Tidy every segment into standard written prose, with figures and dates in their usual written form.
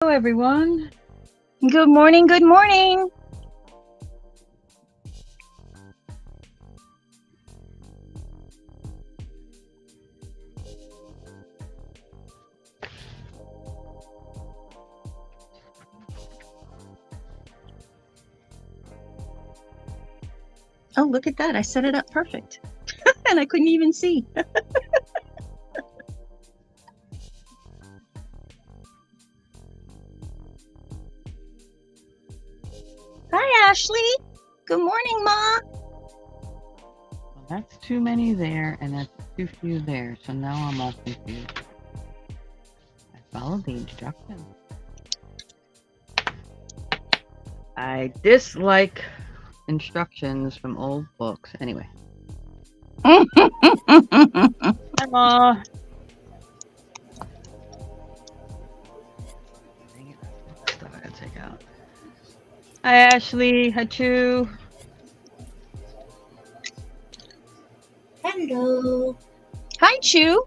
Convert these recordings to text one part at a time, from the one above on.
Hello, everyone. Good morning, good morning. Oh, look at that. I set it up perfect. And I couldn't even see. Hi, Ashley. Good morning, Ma. Well, that's too many there, and that's too few there, so now I'm all confused. I followed the instructions. I dislike instructions from old books. Anyway. Hi, Ma. Dang it, that's stuff I gotta take out. Hi, Ashley. Hi, Chu. Hello. Hi, Chu.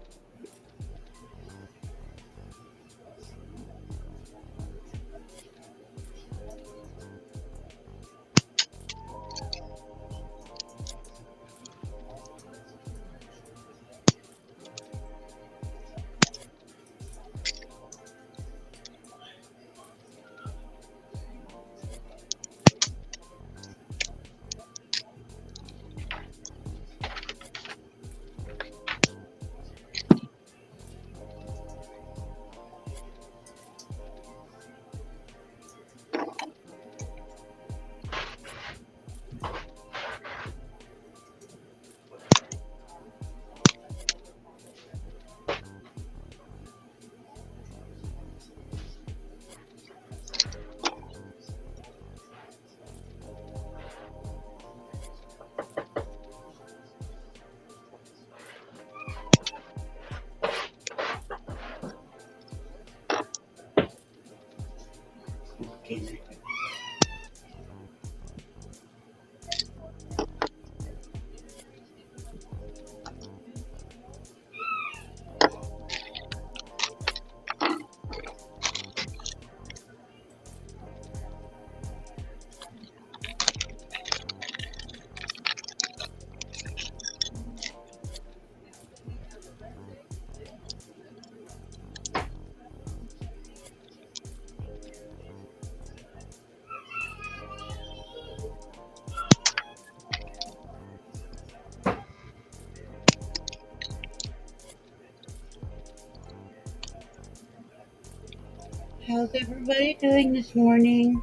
How's everybody doing this morning?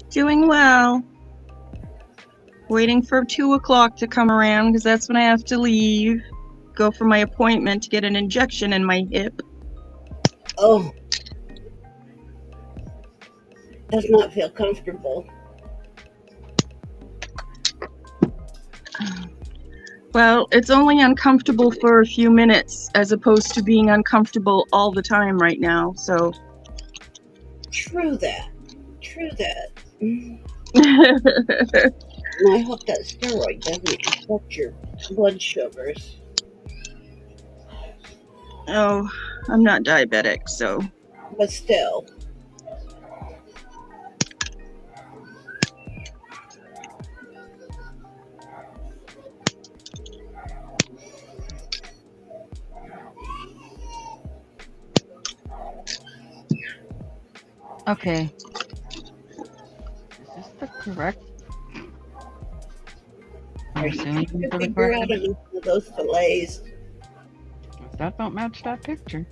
Doing well. Waiting for 2 o'clock to come around because that's when I have to leave. Go for my appointment to get an injection in my hip. Oh, does not feel comfortable. Well, it's only uncomfortable for a few minutes as opposed to being uncomfortable all the time right now, so. True that. I hope that steroid doesn't affect your blood sugars. Oh, I'm not diabetic, so. But still. Okay. Is this the correct? I'm Are you assuming trying to for the figure correct out picture. enough of those fillets? If that don't match that picture.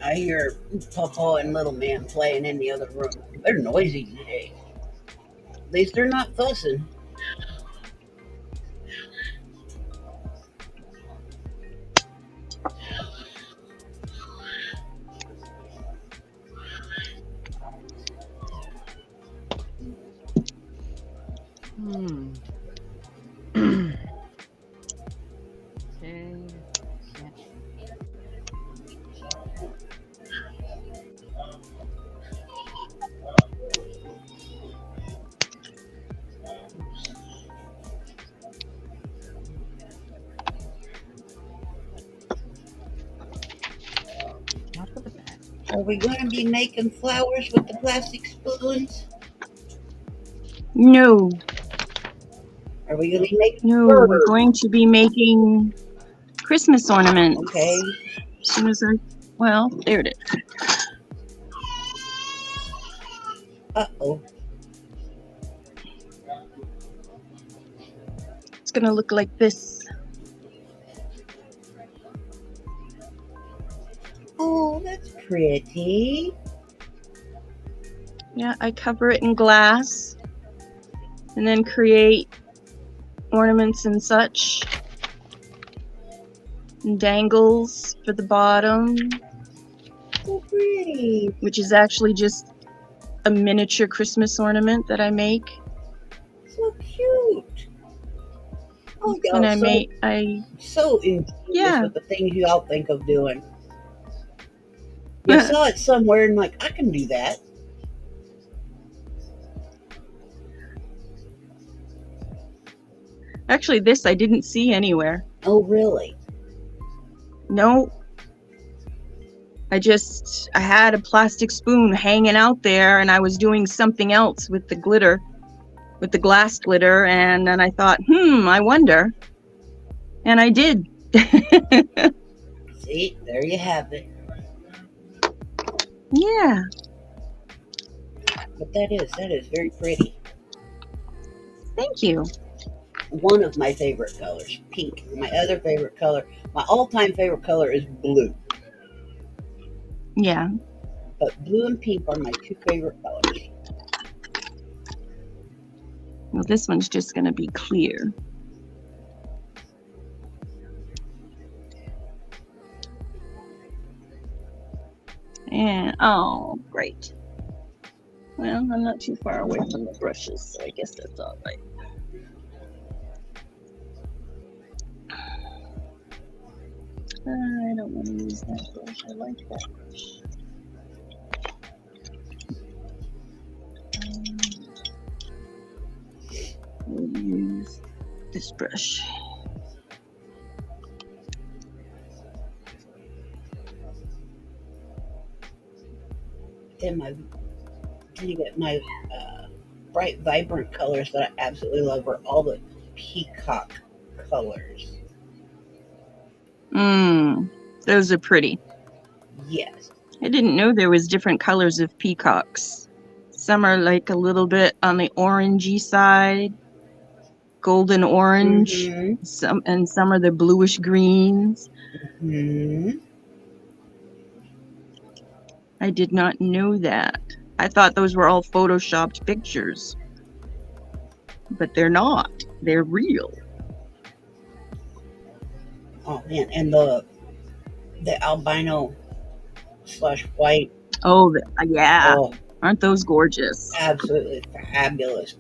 I hear Papa and Little Man playing in the other room. They're noisy today. At least they're not fussing. Okay. Are we going to be making flowers with the plastic spoons? No, Are we going to be making no, we're birds? going to be making Christmas ornaments. Okay. As soon as well, there it is. Uh-oh. It's gonna look like this. Oh, that's pretty. Yeah, I cover it in glass and then create ornaments and such. And dangles for the bottom, So pretty. which is actually just a miniature Christmas ornament that I make. So cute. Oh, And y'all so ingenious yeah. with the things you all think of doing. You saw it somewhere and like, I can do that. Actually, this I didn't see anywhere. Oh, really? No. I had a plastic spoon hanging out there and I was doing something else with the glitter, with the glass glitter, and then I thought, I wonder. And I did. See, there you have it. Yeah. But that is very pretty. Thank you. One of my favorite colors, pink. My other favorite color, my all-time favorite color is blue. Yeah. But blue and pink are my two favorite colors. Well, this one's just going to be clear. And, oh, great. Well, I'm not too far away from the brushes, so I guess that's all right. I don't want to use that brush. I like that brush. We'll use this brush. Then you get my bright, vibrant colors that I absolutely love are all the peacock colors. Those are pretty. Yes. I didn't know there was different colors of peacocks. Some are like a little bit on the orangey side, golden orange. Some are the bluish greens. I did not know that. I thought those were all photoshopped pictures. But they're not. They're real. Oh man, and the albino / white. Oh, yeah. Oh, aren't those gorgeous? Absolutely fabulous.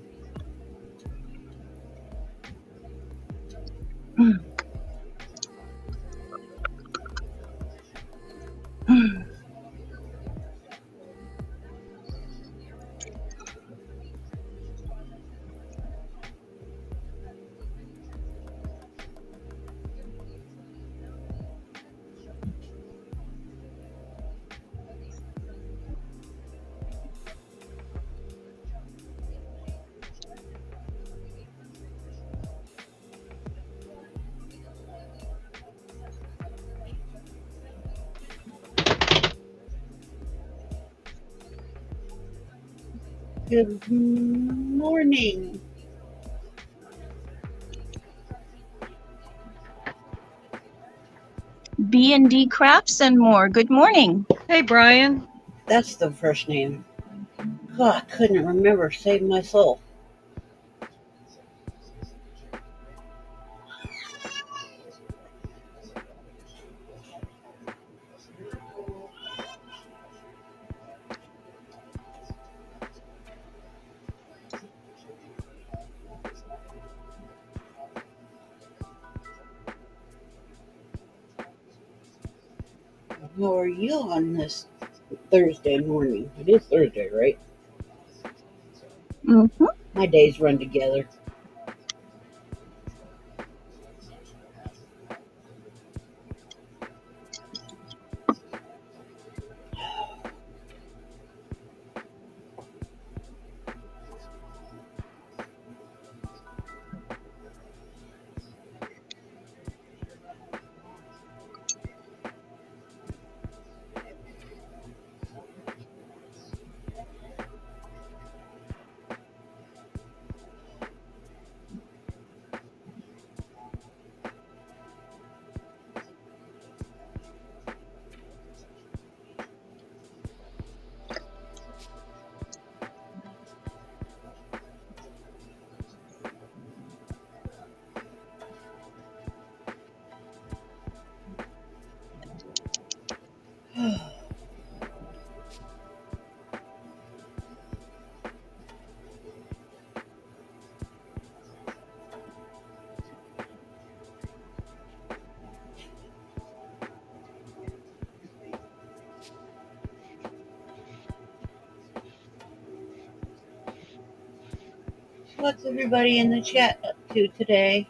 Good morning. B&D Crafts and More. Good morning. Hey, Brian. That's the first name. God, I couldn't remember. Save my soul. How are you on this Thursday morning? It is Thursday, right? My days run together. What's everybody in the chat up to today?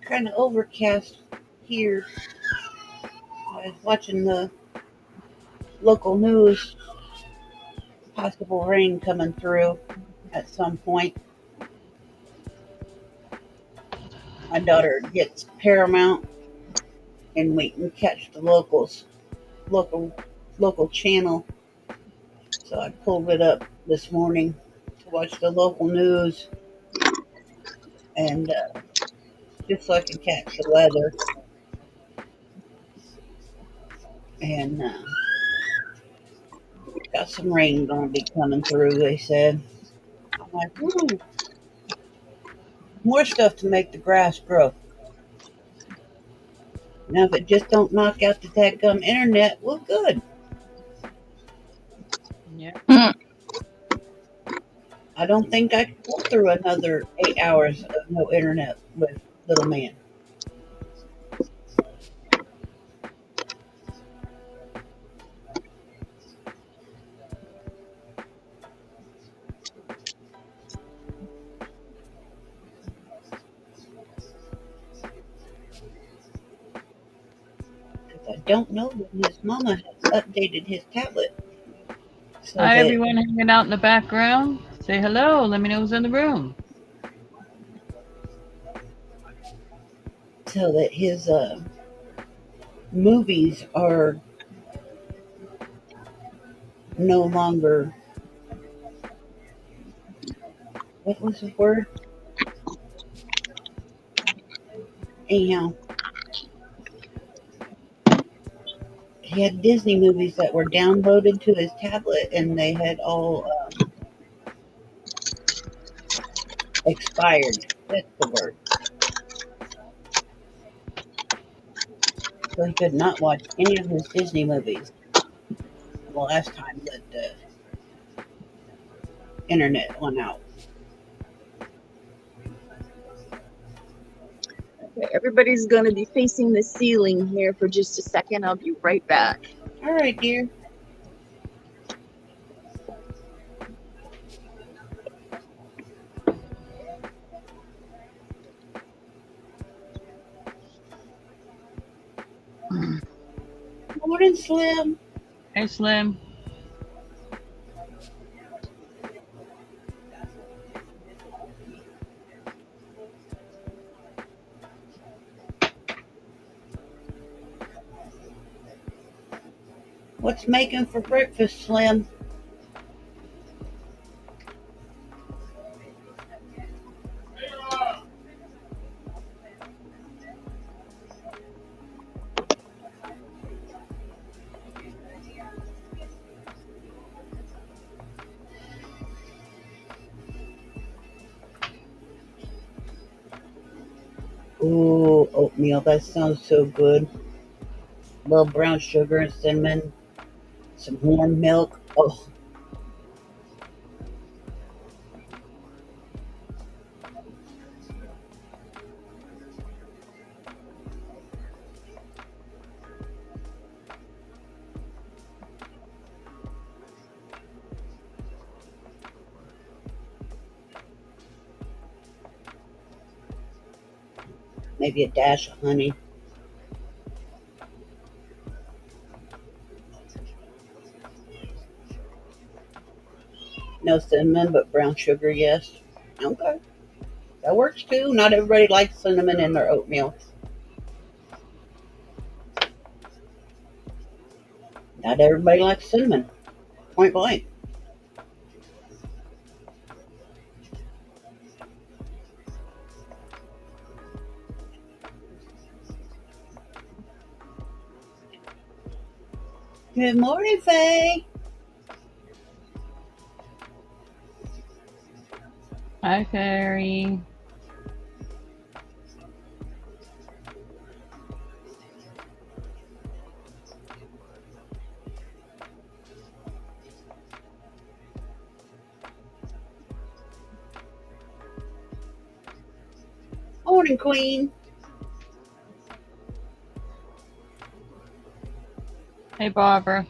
Kind of overcast here. I was watching the local news. Possible rain coming through at some point. My daughter gets Paramount, and we can catch the local channel. So I pulled it up this morning to watch the local news, and just so I could catch the weather. And got some rain going to be coming through, they said. I'm like, ooh, more stuff to make the grass grow. Now, if it just don't knock out the dadgum internet, well, good. Yeah. I don't think I could go through another 8 hours of no internet with little man. Because I don't know when his mama has updated his tablet. So Hi, that everyone hanging out in the background. Say hello. Let me know who's in the room. his movies are no longer, what was the word? Anyhow, he had Disney movies that were downloaded to his tablet, and they had all expired. That's the word. So he could not watch any of his Disney movies the last time that the internet went out. Okay, everybody's going to be facing the ceiling here for just a second. I'll be right back. All right, dear. Morning, Slim. Hey, Slim. What's making for breakfast, Slim? Ooh, oatmeal. That sounds so good. Little brown sugar and cinnamon. Some warm milk. Oh, Maybe a dash of honey. No cinnamon, but brown sugar, yes. Okay. That works too. Not everybody likes cinnamon in their oatmeal. Not everybody likes cinnamon. Point blank. Good morning, Faye. Hi, Fairy. Morning, Queen. Hey, Barbara.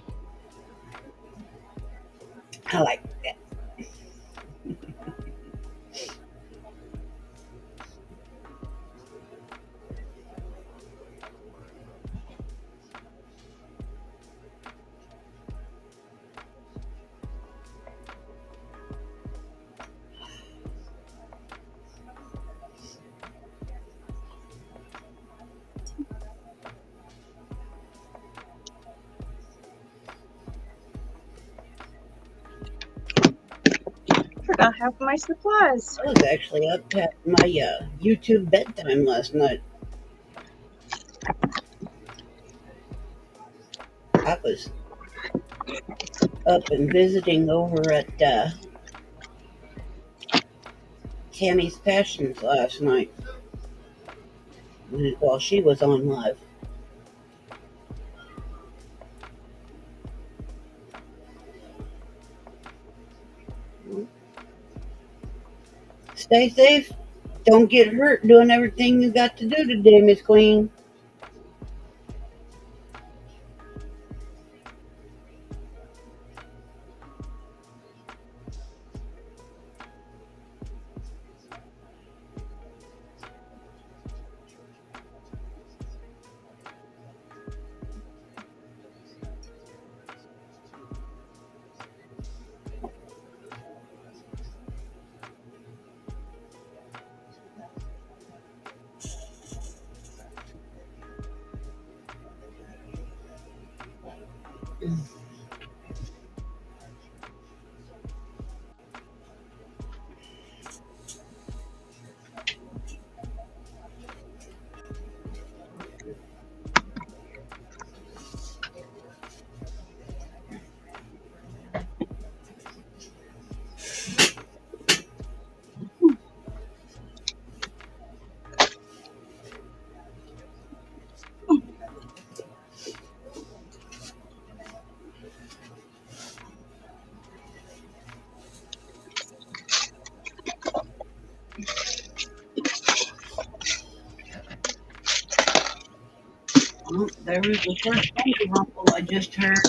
I like that. Forgot half my supplies. I was actually up at my YouTube bedtime last night. I was up and visiting over at Tammy's Passions last night while she was on live. Stay safe. Don't get hurt doing everything you got to do today, Miss Queen. Oh, there was the first thunder rumble I just heard.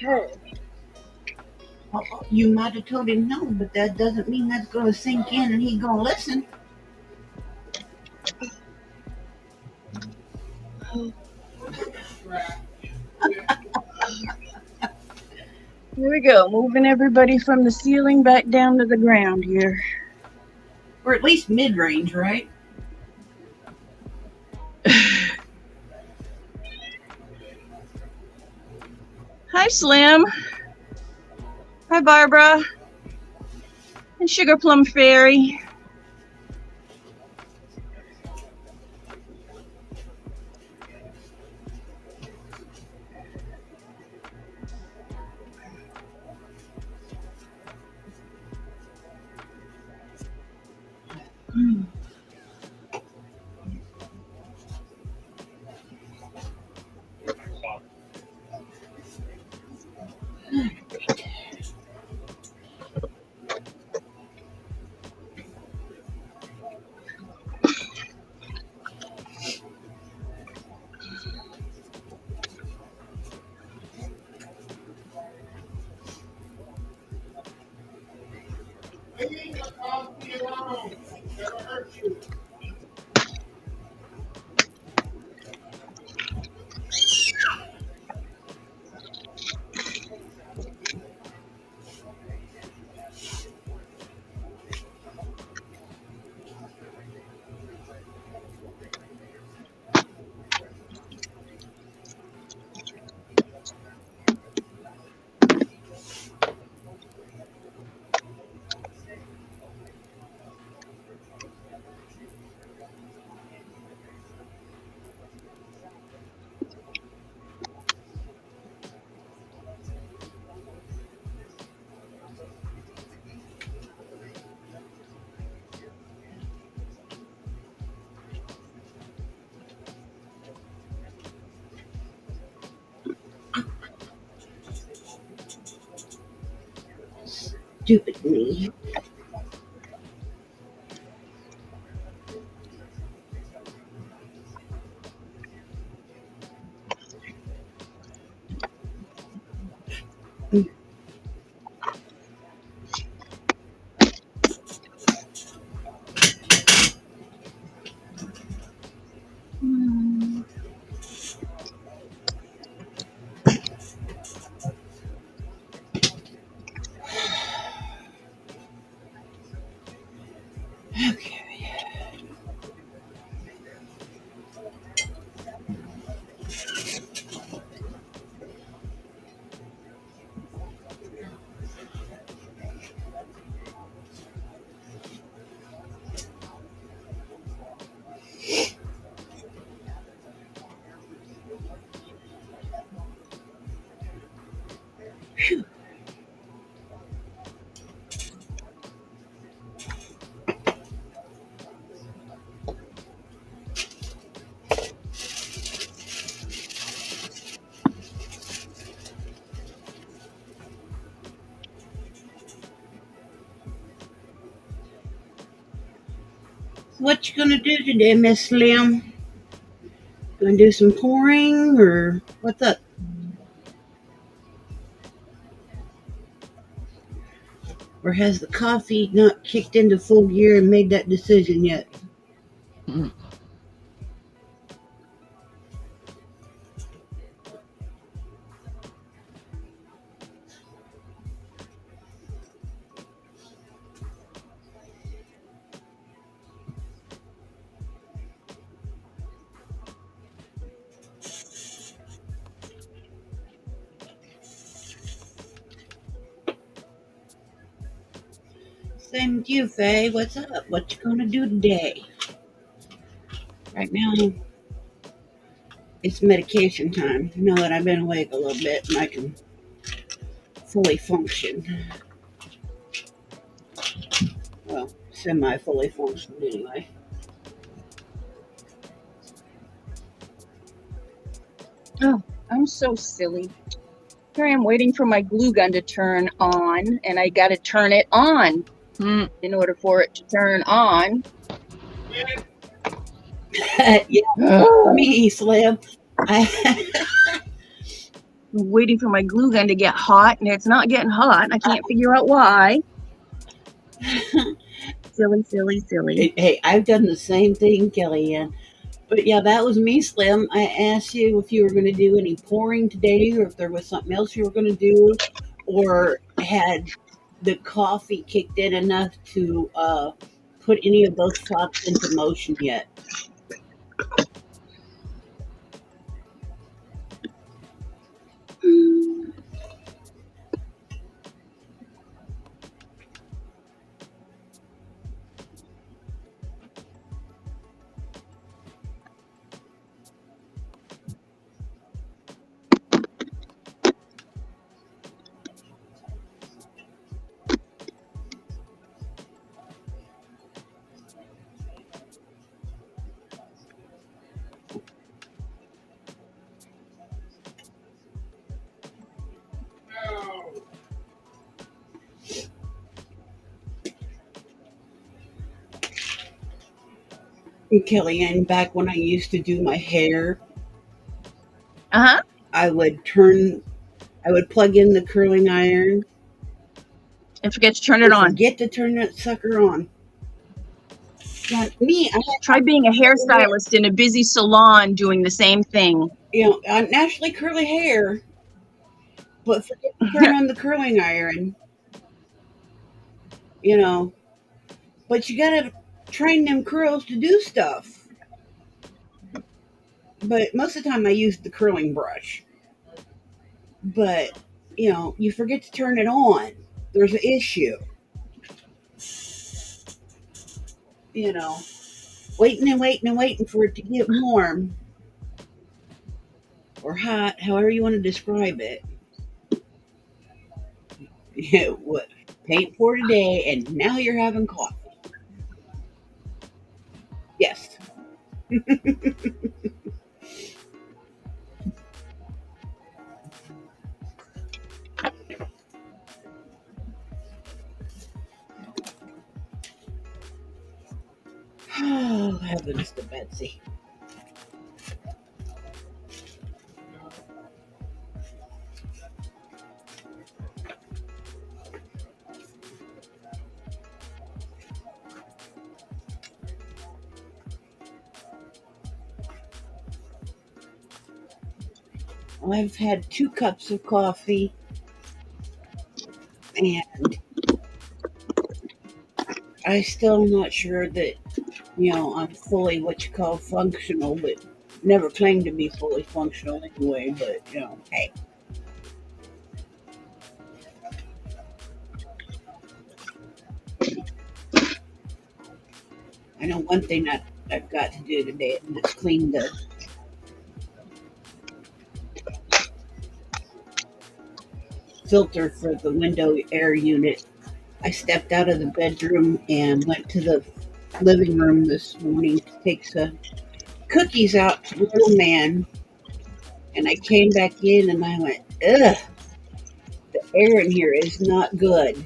Okay. Well, you might have told him no, but that doesn't mean that's going to sink in and he's going to listen. Here we go. Moving everybody from the ceiling back down to the ground here. Or at least mid-range, right? Hi, Slim. Hi, Barbara. And Sugar Plum Fairy. Stupid me. Okay. What you gonna do today, Miss Slim? Gonna do some pouring or what's up? Or has the coffee not kicked into full gear and made that decision yet? Mm. Same with you, Faye. What's up? What you gonna do today? Right now, it's medication time. Now that I've been awake a little bit and I can fully function. Well, semi fully function anyway. Oh, I'm so silly. Here I am waiting for my glue gun to turn on, and I got to turn it on Mm. in order for it to turn on. Yeah, me, Slim. I'm Waiting for my glue gun to get hot, and it's not getting hot, and I can't figure out why. Silly, silly, silly. Hey, I've done the same thing, Kellyanne. But yeah, that was me, Slim. I asked you if you were going to do any pouring today, or if there was something else you were going to do, or had the coffee kicked in enough to put any of those thoughts into motion yet. And Kellyanne, back when I used to do my hair, Uh-huh. I would plug in the curling iron And forget to turn it and on. forget to turn that sucker on. Now, me, Try being a hairstylist in a busy salon doing the same thing. naturally curly hair, but forget to turn on the curling iron. But you gotta train them curls to do stuff. But most of the time I use the curling brush. But, you forget to turn it on. There's an issue. Waiting and waiting and waiting for it to get warm or hot, however you want to describe it. What? Paint pour today, and now you're having coffee. Yes. Oh, heavens to Betsy. I've had 2 cups of coffee, and I still am not sure that, I'm fully what you call functional, but never claimed to be fully functional anyway, but, hey. I know one thing that I've got to do today, and it's clean the filter for the window air unit. I stepped out of the bedroom and went to the living room this morning to take some cookies out to the little man. And I came back in and I went, ugh, the air in here is not good.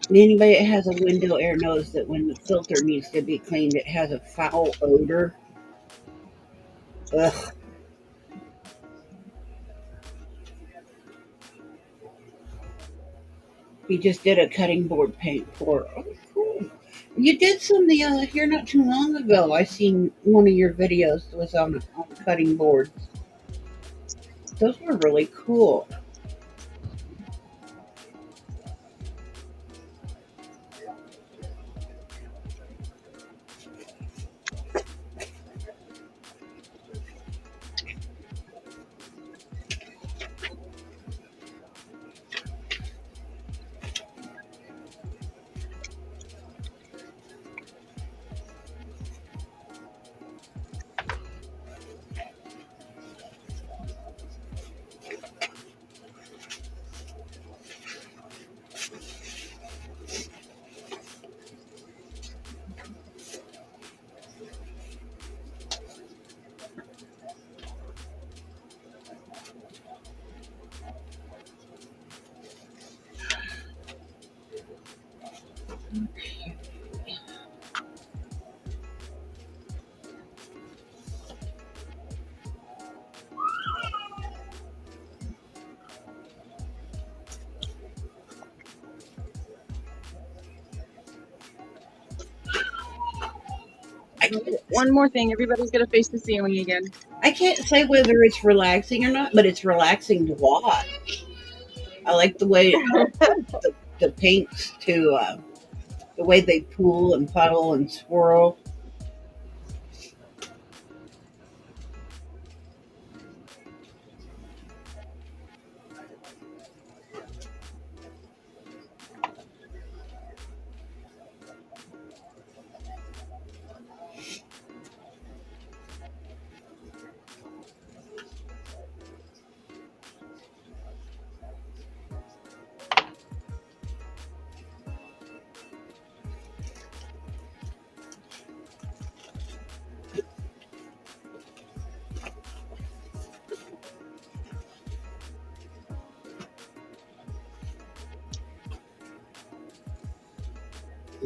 And anybody that has a window air knows that when the filter needs to be cleaned, it has a foul odor. Ugh. He just did a cutting board paint pour. Oh, cool. You did some here not too long ago. I seen one of your videos that was on cutting boards. Those were really cool. One more thing, everybody's gonna face the ceiling again. I can't say whether it's relaxing or not, but it's relaxing to watch. I like the way the paints to the way they pool and puddle and swirl.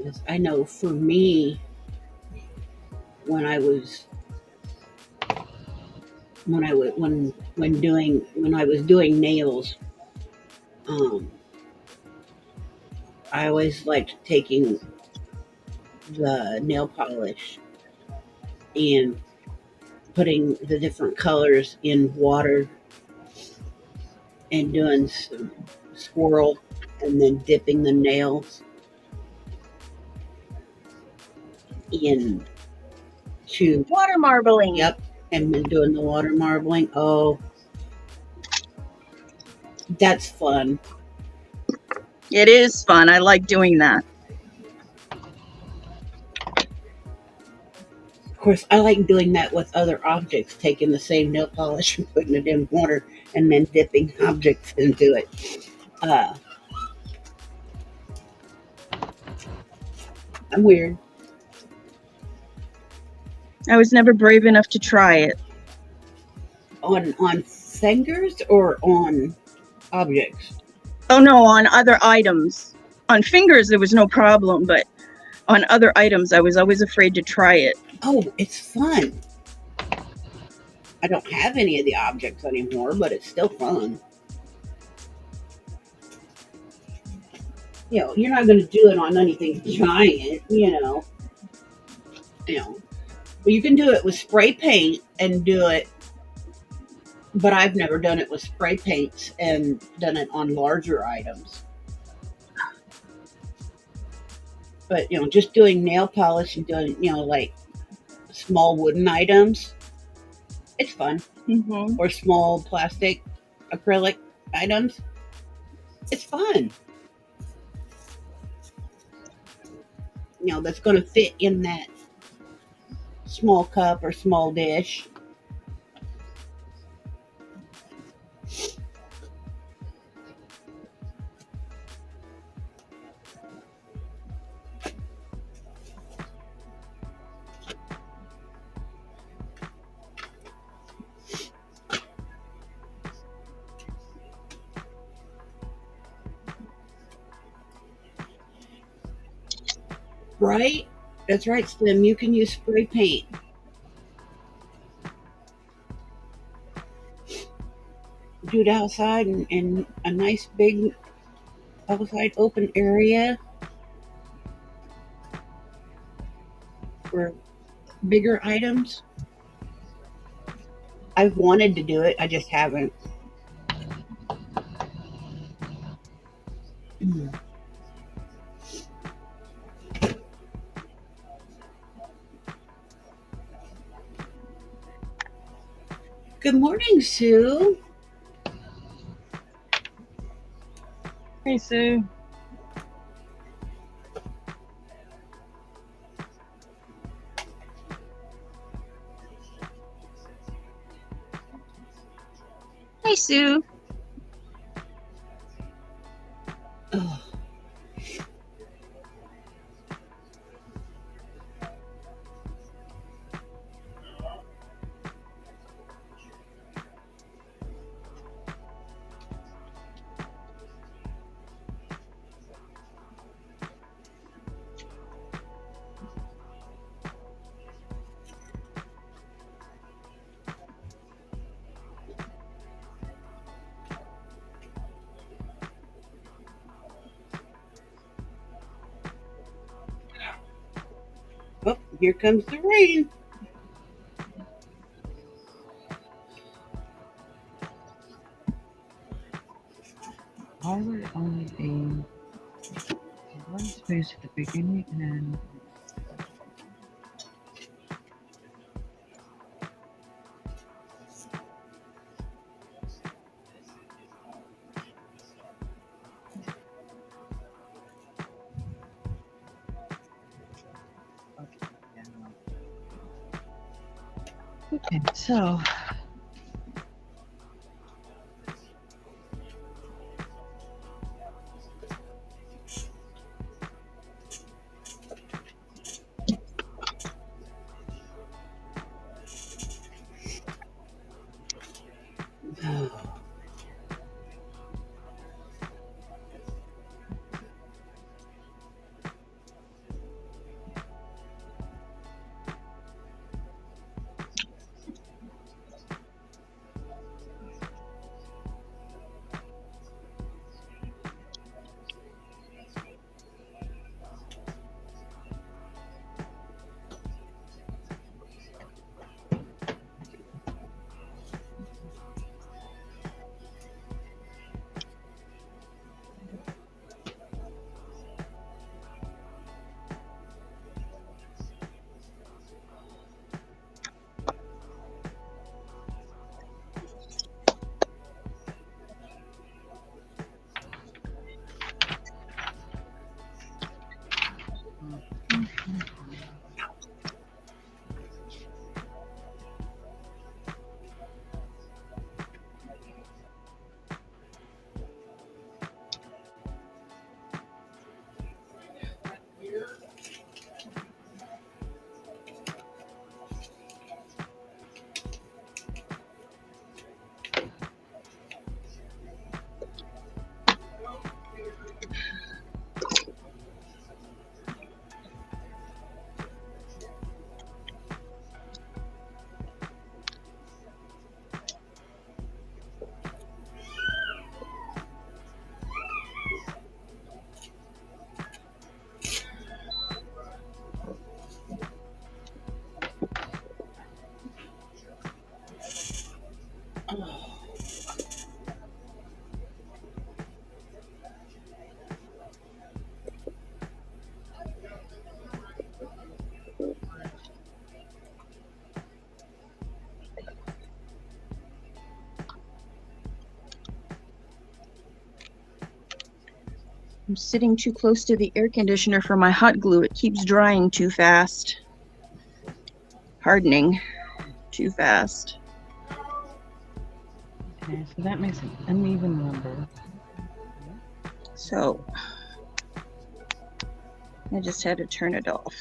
Because I know for me, when I was when I was doing nails, um, I always liked taking the nail polish and putting the different colors in water and doing some swirl and then dipping the nails in to, Water marbling. yep, and then doing the water marbling. Oh, that's fun. It is fun. I like doing that. Of course, I like doing that with other objects, taking the same nail polish and putting it in water and then dipping objects into it. Uh, I'm weird. I was never brave enough to try it. On fingers or on objects? Oh no, on other items. On fingers, there was no problem, but on other items, I was always afraid to try it. Oh, it's fun. I don't have any of the objects anymore, but it's still fun. You know, you're not going to do it on anything giant, you know. But you can do it with spray paint and do it. But I've never done it with spray paints and done it on larger items. But just doing nail polish and doing like small wooden items, it's fun. Mm-hmm. Or small plastic, acrylic items, it's fun. That's going to fit in that small cup or small dish. Right? That's right, Slim. You can use spray paint. Do it outside in a nice big outside open area for bigger items. I've wanted to do it, I just haven't. Good morning, Sue. Hey, Sue. Hey, Sue. Oh. Oh, here comes the rain. Why would it only be one space at the beginning and okay, so I'm sitting too close to the air conditioner for my hot glue. It keeps drying too fast. Hardening too fast. okay, so that makes an uneven number. So I just had to turn it off.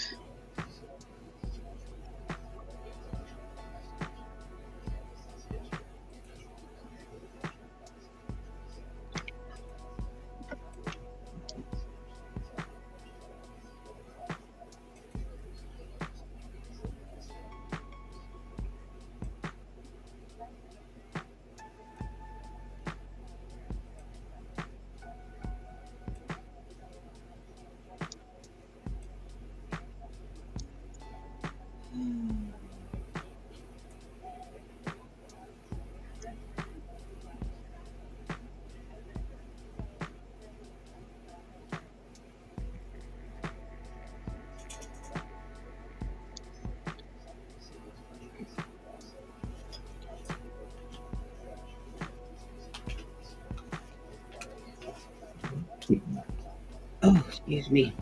Oh, excuse me.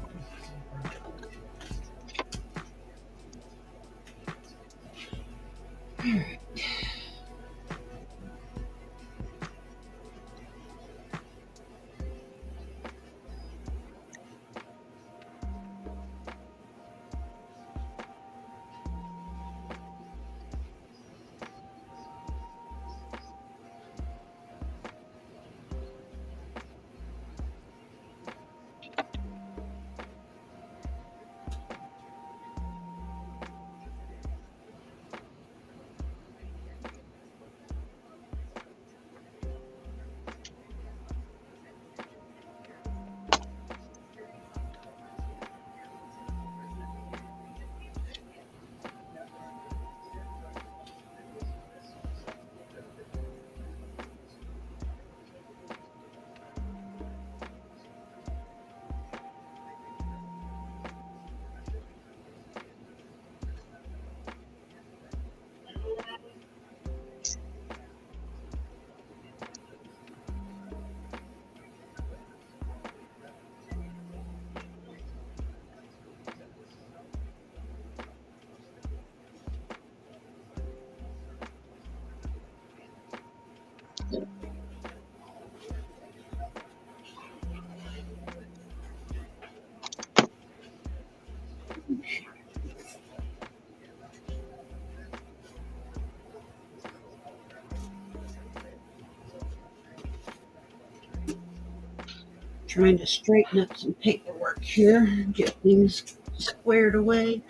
trying to straighten up some paperwork here, get things squared away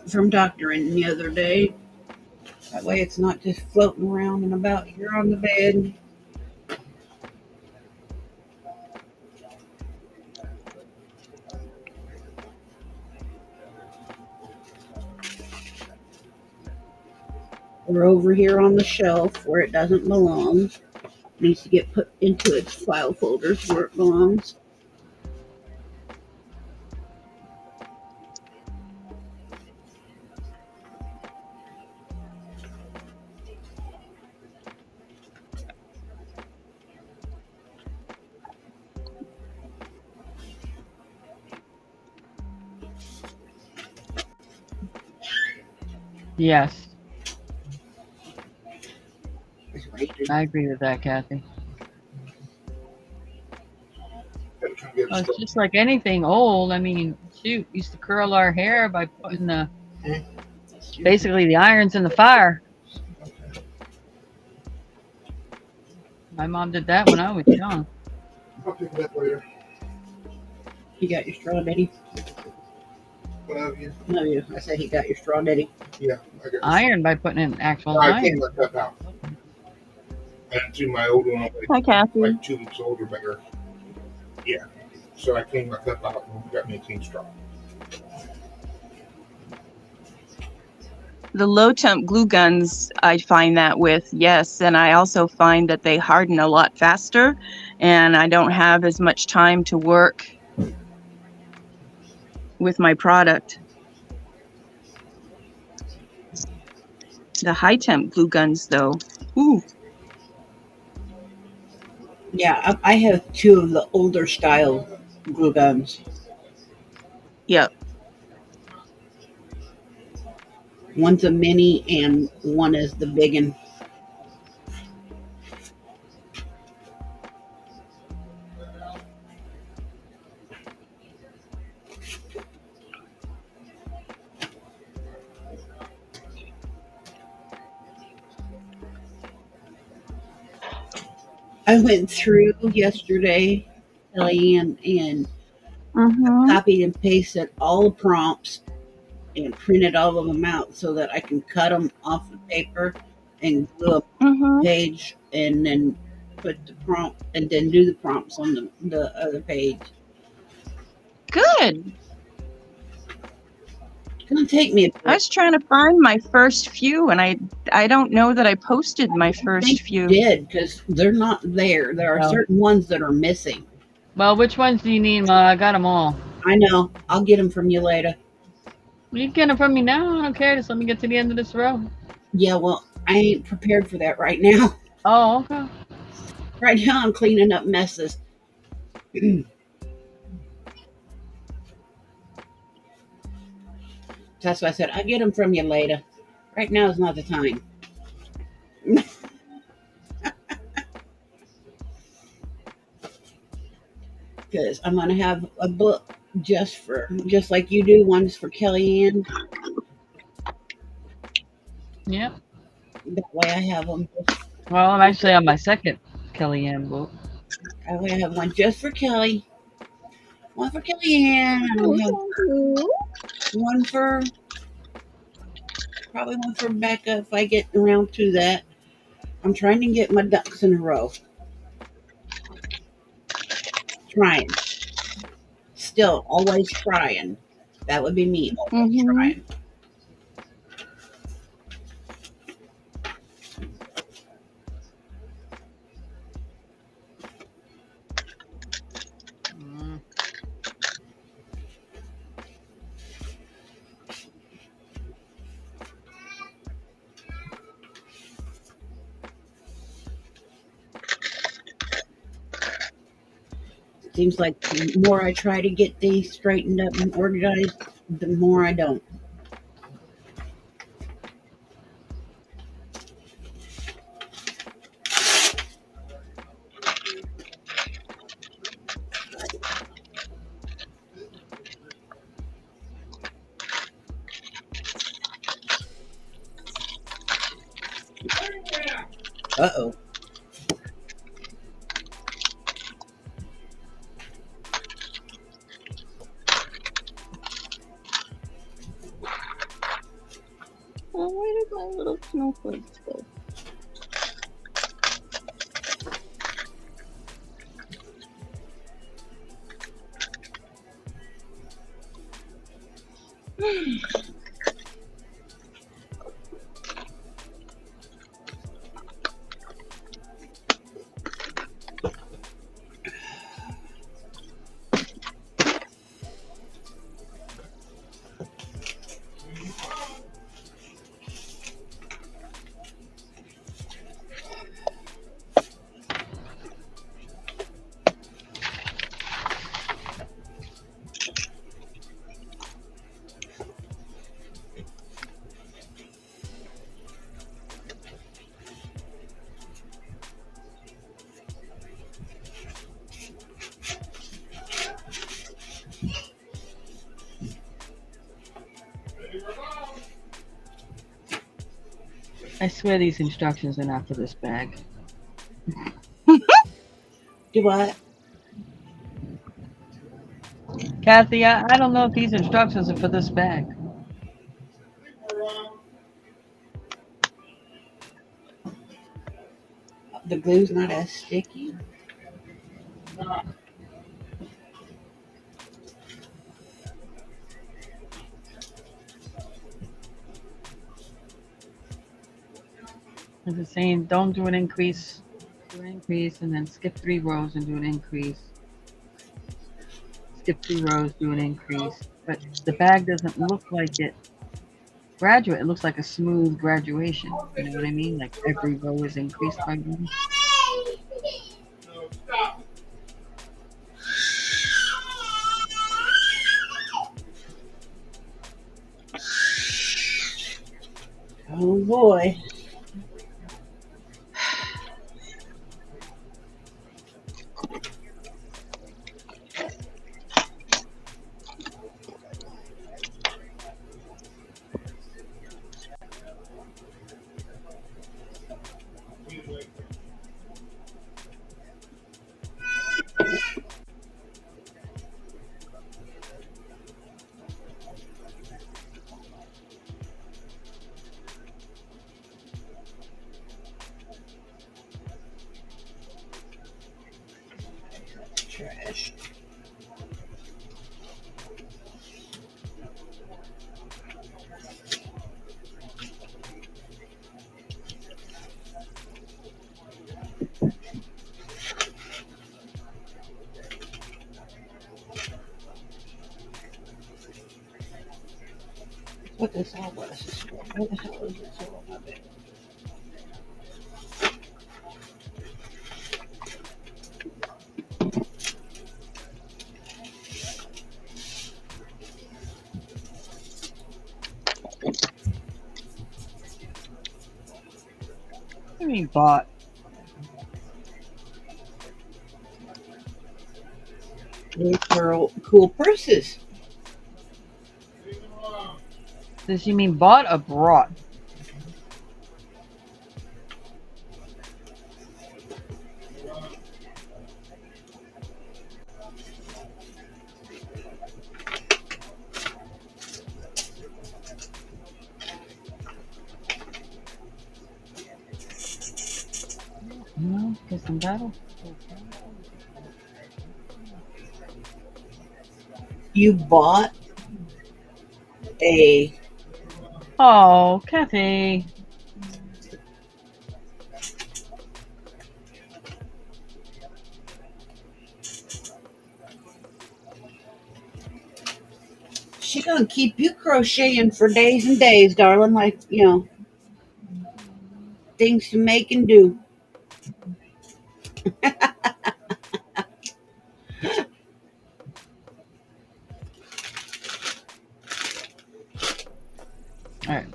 from doctoring the other day. That way it's not just floating around and about here on the bed. Or over here on the shelf where it doesn't belong. It needs to get put into its file folders where it belongs. Yes, It's raining. I agree with that, Kathy. Well, it's just like anything old. I mean, shoot, used to curl our hair by putting basically the irons in the fire. My mom did that when I was young. I'll pick it up later. You got your straw, Daddy? What have you? No, you. I said he got your straw, Daddy. Yeah, I got Iron by putting in actual I iron. came my cup out. And to my older one, Hi, Kathy. like 2 weeks older, better. Yeah. So I cleaned my cup out and got me a clean straw. The low temp glue guns, I find that with, yes. And I also find that they harden a lot faster and I don't have as much time to work with my product. The high temp glue guns though, ooh, Yeah, I have 2 of the older style glue guns. yep. One's a mini and one is the big one. I went through yesterday, Kelly, and Mm-hmm. copied and pasted all the prompts and printed all of them out so that I can cut them off the paper and glue up Mm-hmm. a page and then put the prompt and then do the prompts on the other page. Good. It's gonna take me a bit. I was trying to find my first few and I don't know that I posted my I first think few. you did because they're not there. There are No. certain ones that are missing. Well, which ones do you need, Ma? I got them all. I know. I'll get them from you later. You can get them from me now. I don't care. Just let me get to the end of this row. Yeah, well, I ain't prepared for that right now. Oh, okay. Right now, I'm cleaning up messes. That's why I said I'll get them from you later. Right now is not the time. Because I'm gonna have a book just like you do, ones for Kellyanne. Yep. That way I have them. Well, I'm actually on my second Kellyanne book. That way I have one just for Kelly, one for Kellyanne, and I'll have one for probably one for Becca if I get around to that. I'm trying to get my ducks in a row. Trying. Still, always trying. That would be me. Always Mhm. trying. Mm. Seems like the more I try to get these straightened up and organized, the more I don't. Uh-oh. my little snowflakes go? I swear these instructions are not for this bag. Do what? Kathy, I don't know if these instructions are for this bag. The glue's not as sticky. It's saying don't do an increase. Do an increase and then skip 3 rows and do an increase. Skip 3 rows, do an increase. But the bag doesn't look like it. Graduate, it looks like a smooth graduation. You know what I mean? Like every row is increased by 1. Oh boy. Trash. What this all was? What the hell is this all about? What do you mean bought? These are cool purses. Does she mean bought or brought? No, isn't that a... You bought a Oh, Kathy. She gonna keep you crocheting for days and days, darling. Like, you know, things to make and do. All right.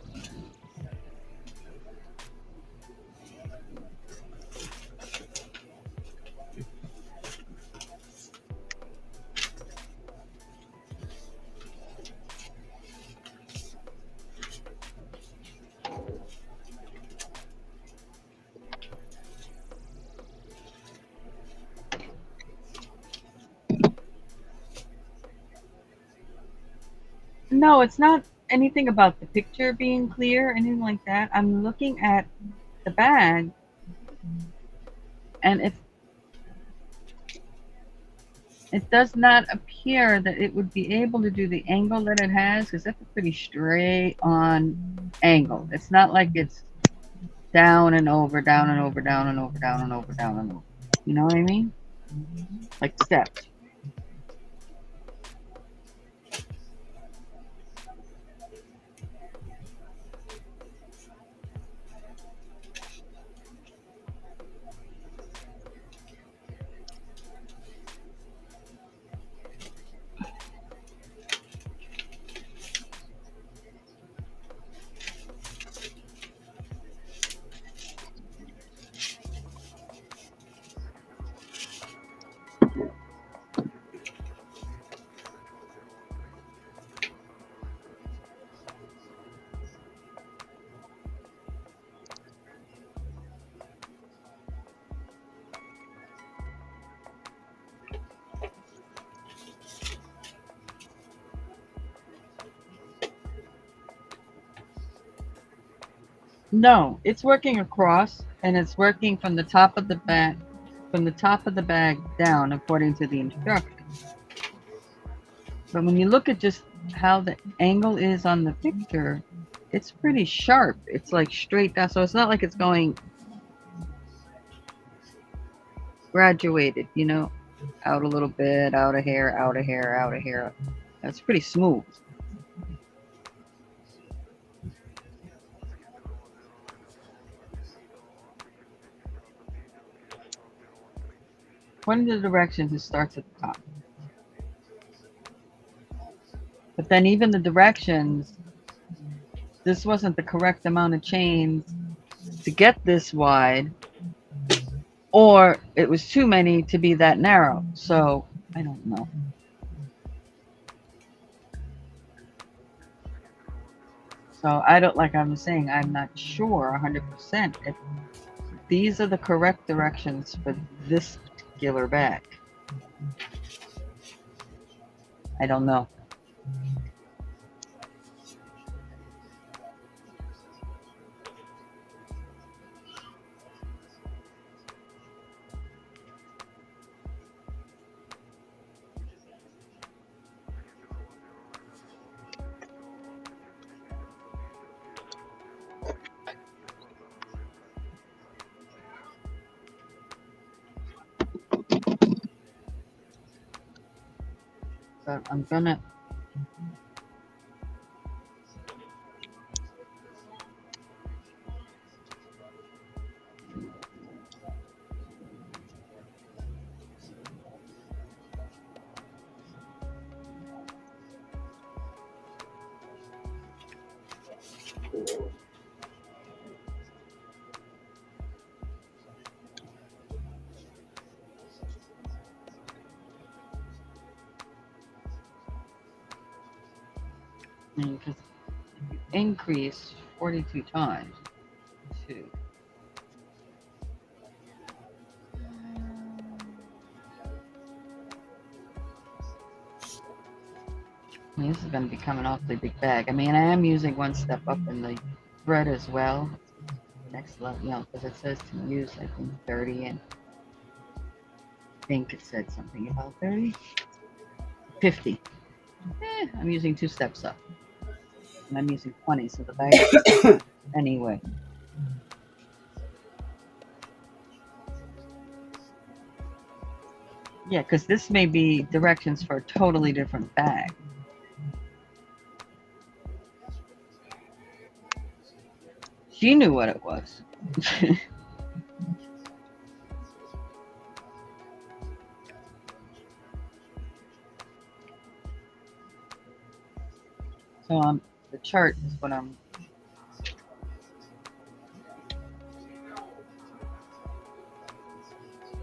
No, it's not anything about the picture being clear, anything like that. I'm looking at the bag, and it does not appear that it would be able to do the angle that it has, because that's a pretty straight on angle. It's not like it's down and over, down and over, down and over, down and over, down and over. You know what I mean? Like steps. No, it's working across, and it's working from the top of the bag down according to the instructions. But when you look at just how the angle is on the picture, it's pretty sharp. It's like straight down, so it's not like it's going graduated, you know, out a little bit, out a hair, out a hair, out a hair. That's pretty smooth. One of the directions, it starts at the top. But then even the directions, this wasn't the correct amount of chains to get this wide, or it was too many to be that narrow. So I don't know. So I don't, like I'm saying, I'm not sure 100% if these are the correct directions for this particular bag. I don't know. But I'm gonna because increase 42 times. Two. I mean, this is going to become an awfully big bag. I mean, I am using one step up in the thread as well. Next level, you know, because it says to use, I think, 30, and I think it said something about 30. 50. I'm using 2 steps up. And I'm using 20, so the bag anyway. Yeah, because this may be directions for a totally different bag. She knew what it was. So the chart is what I'm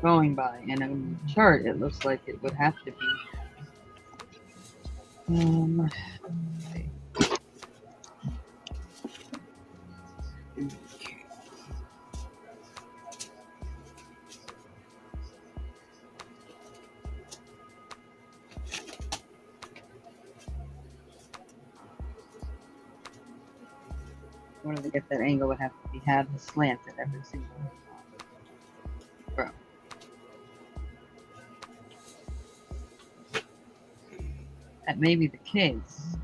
going by, and in the chart it looks like it would have to be order to get that angle, would have to have the slant at every single row. That may be the case.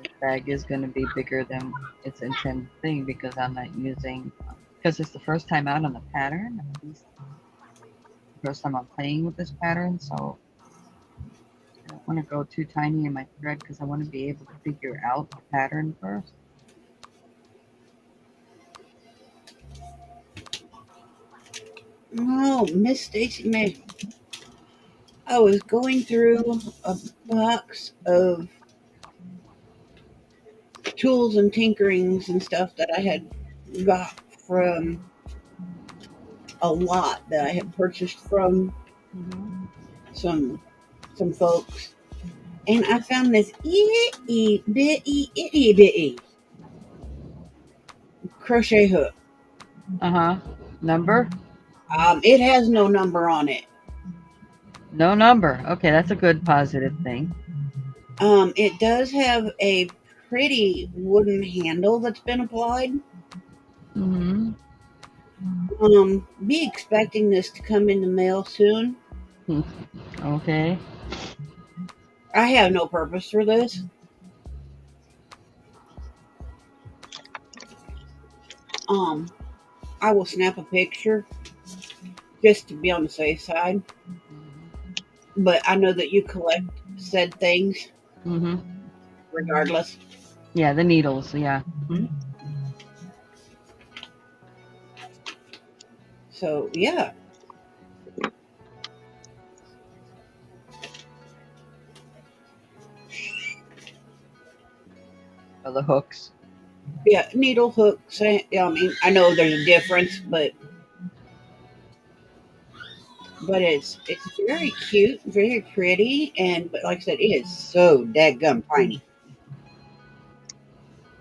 This bag is going to be bigger than its intended thing because I'm not using, because it's the first time out on the pattern, at least the first time I'm playing with this pattern, so I don't want to go too tiny in my thread because I want to be able to figure out the pattern first. Oh, Miss Stacy May. I was going through a box of tools and tinkerings and stuff that I had got from a lot that I had purchased from some folks, and I found this itty bitty crochet hook. Number? It has no number on it. No number. Okay, that's a good positive thing. It does have a pretty wooden handle that's been applied. Be expecting this to come in the mail soon. Okay. I have no purpose for this. I will snap a picture just to be on the safe side. But I know that you collect said things regardless. Yeah, the needles, yeah. So, yeah. Oh, the hooks. Yeah, needle hooks. I mean, I know there's a difference, but it's very cute, very pretty, but like I said, it is so dadgum tiny.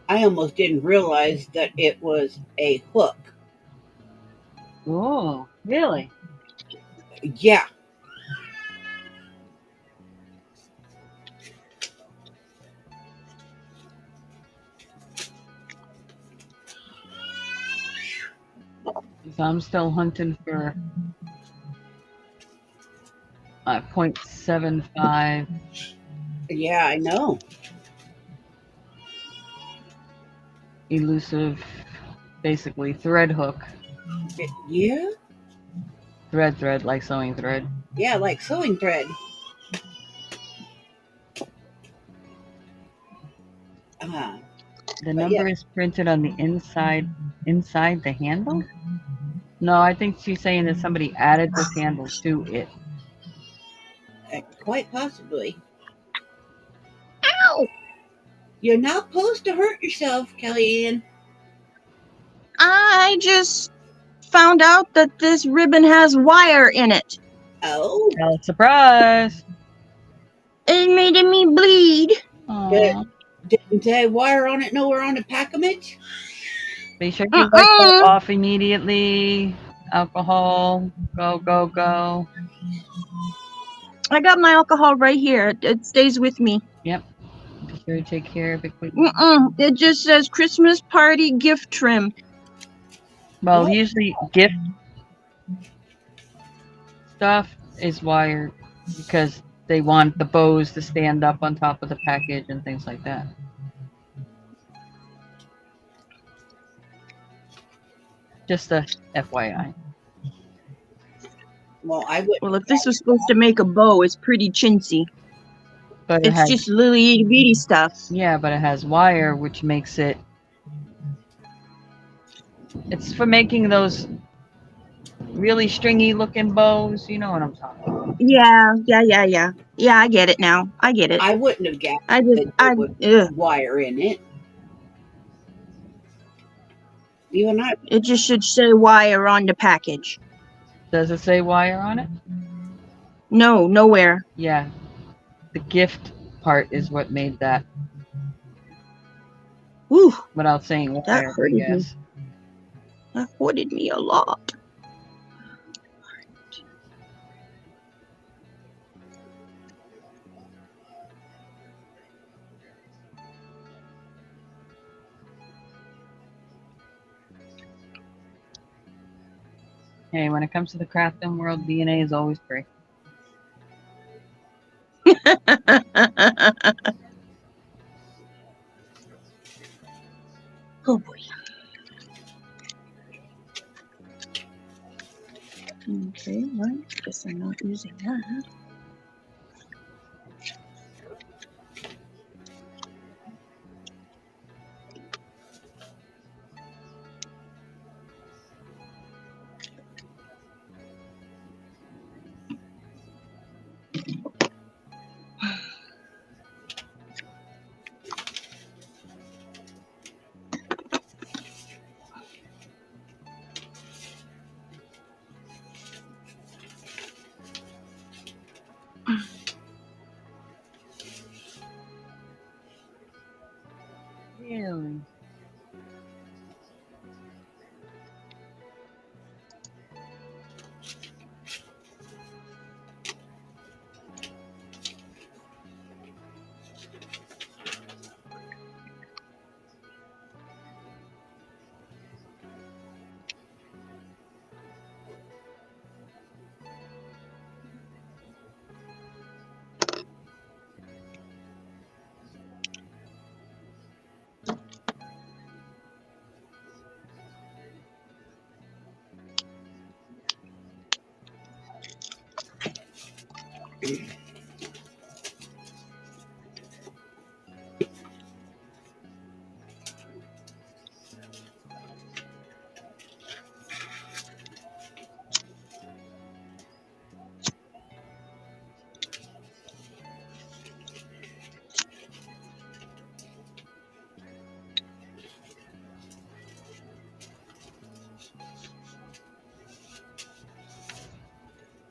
I almost didn't realize that it was a hook. Oh, really? Yeah. So I'm still hunting for 0.75. Yeah, I know. Elusive, basically thread hook. Yeah? Thread, like sewing thread. Yeah, like sewing thread. The number is printed on the inside the handle? No, I think she's saying that somebody added this handle to it. Quite possibly. Ow! You're not supposed to hurt yourself, Kellyanne. I just found out that this ribbon has wire in it. Oh. Oh, surprise! It made me bleed. Didn't they wire on it nowhere on the package? Be sure you wipe that off immediately. Alcohol, go. I got my alcohol right here. It stays with me. Yep. Be sure to take care of it quickly. It just says Christmas party gift trim. Well, usually gift stuff is wired because they want the bows to stand up on top of the package and things like that. Just a FYI. Well, if this was supposed to make a bow, it's pretty chintzy. But it's just little itty bitty stuff. Yeah, but it has wire, which makes it. It's for making those really stringy looking bows. You know what I'm talking about. Yeah, I get it now. I get it. I wouldn't have guessed I just, that it would ugh. wire in it. You and I, It just should say wire on the package. Does it say wire on it? No, nowhere. Yeah. The gift part is what made that Whew, without saying that wire, I hurted me. guess. That hurted me a lot. Hey, when it comes to the crafting world, DNA is always free. Oh boy. Okay, well, guess I'm not using that. Really?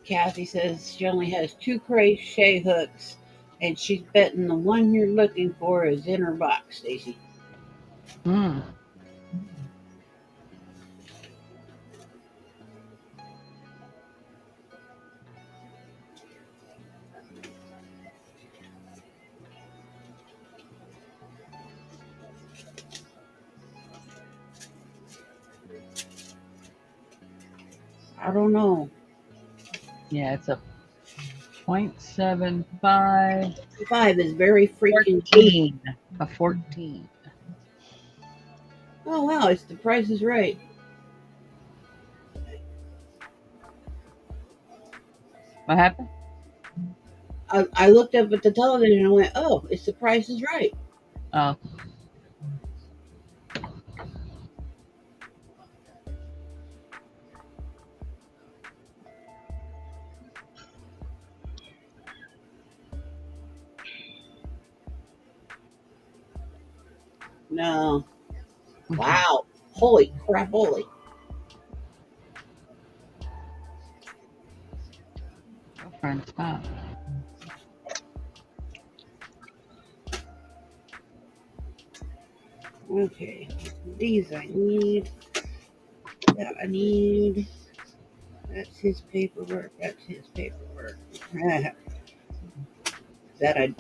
Kathy says she only has 2 crochet hooks, and she's betting the one you're looking for is in her box, Stacy. Hmm. I don't know. Yeah, it's a 0.75, 5 is very freaking good. 14. A 14. Oh wow, it's the price is right. What happened? I looked up at the television and went, oh, it's the price is right. Oh, No. Wow. Holy crap, holy. girlfriend, stop. Okay. These I need. That I need. That's his paperwork. That's his paperwork. That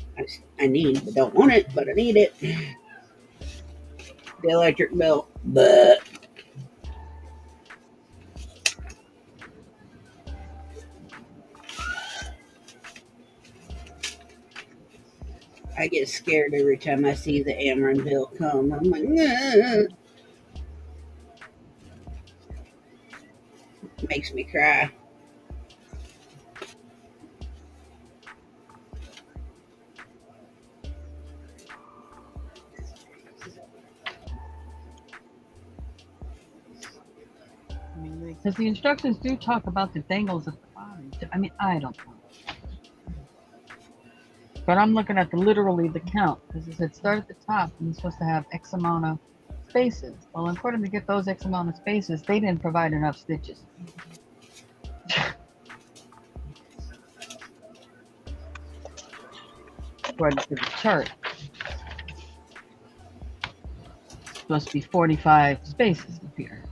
I need, but don't want it, but I need it. The electric bill. But I get scared every time I see the Ameren bill come. I'm like, nah. Makes me cry. Because the instructions do talk about the dangles at the bottom. I mean, I don't know. But I'm looking at literally the count. Because it said start at the top and you're supposed to have X amount of spaces. Well, in order to get those X amount of spaces, they didn't provide enough stitches. According to the chart. It's supposed to be 45 spaces up here.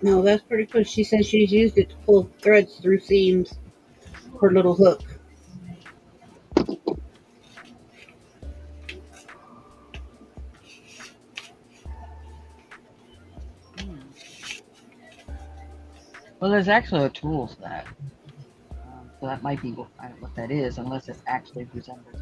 No, that's pretty cool. She says she's used it to pull threads through seams. Her little hook. Well, there's actually a tool for that. So that might be what that is, unless it actually resembles it.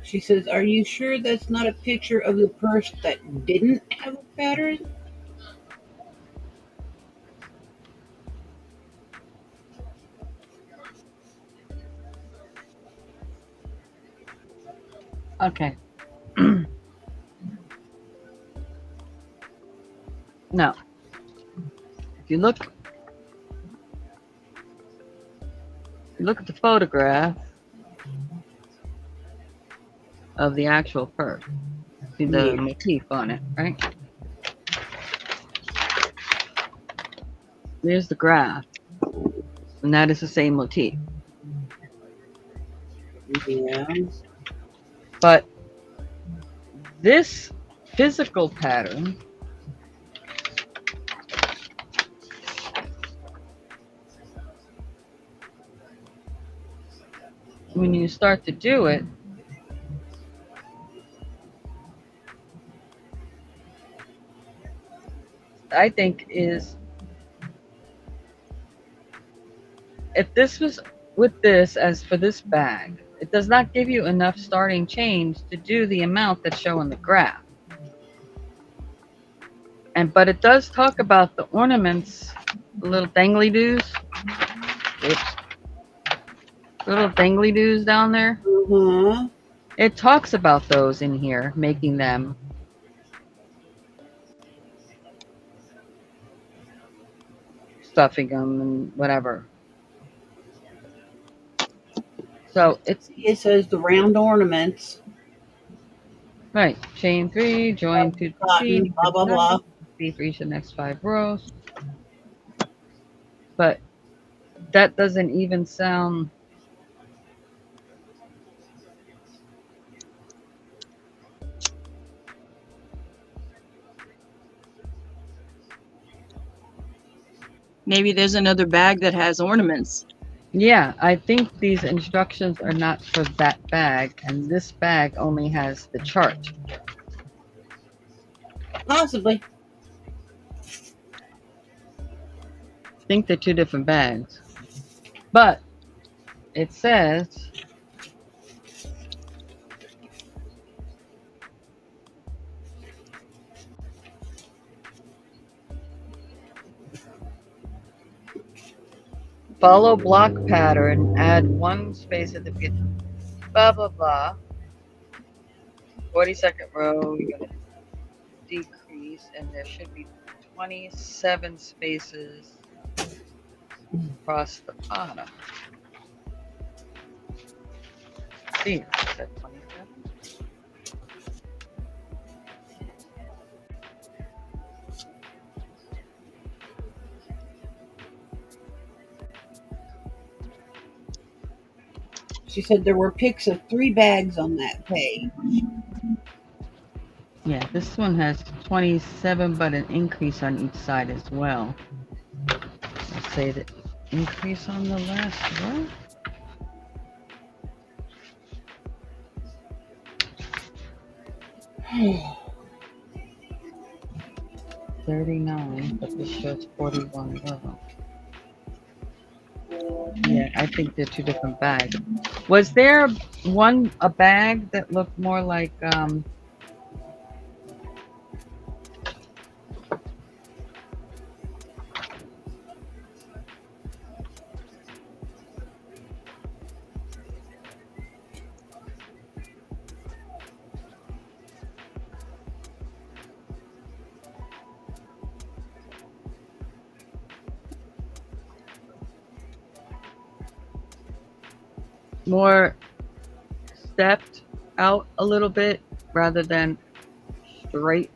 She says, "Are you sure that's not a picture of the purse that didn't have a pattern?" Okay. Now, if you look at the photograph of the actual purse, see the motif on it, right? There's the graph, and that is the same motif. Yeah. But this physical pattern when you start to do it, I think is, if this was with this as for this bag, it does not give you enough starting change to do the amount that's shown the graph. But it does talk about the ornaments, the little dangly-doos. Oops. Little dangly-doos down there. Uh-huh. It talks about those in here, making them stuffing them and whatever. So it says the round ornaments. Right. Chain 3, join 2 to Cotton, C, blah, blah, blah. C for each of the next 5 rows. But that doesn't even sound. Maybe there's another bag that has ornaments. Yeah, I think these instructions are not for that bag, and this bag only has the chart. Possibly. I think they're 2 different bags. But it says follow block pattern, add 1 space at the beginning, blah blah blah. 42nd row, you're gonna decrease, and there should be 27 spaces across the bottom. See, is that 27? She said there were pics of 3 bags on that page. Yeah, this one has 27, but an increase on each side as well. Let's say the increase on the last one. Oh, 39, but this shows 41 low. Yeah, I think they're two different bags. Was there a bag that looked more like more stepped out a little bit rather than straight?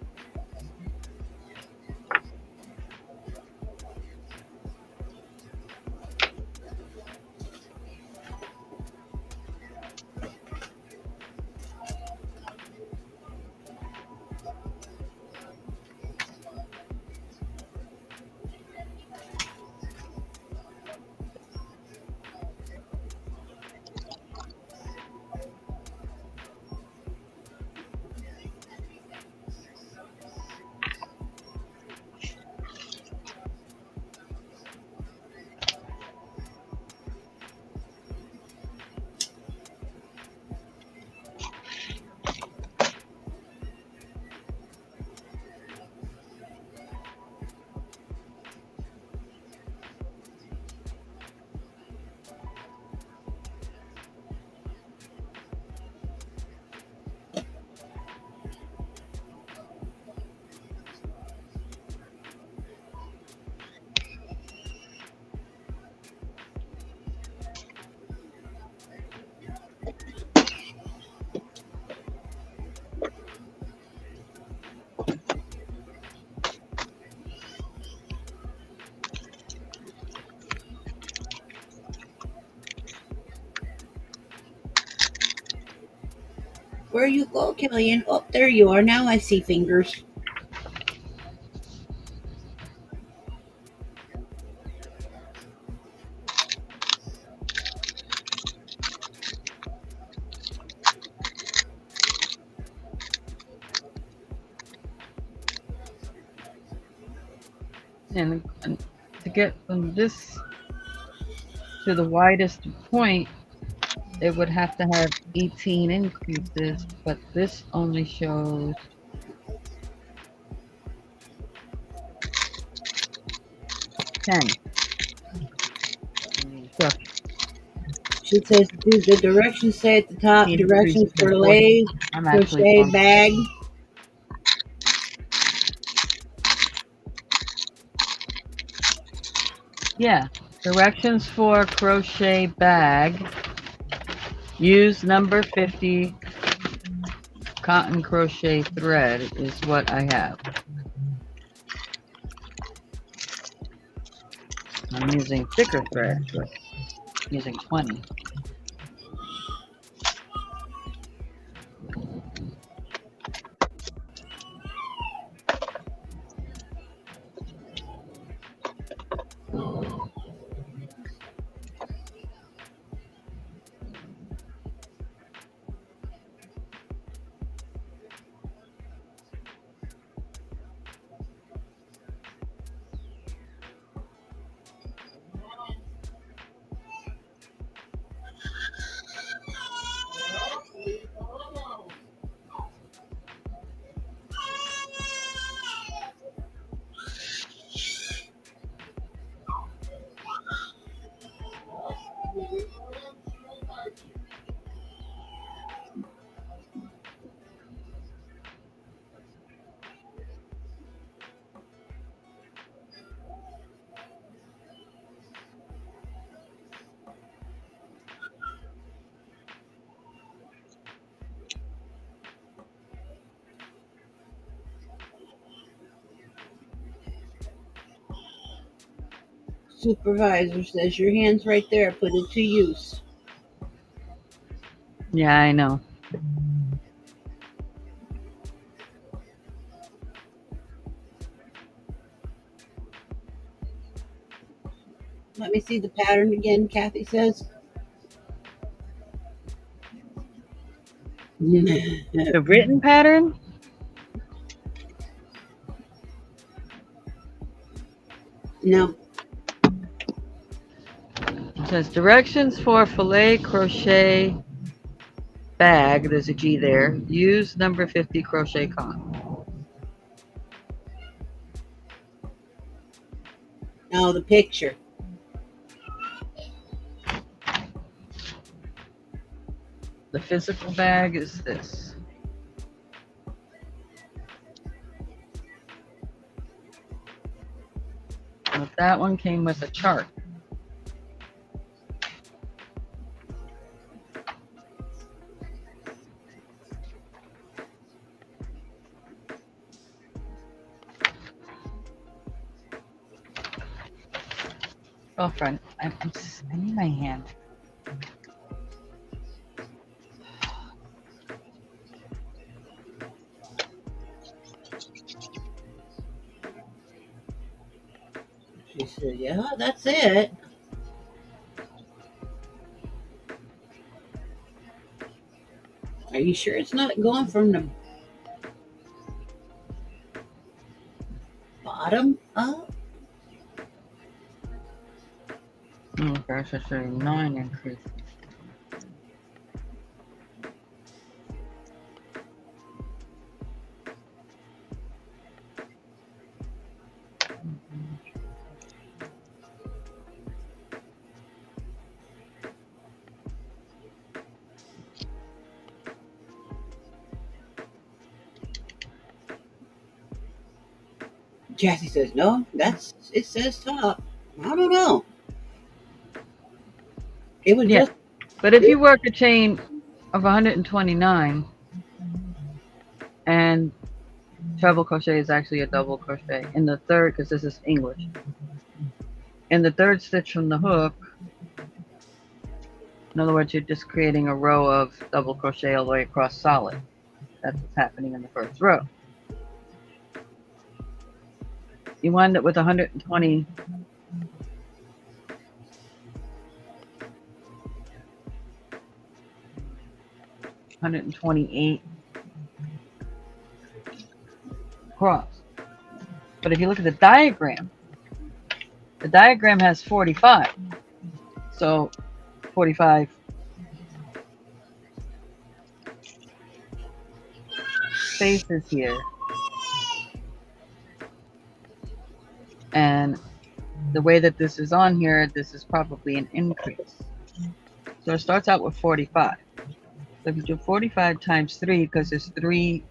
where you go, Killian? Oh, there you are. Now I see fingers. And to get from this to the widest point, it would have to have 18 increases, but this only shows 10 in the instructions. She says, do the directions say at the top, 18 directions increases for in 40. lay, I'm actually crochet on bag. Yeah, directions for crochet bag. Use number 50 cotton crochet thread is what I have. I'm using thicker thread, but using 20. Supervisor says, your hand's right there. Put it to use. Yeah, I know. Let me see the pattern again, Kathy says. The written pattern? No. It says directions for filet crochet bag. There's a G there. Use number 50 crochet con. No, the picture. The physical bag is this. But that one came with a chart. Girlfriend, I need my hand. She said, yeah, that's it. Are you sure it's not going from the bottom up? Oh gosh, that's a 9 increase. Cassie says, no, it says top. I don't know. It was Yeah, just, but if you work a chain of 129 and treble crochet is actually a double crochet in the third, because this is English. In the third stitch from the hook, in other words, you're just creating a row of double crochet all the way across solid. That's what's happening in the first row. You wind up with 120 128 across. But if you look at the diagram has 45. So 45 spaces here. And the way that this is on here, this is probably an increase. So it starts out with 45. So if you do 45 times 3, because there's 3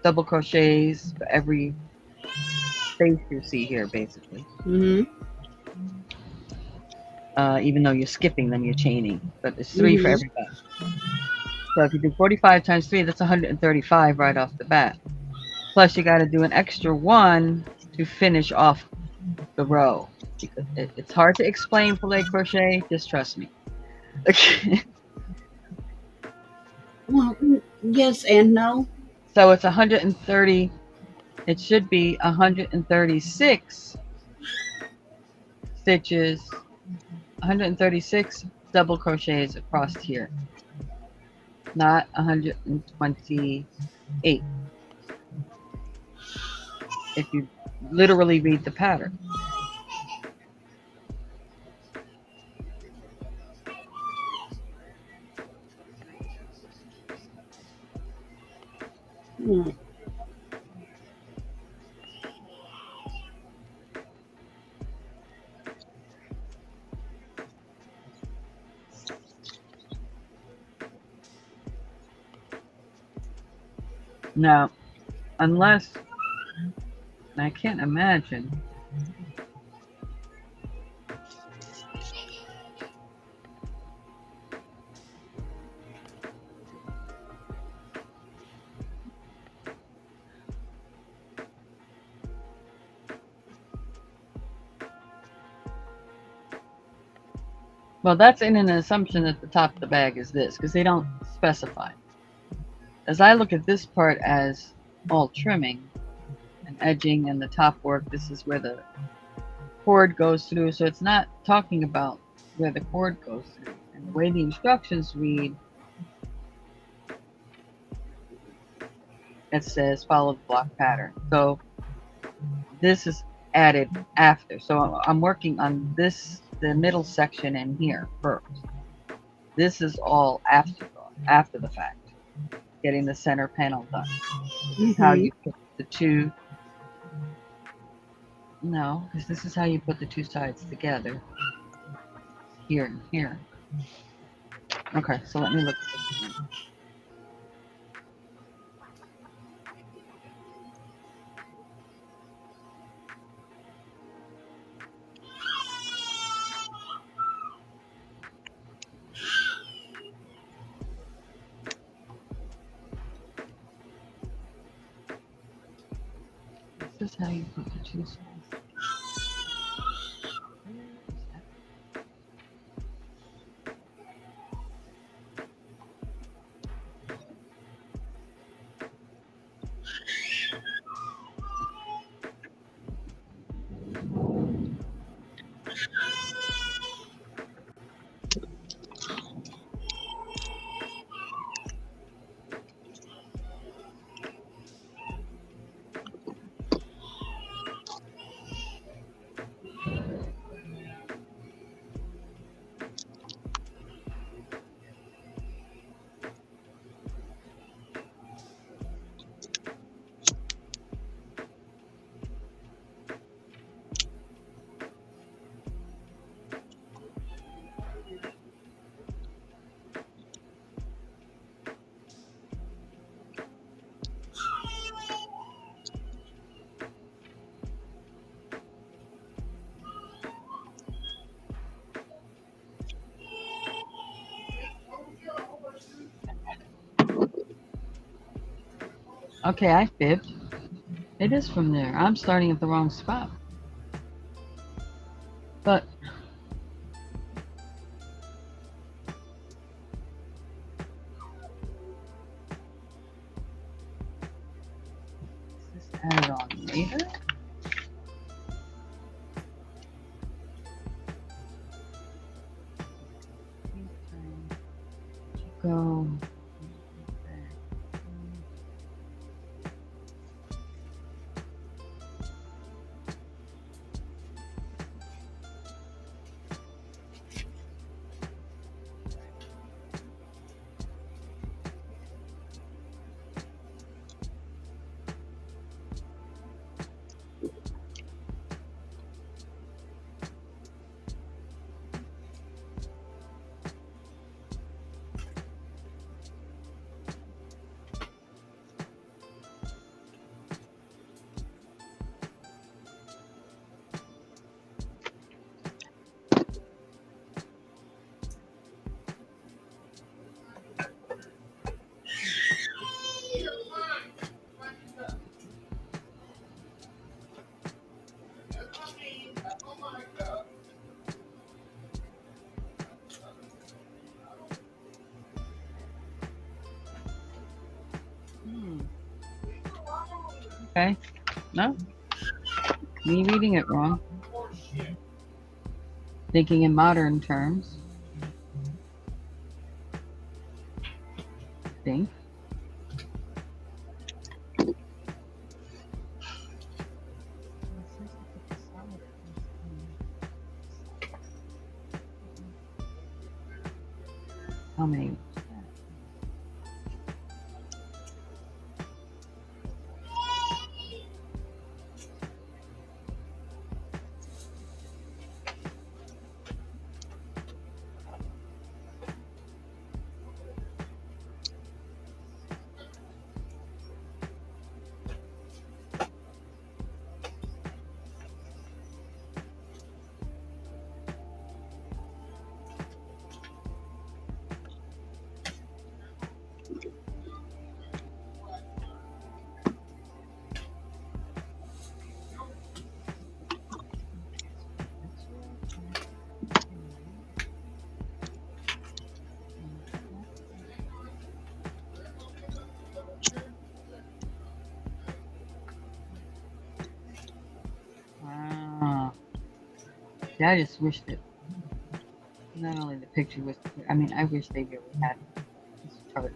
double crochets for every space you see here, basically. Even though you're skipping them, you're chaining. But there's 3 for everybody. So if you do 45 times 3, that's 135 right off the bat. Plus you got to do an extra 1 to finish off the row. Because it's hard to explain filet crochet, just trust me. well, yes and no. So it's 130, it should be 136 stitches, 136 double crochets across here, not 128 if you literally read the pattern. Now, unless, I can't imagine. Well, that's in an assumption that the top of the bag is this, because they don't specify. As I look at this part as all trimming and edging and the top work, this is where the cord goes through. So it's not talking about where the cord goes through. And the way the instructions read, it says follow the block pattern. So this is added after. So I'm working on this, the middle section in here first. This is all afterthought, after the fact, getting the center panel done. This is how you put the two, no, because this is how you put the two sides together. Here and here. Okay, so let me look at this again. This is how you put the two sides. Okay, I fibbed. It is from there. I'm starting at the wrong spot. But is this added on later? Go. Okay. No. Me reading it wrong. Thinking in modern terms. I think. How many? See, I just wish that not only the picture was clear, I mean, I wish they really had this chart.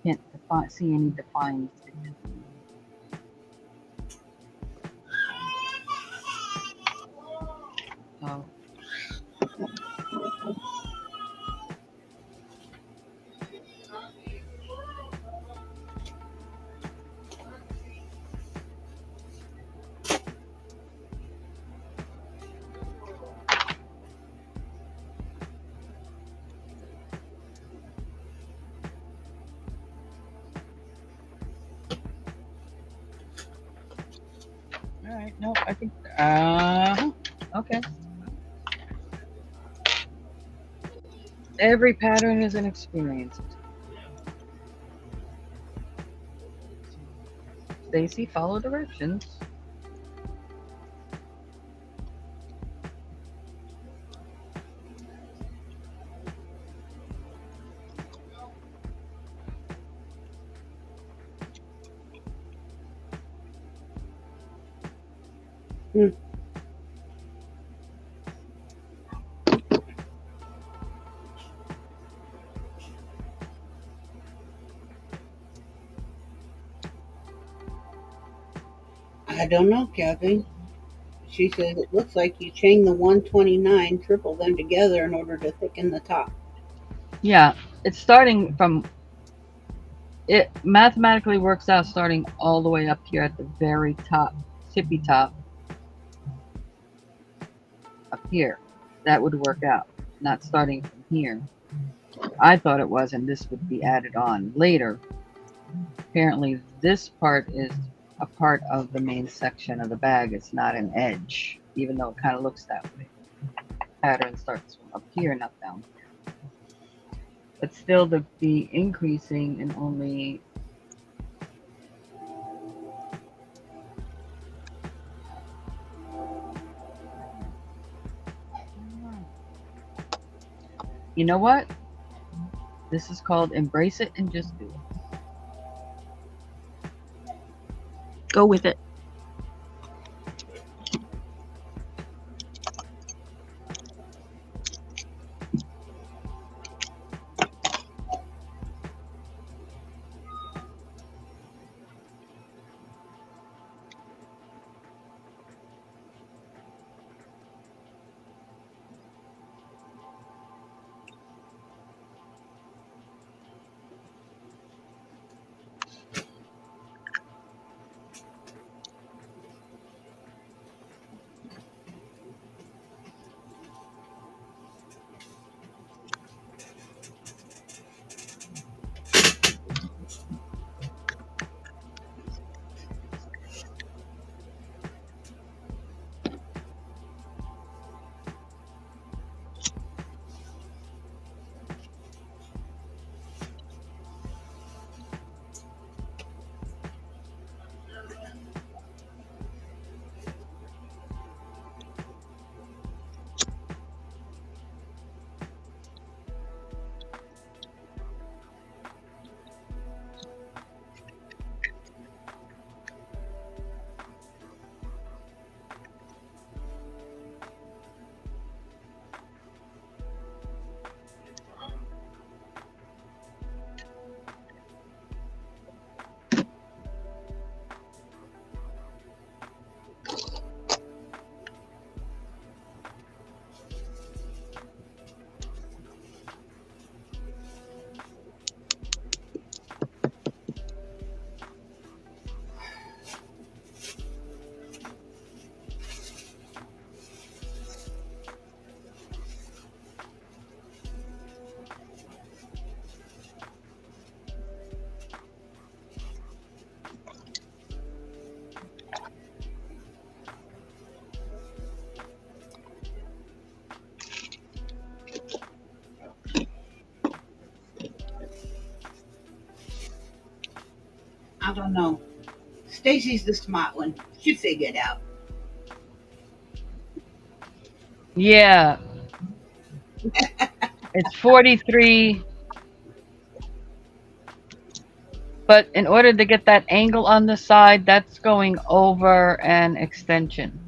Can't see any defined stitches. So, all right, no, I think, okay. Every pattern is an experience. Stacy, follow directions. I don't know, Kathy. She says it looks like you chain the 129, triple them together in order to thicken the top. Yeah, it's starting from, it mathematically works out starting all the way up here at the very top, tippy top, up here. That would work out, not starting from here. I thought it was, and this would be added on later. Apparently, this part is a part of the main section of the bag. It's not an edge, even though it kind of looks that way. Pattern starts from up here, not down here. But still, the increasing in only you know what? This is called embrace it and just do it. Go with it. I don't know. Stacy's the smart one. She figured out. Yeah, it's 43. But in order to get that angle on the side, that's going over an extension.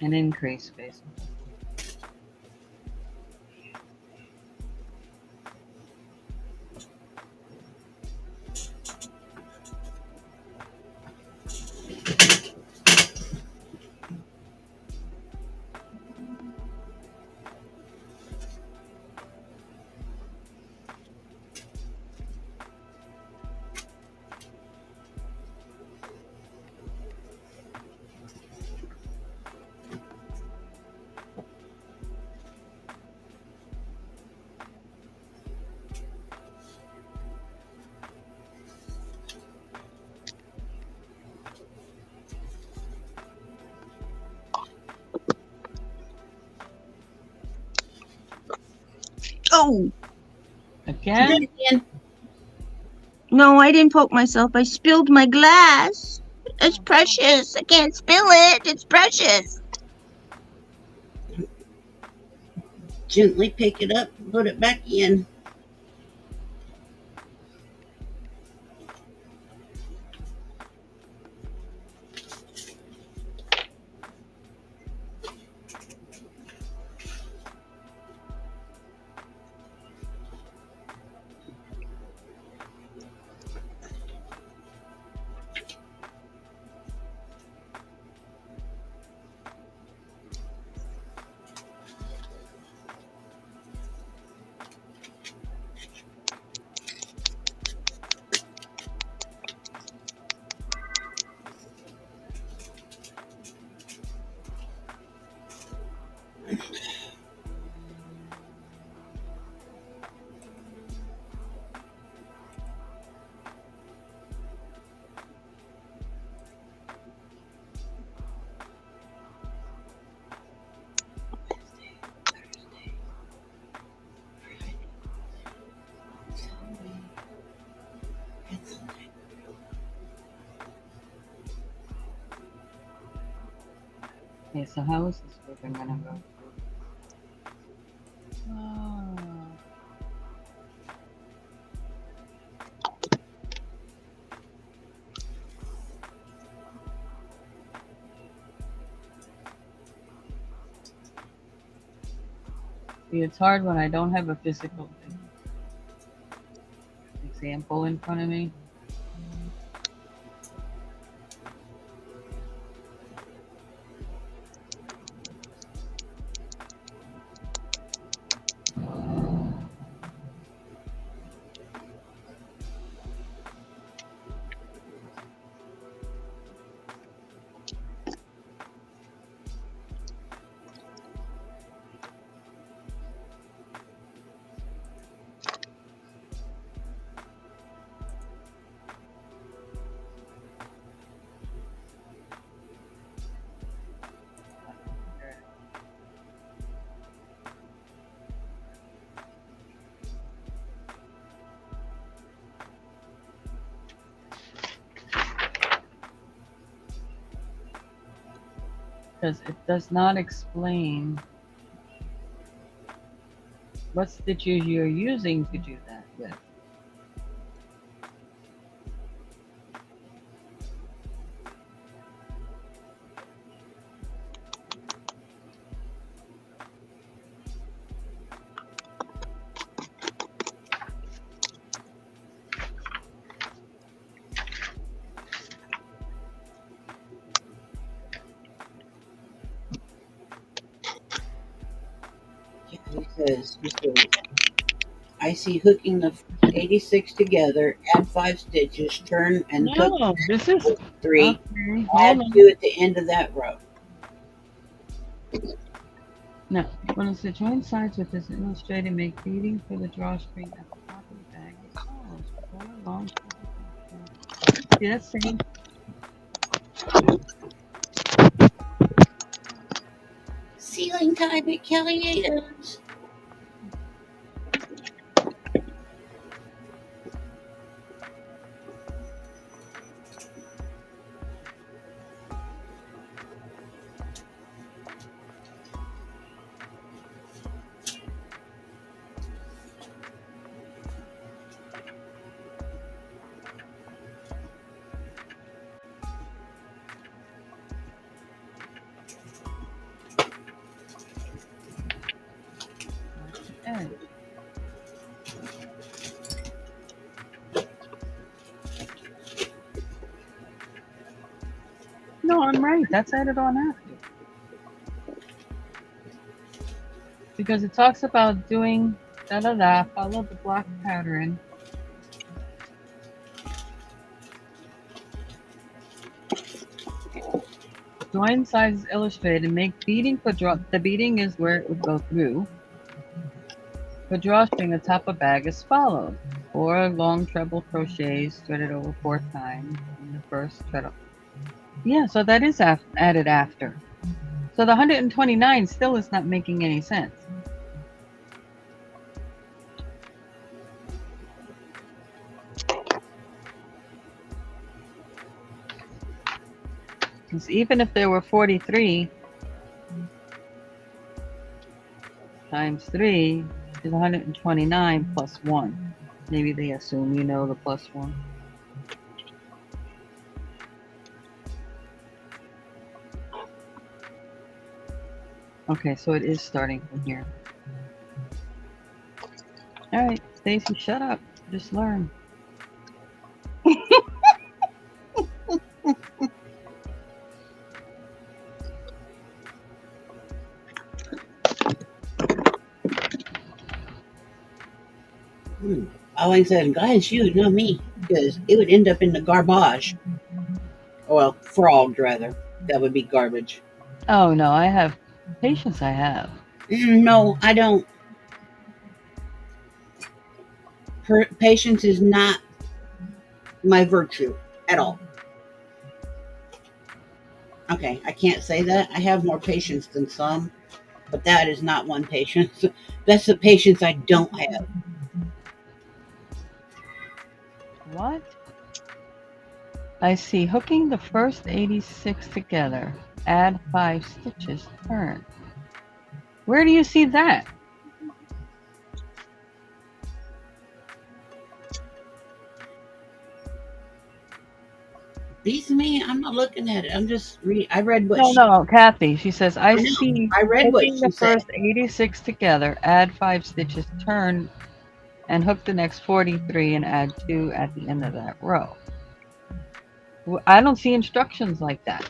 An increase, basically. Oh, Again? Again. no, I didn't poke myself. I spilled my glass. It's precious. I can't spill it. It's precious. Gently pick it up and put it back in. Okay, so how is this group I'm gonna go through? Oh. See, it's hard when I don't have a physical example in front of me. Because it does not explain what stitches you're using to do that with. Yeah, he says, I see hooking the 86 together, add 5 stitches, turn and hook No, this is 3, okay. add Hold on. 2 at the end of that row. No, when it's the joint sides with this illustrated, make beading for the drawstring at the top of the bag as follows. Pull along. See, that's saying Ceiling time at Kelly Adams. No, I'm right. That's added on after. Because it talks about doing da-da-da, follow the block pattern. Join sizes illustrated. Make beading for draw. The beading is where it would go through. For drawstring, atop a bag as follows: 4 long treble crochets, threaded over 4 times in the first treble. Yeah, so that is added after. So the 129 still is not making any sense. Because even if there were 43 times 3 is 129 plus 1. Maybe they assume you know the plus 1. Okay, so it is starting from here. All right, Stacy, shut up. Just learn. All I said, guys, you, not me, because it would end up in the garbage. Well, frogged rather. That would be garbage. Oh no, I have patience. I have. No, I don't. Patience is not my virtue at all. Okay, I can't say that. I have more patience than some, but that is not one patience. That's the patience I don't have. What? I see. Hooking the first 86 together. Add 5 stitches. Turn. Where do you see that? These me, I'm not looking at it. I'm just I read what No, Kathy. She says, I know. see. I read what Hooking she the said. first 86 together. Add 5 stitches. Turn and hook the next 43 and add 2 at the end of that row. I don't see instructions like that.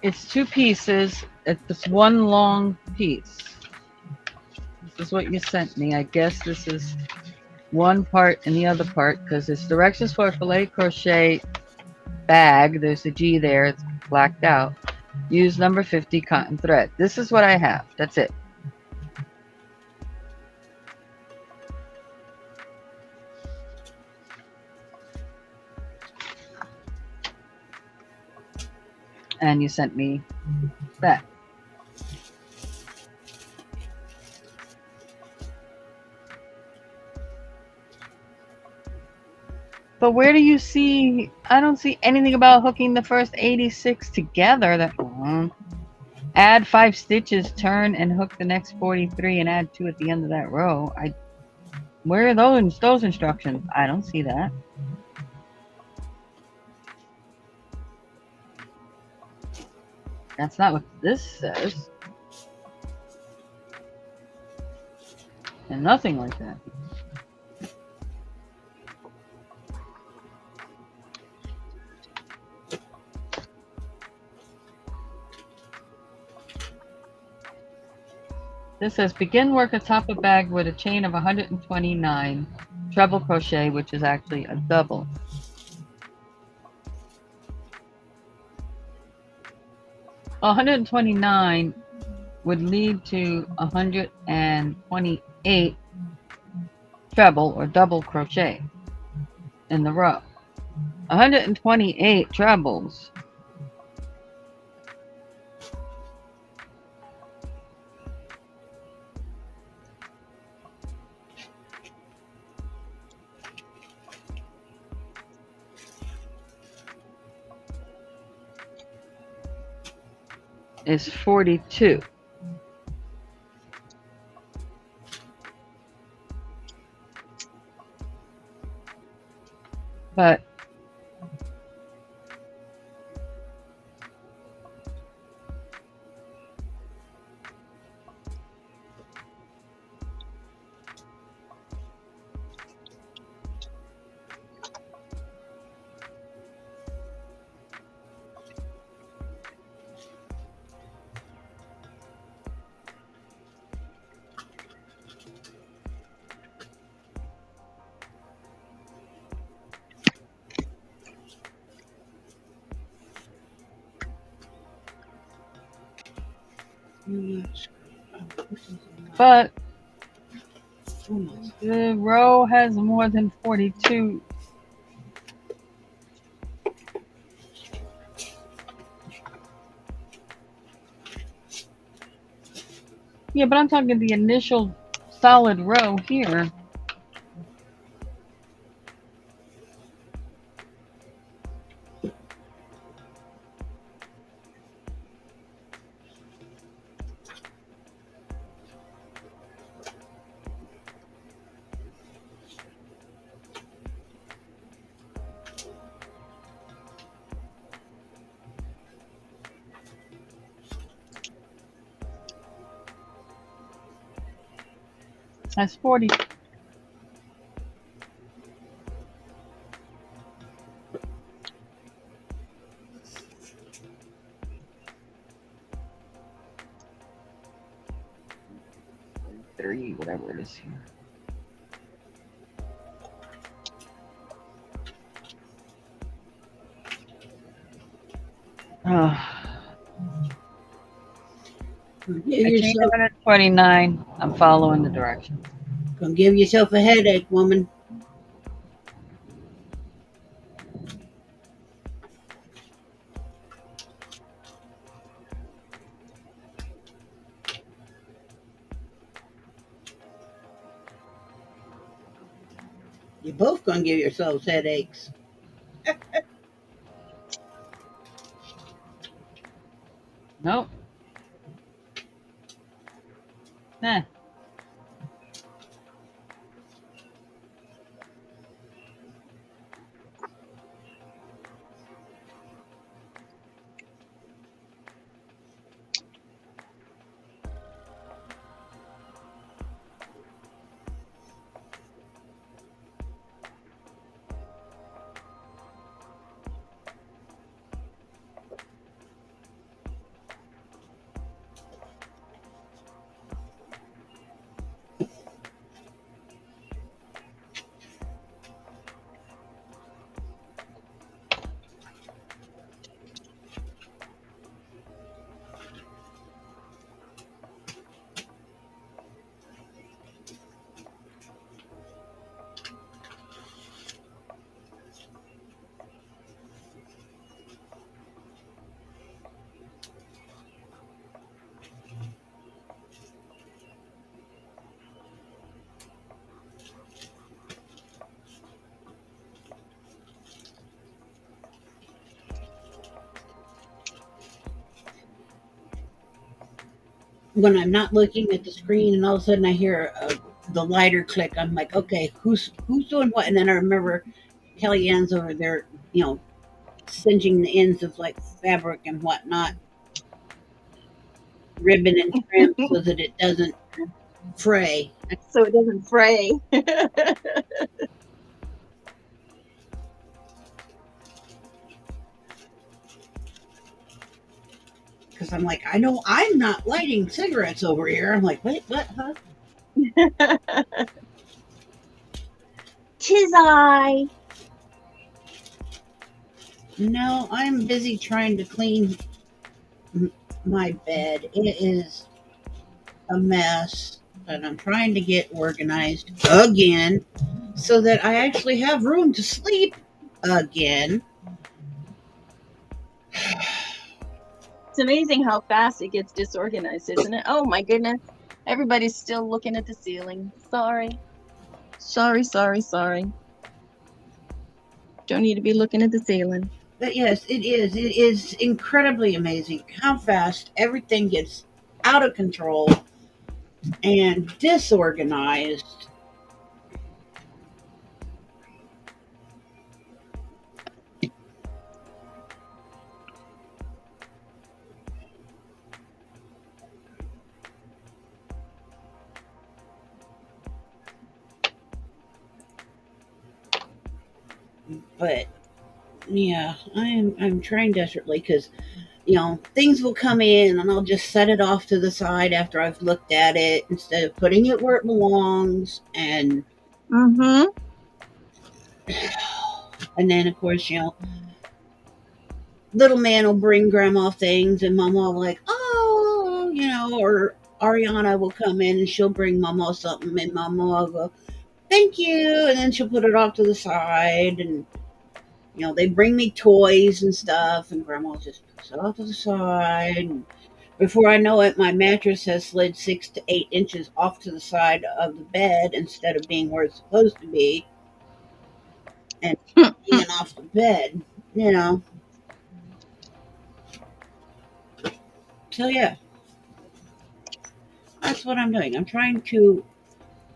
It's 2 pieces. It's this one long piece. This is what you sent me. I guess this is one part and the other part because it's directions for a filet crochet bag. There's a G there. It's blacked out. Use number 50 cotton thread. This is what I have. That's it. And you sent me that. But where do you see? I don't see anything about hooking the first 86 together. Add 5 stitches, turn and hook the next 43 and add 2 at the end of that row. Where are those instructions? I don't see that. That's not what this says. And nothing like that. This says begin work atop a bag with a chain of 129 treble crochet, which is actually a double. Well, 129 would lead to 128 treble or double crochet in the row. 128 trebles is 42. But but the row has more than 42. Yeah, but I'm talking the initial solid row here. That's 40. Three, whatever it is here. Give I came yourself, in at 29. I'm following the directions. gonna give yourself a headache, woman. You're both gonna give yourselves headaches. Nope. Nah. When I'm not looking at the screen, and all of a sudden I hear the lighter click, I'm like, okay, who's doing what? And then I remember Kellyanne's over there, singeing the ends of like fabric and whatnot, ribbon and trim, so that it doesn't fray. So it doesn't fray. Because I'm like, I know I'm not lighting cigarettes over here. I'm like, wait, what? Huh? Tis I. No, I'm busy trying to clean my bed. It is a mess, and I'm trying to get organized again so that I actually have room to sleep again. It's amazing how fast it gets disorganized, isn't it? Oh my goodness. Everybody's still looking at the ceiling. Sorry. Sorry. Don't need to be looking at the ceiling. But yes, it is. It is incredibly amazing how fast everything gets out of control and disorganized. But yeah, I'm trying desperately because things will come in and I'll just set it off to the side after I've looked at it instead of putting it where it belongs. Mm-hmm. And then of course, little man will bring grandma things and mama will like, oh, or Ariana will come in and she'll bring mama something and mama will go, thank you. And then she'll put it off to the side and they bring me toys and stuff and grandma just puts it off to the side. And before I know it, my mattress has slid 6 to 8 inches off to the side of the bed instead of being where it's supposed to be and hanging off the bed, you know. So yeah, that's what I'm doing. I'm trying to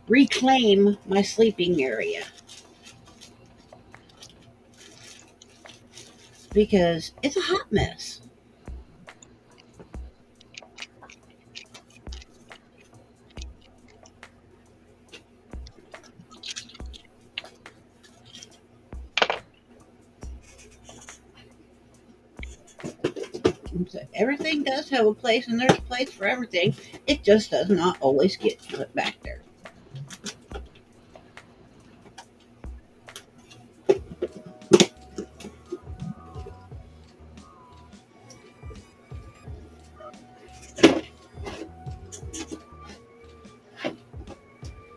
reclaim my sleeping area because it's a hot mess. And so everything does have a place, and there's a place for everything. It just does not always get put back there.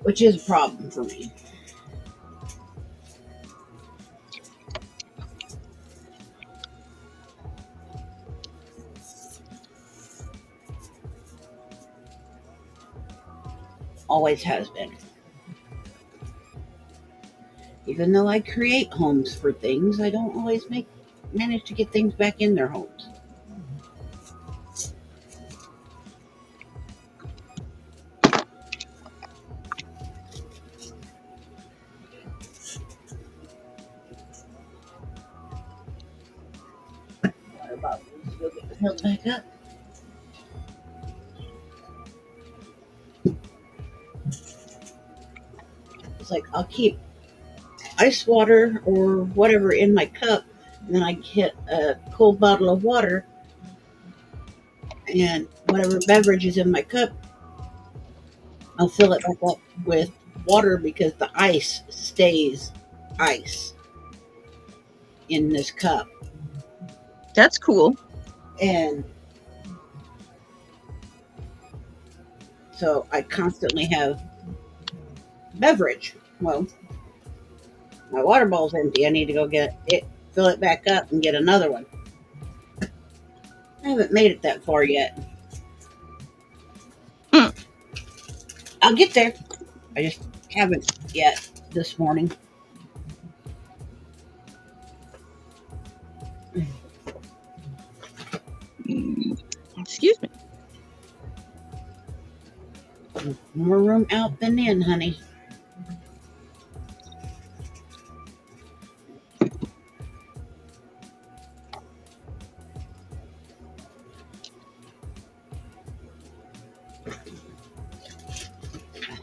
Which is a problem for me. Always has been. Even though I create homes for things, I don't always manage to get things back in their homes. What about this? Go get the hilt back up. It's like I'll keep ice water or whatever in my cup, and then I get a cold bottle of water, and whatever beverage is in my cup, I'll fill it back up with water because the ice stays ice in this cup. That's cool. And so I constantly have beverage. Well, my water bowl's empty. I need to go get it, fill it back up, and get another one. I haven't made it that far yet. Hmm. I'll get there. I just haven't yet this morning. Excuse me. More room out than in, honey.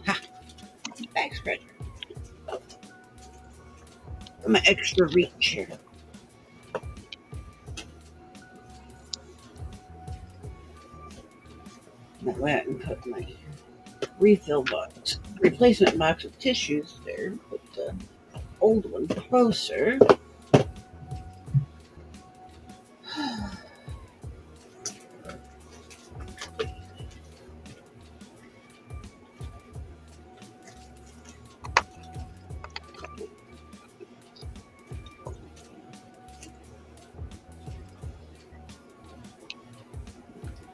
Aha. Back scratcher. My extra reach here. That way I can put my refill box, replacement box of tissues there. Put the old one closer.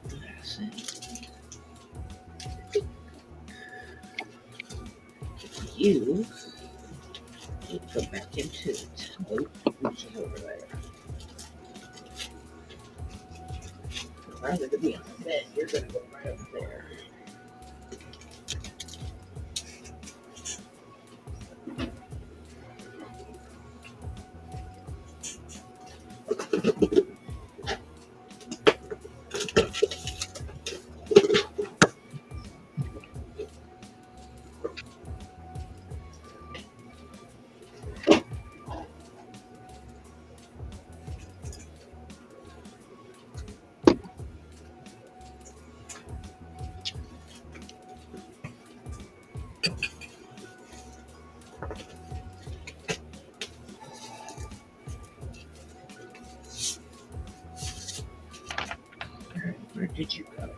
That's it. You need to go back into it. Oh, she's over there. rather to be on the bed. You're gonna go right up there. Where did you go?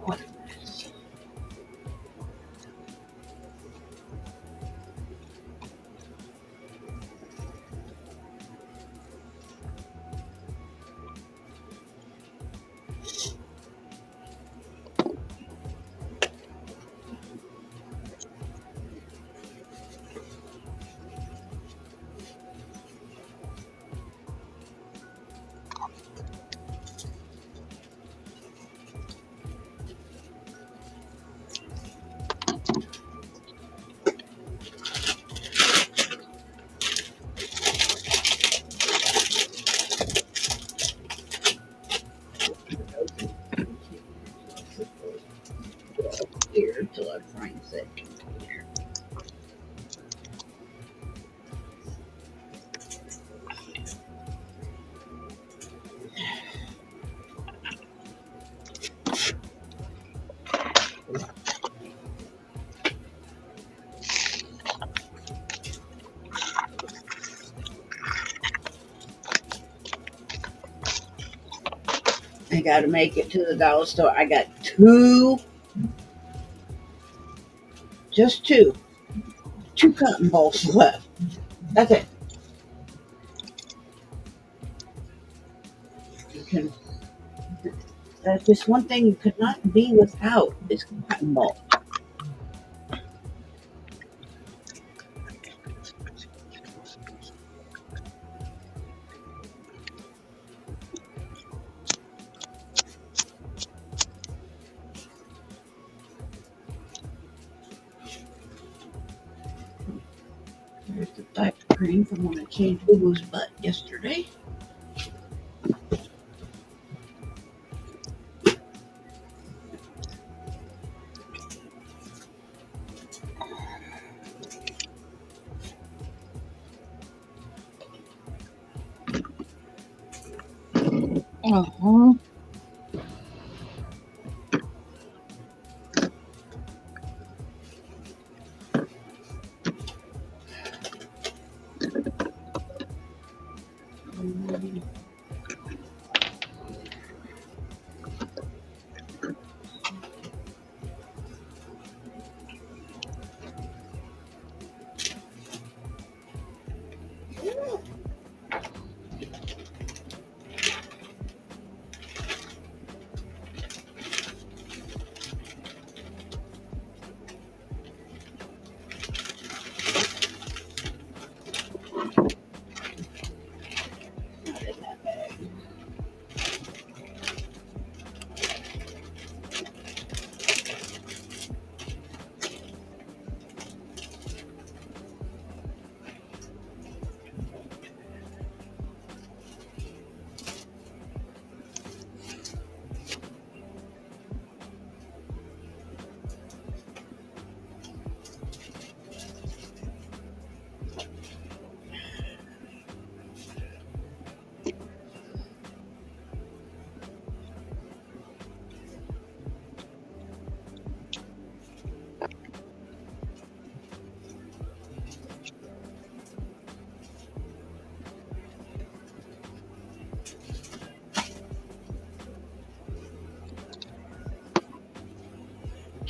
What? Here until I find that container. I gotta make it to the dollar store. I got just two cotton balls left. That's it. You can, that's just one thing you could not be without is cotton ball. There's the black cream from when I changed Boo Boo's butt yesterday. Uh-huh.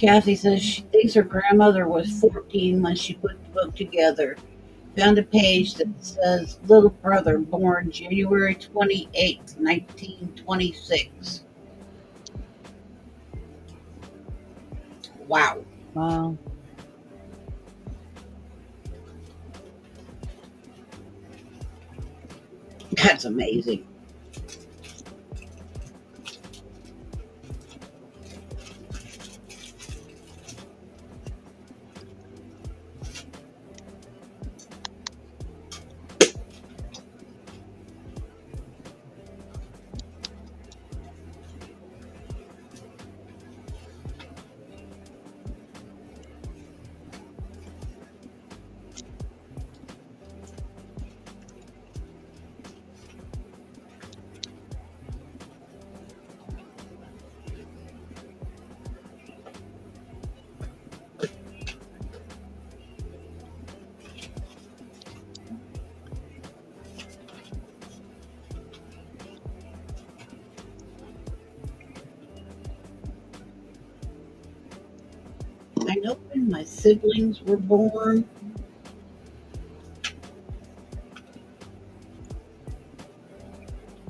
Kathy says she thinks her grandmother was 14 when she put the book together. Found a page that says little brother born January 28th, 1926. Wow, Wow. that's amazing. I know when my siblings were born.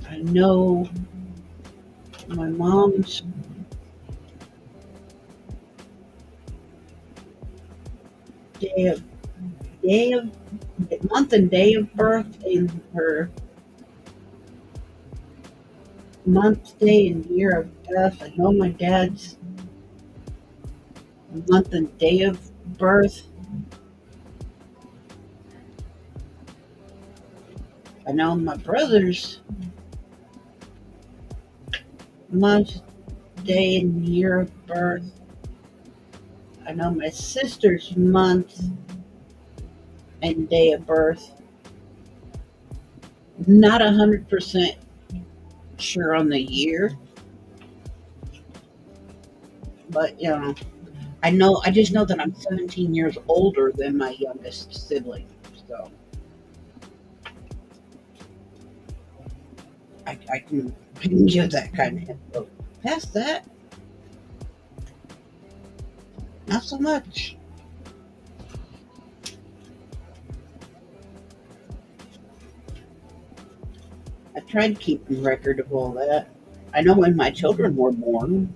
I know my mom's day of day of month and day of birth and her month, day, and year of death. I know my dad's month and day of birth. I know my brother's month, day, and year of birth. I know my sister's month and day of birth. Not 100% sure on the year, but I just know that I'm 17 years older than my youngest sibling. So I can give that kind of info. Past that, not so much. I tried keeping record of all that. I know when my children were born.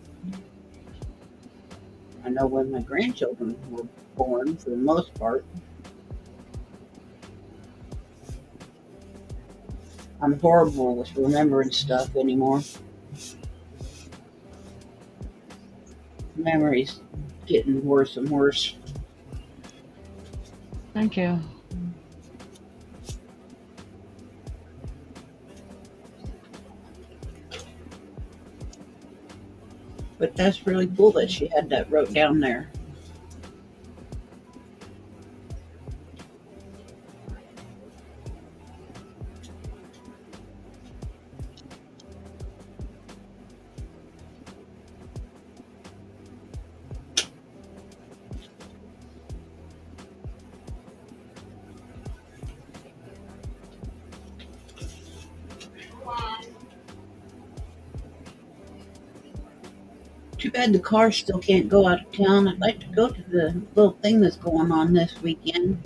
I know when my grandchildren were born for the most part. I'm horrible with remembering stuff anymore. Memory's getting worse and worse. Thank you. But that's really cool that she had that wrote down there. Too bad the car still can't go out of town. I'd like to go to the little thing that's going on this weekend.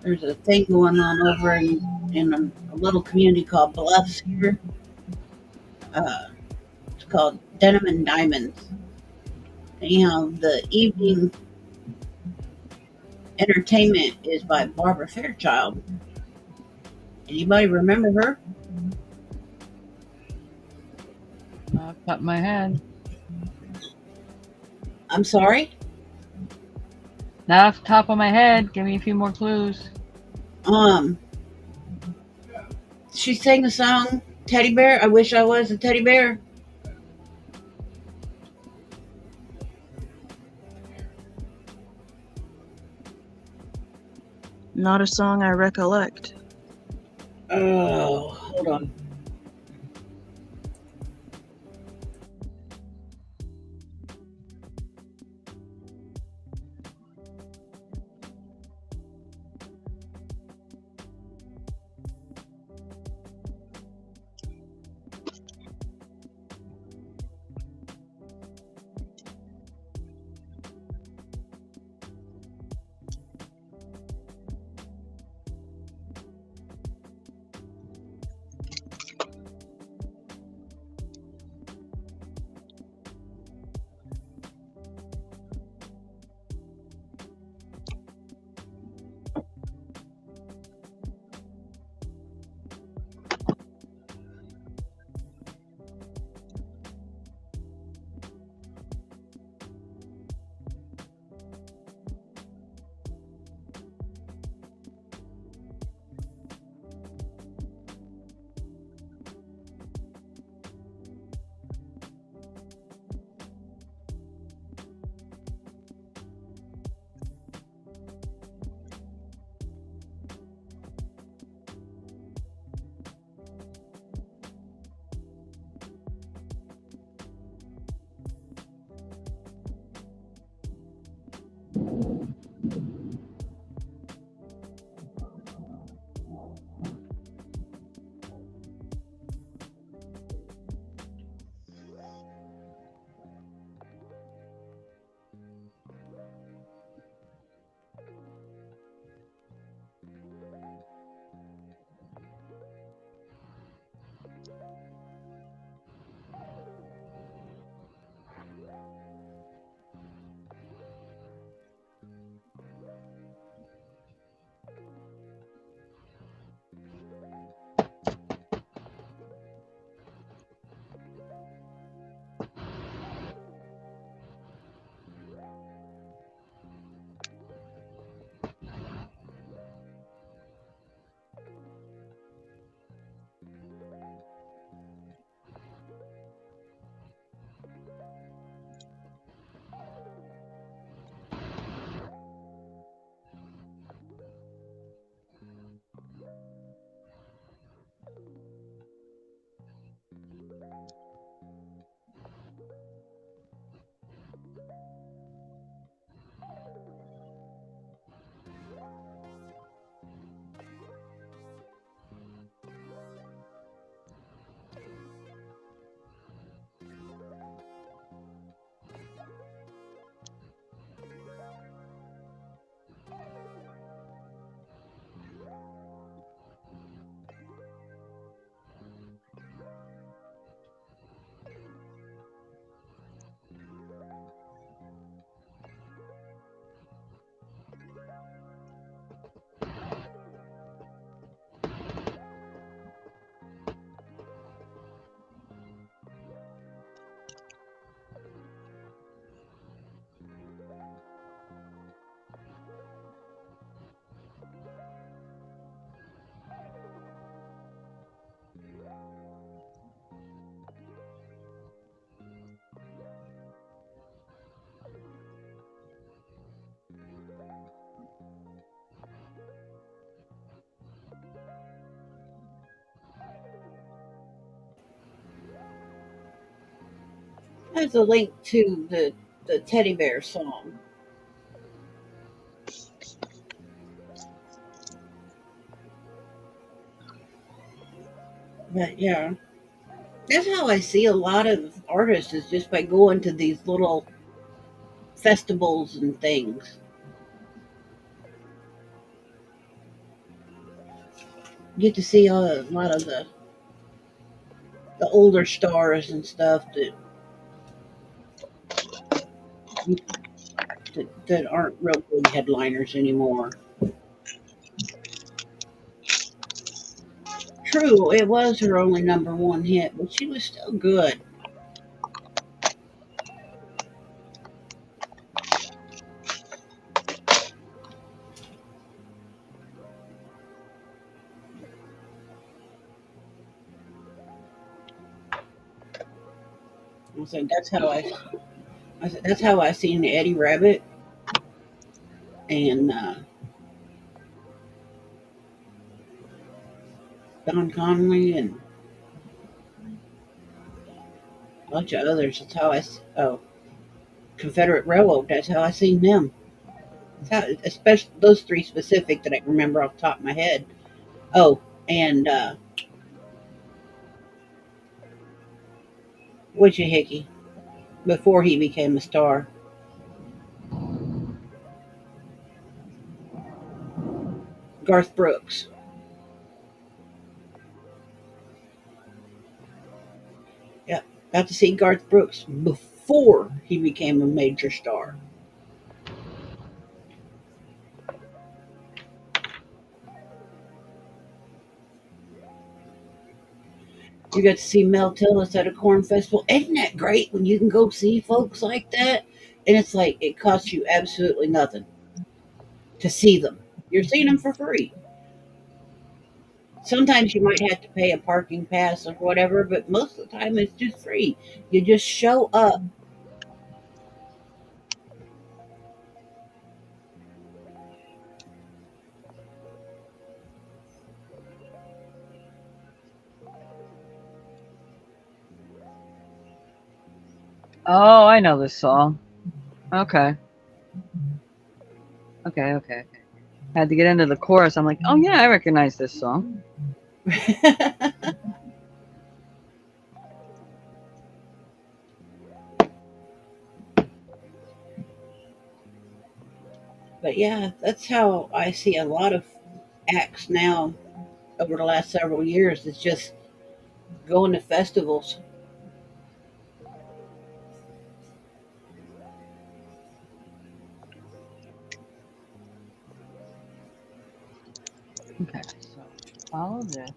There's a thing going on over in a little community called Bluffs here. It's called Denim and Diamonds. Anyhow, the evening entertainment is by Barbara Fairchild. Anybody remember her? Off the top of my head. I'm sorry? Not off the top of my head. Give me a few more clues. She sang the song Teddy Bear. I wish I was a teddy bear. Not a song I recollect. Oh, hold on. has a link to the teddy bear song. But yeah, that's how I see a lot of artists is just by going to these little festivals and things. Get to see a lot of the older stars and stuff that aren't real big headliners anymore. True, it was her only number one hit, but she was still good. I said that's how I seen Eddie Rabbit and Don Conley and a bunch of others. That's how oh, Confederate Railroad. That's how I seen them. That's how, especially those three specific that I can remember off the top of my head. Oh, and Witchy Hickey before he became a star. Garth Brooks. Yeah, got to see Garth Brooks before he became a major star. You got to see Mel Tillis at a corn festival. Isn't that great when you can go see folks like that? And it's like it costs you absolutely nothing to see them. You're seeing them for free. Sometimes you might have to pay a parking pass or whatever, but most of the time it's just free. You just show up. Oh, I know this song. Okay. Okay. Had to get into the chorus. I'm like, oh yeah, I recognize this song. But yeah, that's how I see a lot of acts now over the last several years. It's just going to festivals. Okay, so follow this.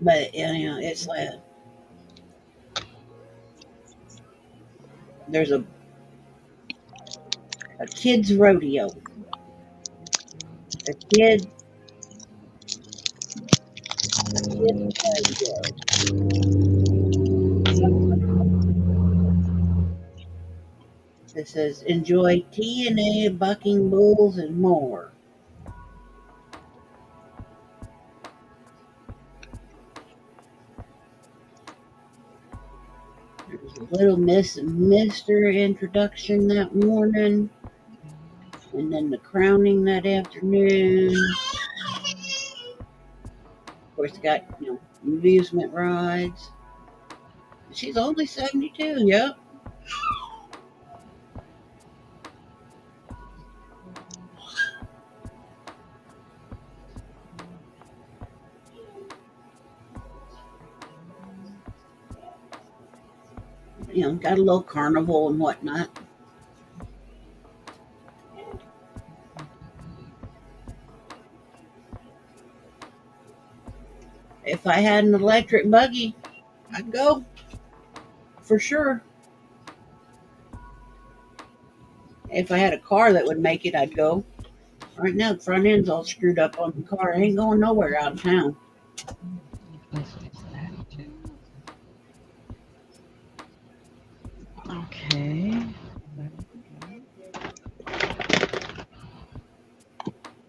But it's like there's a kids rodeo. A kid rodeo. It says enjoy TNA, bucking bulls, and more. There's a Little Miss and Mister introduction that morning, and then the crowning that afternoon. Of course, got amusement rides. She's only 72. Yep. Got a little carnival and whatnot. If I had an electric buggy, I'd go for sure. If I had a car that would make it, I'd go. Right now, the front end's all screwed up on the car. I ain't going nowhere out of town.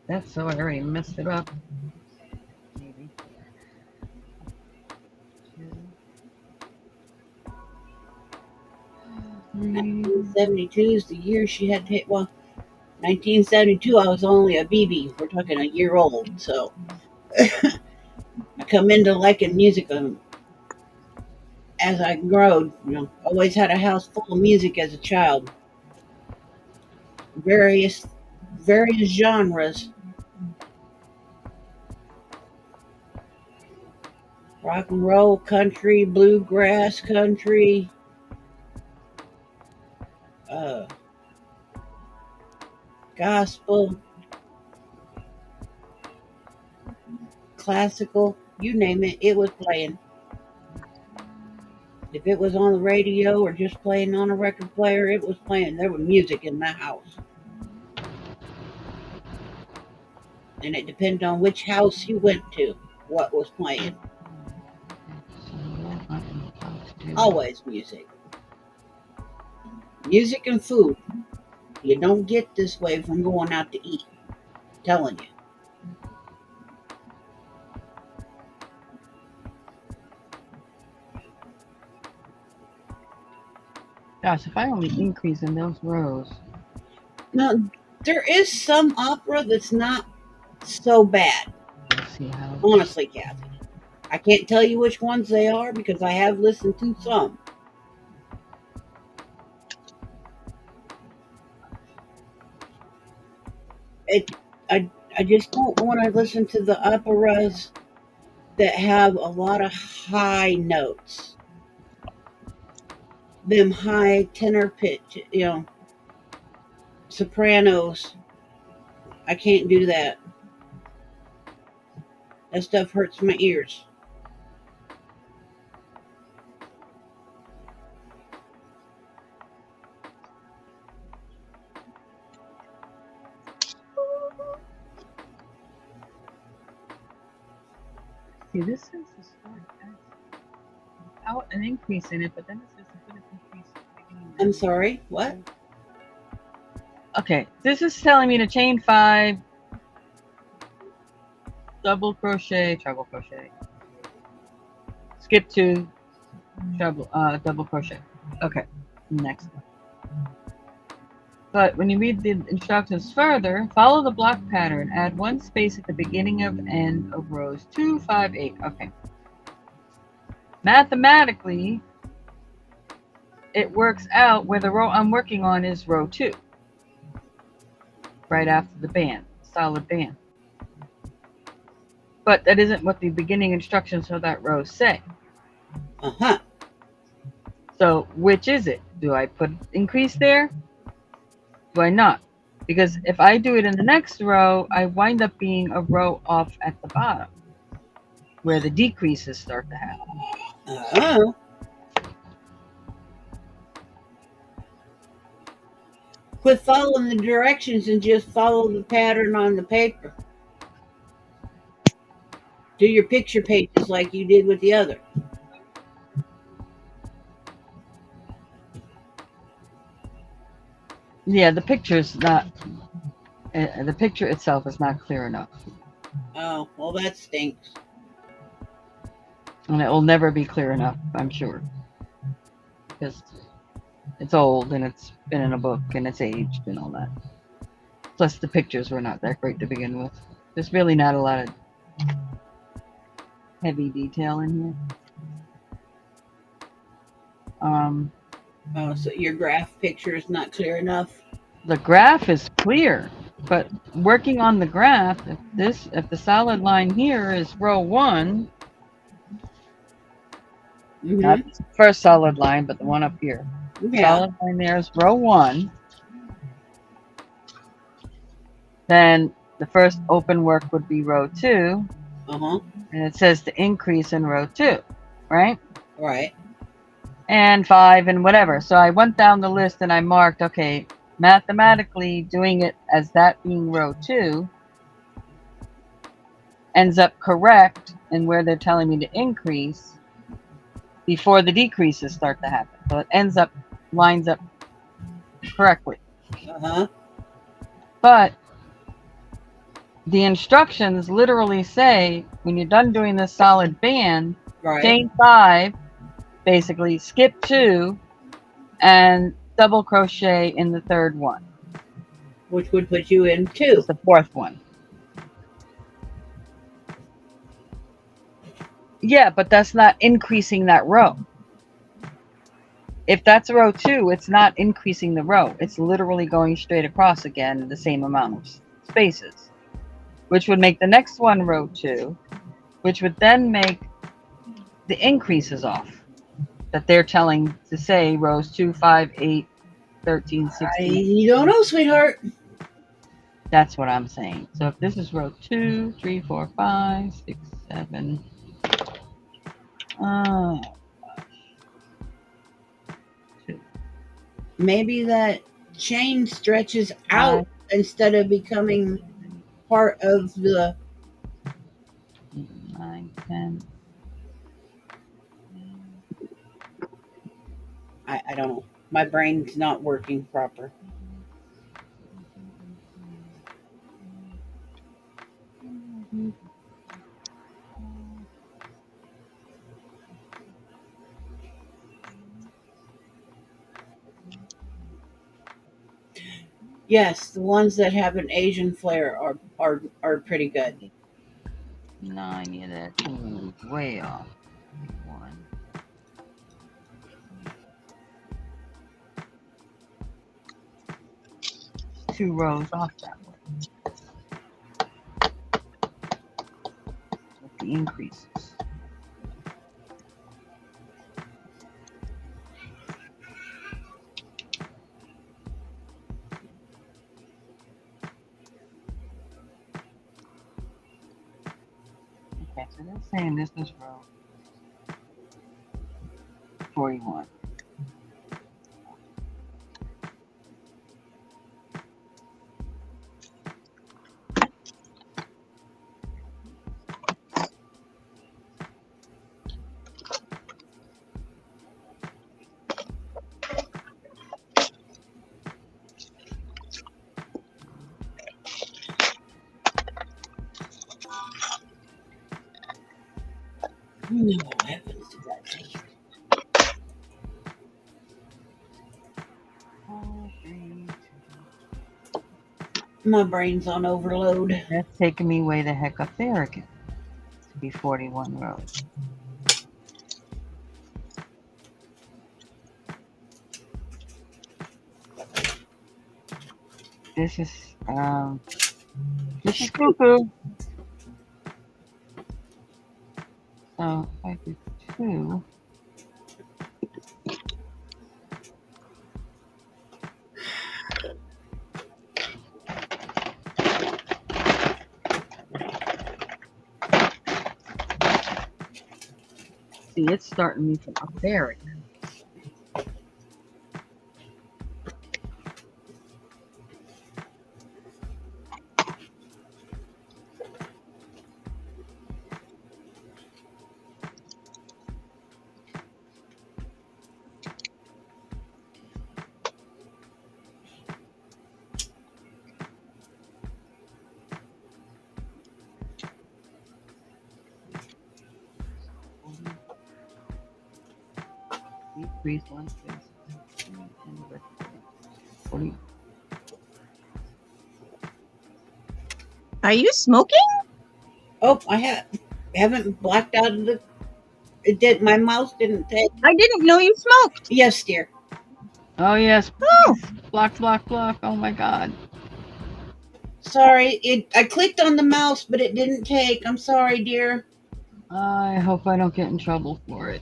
That's so I already messed it up. Maybe. 1972 is the year she had to hit. Well, 1972, I was only a BB. We're talking a year old, so I come into liking music as I growed. Always had a house full of music as a child. Various various genres. Rock and roll, country, bluegrass, country, uh, gospel, classical, you name it, it was playing. If it was on the radio or just playing on a record player, it was playing. There was music in the house. And it depended on which house you went to, what was playing. Always music. Music and food. You don't get this way from going out to eat. I'm telling you. Gosh, if I only increase in those rows. Now, there is some opera that's not so bad. Let's see how. Honestly, Kathy. I can't tell you which ones they are because I have listened to some. I just don't want to listen to the operas that have a lot of high notes. Them high tenor pitch, sopranos. I can't do that. That stuff hurts my ears. See, this says to start without an increase in it, but then it says to put an increase at the beginning. I'm sorry, what? Okay, this is telling me to chain 5, double crochet, treble crochet, skip 2, double crochet. Okay, next one. But when you read the instructions further, follow the block pattern. Add 1 space at the beginning of end of rows 2, 5, 8. Okay. Mathematically, it works out where the row I'm working on is row 2. Right after the band, solid band. But that isn't what the beginning instructions for that row say. Uh-huh. So which is it? Do I put increase there? Do I not? Because if I do it in the next row, I wind up being a row off at the bottom where the decreases start to happen. Uh-huh. Quit following the directions and just follow the pattern on the paper. Do your picture pages like you did with the other. Yeah, the picture's not. The picture itself is not clear enough, Oh, well, that stinks. and it will never be clear enough, I'm sure, because it's old and it's been in a book and it's aged and all that. Plus, the pictures were not that great to begin with. There's really not a lot of heavy detail in here. Oh, so your graph picture is not clear enough? The graph is clear, but working on the graph, if the solid line here is row 1, not the first solid line, but the one up here. Yeah. Solid line there is row 1. Then the first open work would be row 2, Uh-huh. and it says to increase in row 2, right? Right. And 5 and whatever. So I went down the list and I marked, okay, mathematically doing it as that being row 2 ends up correct in where they're telling me to increase before the decreases start to happen. So it lines up correctly. Uh-huh. But The instructions literally say when you're done doing this solid band, Right. chain 5, basically skip 2, and double crochet in the third one. Which would put you in It's 2. the fourth one. Yeah, but that's not increasing that row. If that's row 2, it's not increasing the row. It's literally going straight across again the same amount of spaces, which would make the next one row 2, which would then make the increases off that they're telling to say rows 2, 5, 8, 13, 16. I don't know, sweetheart. That's what I'm saying. So if this is row 2, 3, 4, 5, 6, 7. Oh, 2, Maybe that chain stretches 5, out instead of becoming part of the. 9, 10. I don't know. My brain's not working proper. Yes, the ones that have an Asian flair are pretty good. 9, yeah, that's way off. 1. 2 rows off that way with the increases. Okay, so they're saying this is row 41. No, what happens to that thing? 4, 3, 2. My brain's on overload. That's taking me way the heck up there again to be 41 rows. This is cuckoo. So if I do 2, see, it's starting me from up there again. Decrease 1 space. 40. Are you smoking? Oh, haven't blacked out of the. It did. My mouse didn't take. I didn't know you smoked. Yes, dear. Oh yes, Oh, block, block, block. Oh my god. Sorry. I clicked on the mouse, but it didn't take. I'm sorry, dear. I hope I don't get in trouble for it.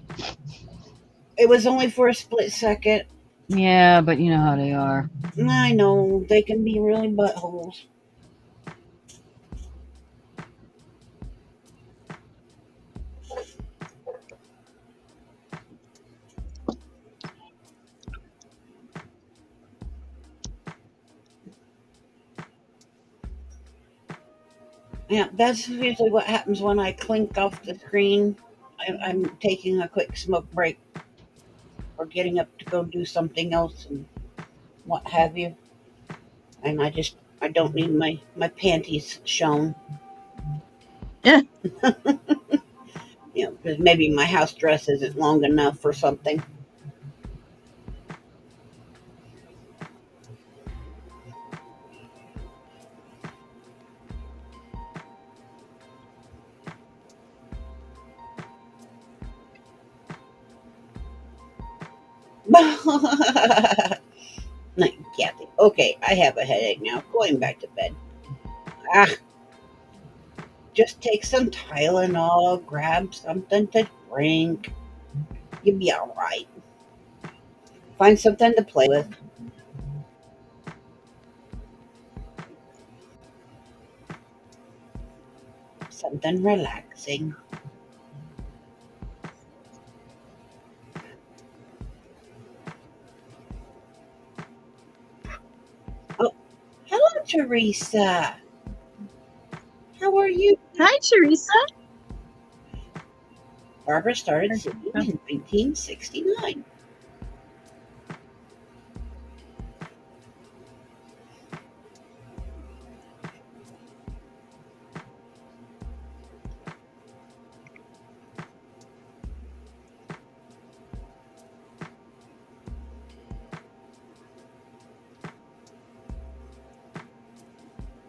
It was only for a split second. Yeah, but you know how they are. I know they can be really buttholes. Yeah, that's usually what happens when I clink off the screen. I'm taking a quick smoke break or getting up to go do something else and what have you. And I don't need my panties shown. Yeah. You know, because maybe my house dress isn't long enough for something. Like, Kathy. Okay, I have a headache now. Going back to bed. Ah, just take some Tylenol, grab something to drink. You'll be all right. Find something to play with. Something relaxing. Oh, hello, Teresa. How are you? Hi, Teresa. Barbara started singing in 1969.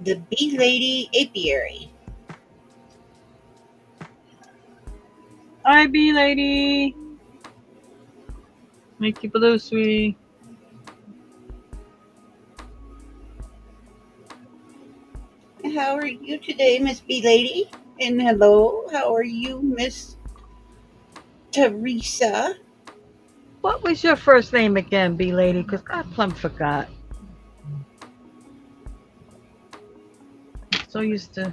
The Bee Lady Apiary. Hi, bee lady. Make you blue, sweetie. How are you today, Miss Bee Lady? And hello, how are you, Miss Teresa? What was your first name again, bee lady? Because I plumb forgot. So used to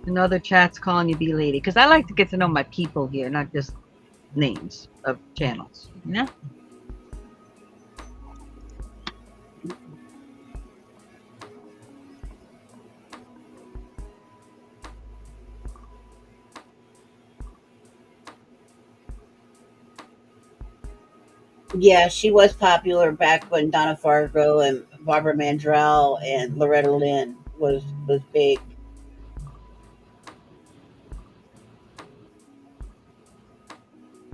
in other chats calling you bee lady. Because I like to get to know my people here, not just names of channels. You know? Yeah, she was popular back when Donna Fargo and Barbara Mandrell and Loretta Lynn was big.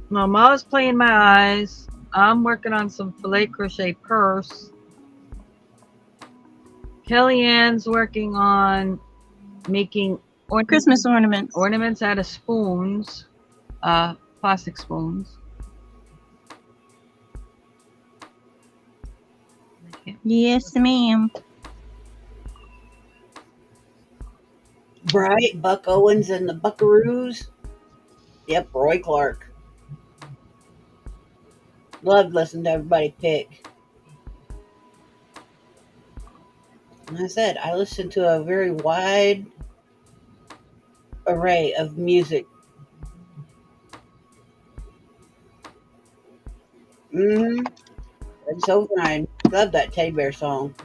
Mama's playing my eyes. I'm working on some filet crochet purse. Kellyanne's working on making Christmas ornaments. ornaments out of spoons, plastic spoons. Yes, ma'am. Right, Buck Owens and the Buckaroos. Yep, Roy Clark. Loved listening to everybody pick. And I said, I listened to a very wide array of music. Mm-hmm. It's so fine. Love that teddy bear song.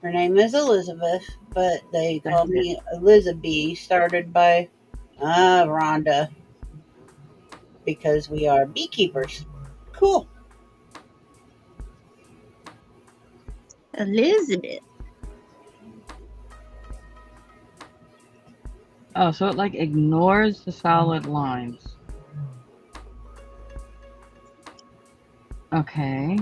Her name is Elizabeth, but they call me Elizabeth, started by Rhonda, because we are beekeepers. Cool. Elizabeth. Oh, so it like ignores the solid lines. Okay.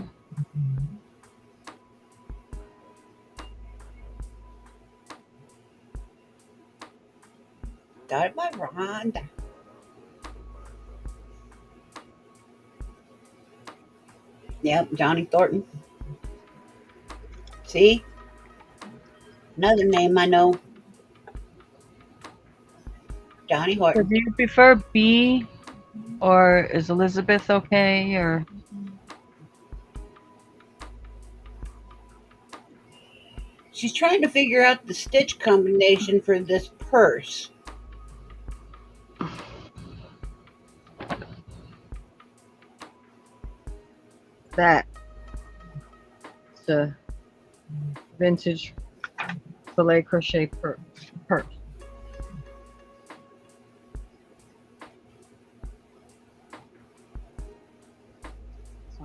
Started by Rhonda. Yep, Johnny Thornton. See? Another name I know. Johnny So Horton. do you prefer B or is Elizabeth okay or She's trying to figure out the stitch combination for this purse. that? It's a vintage filet crochet purse.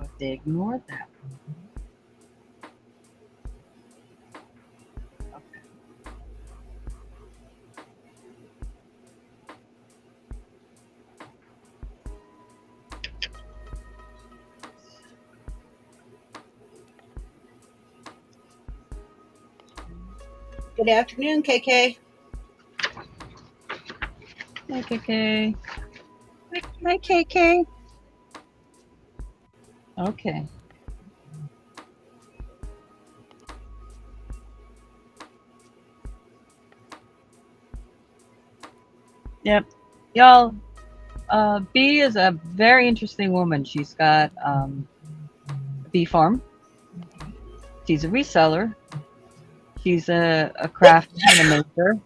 So if they ignored that. Okay. Good afternoon, KK. Hey, KK. Hi, KK. Okay. Yep. Y'all, B is a very interesting woman. She's got a bee farm. She's a reseller. She's a craft and a maker.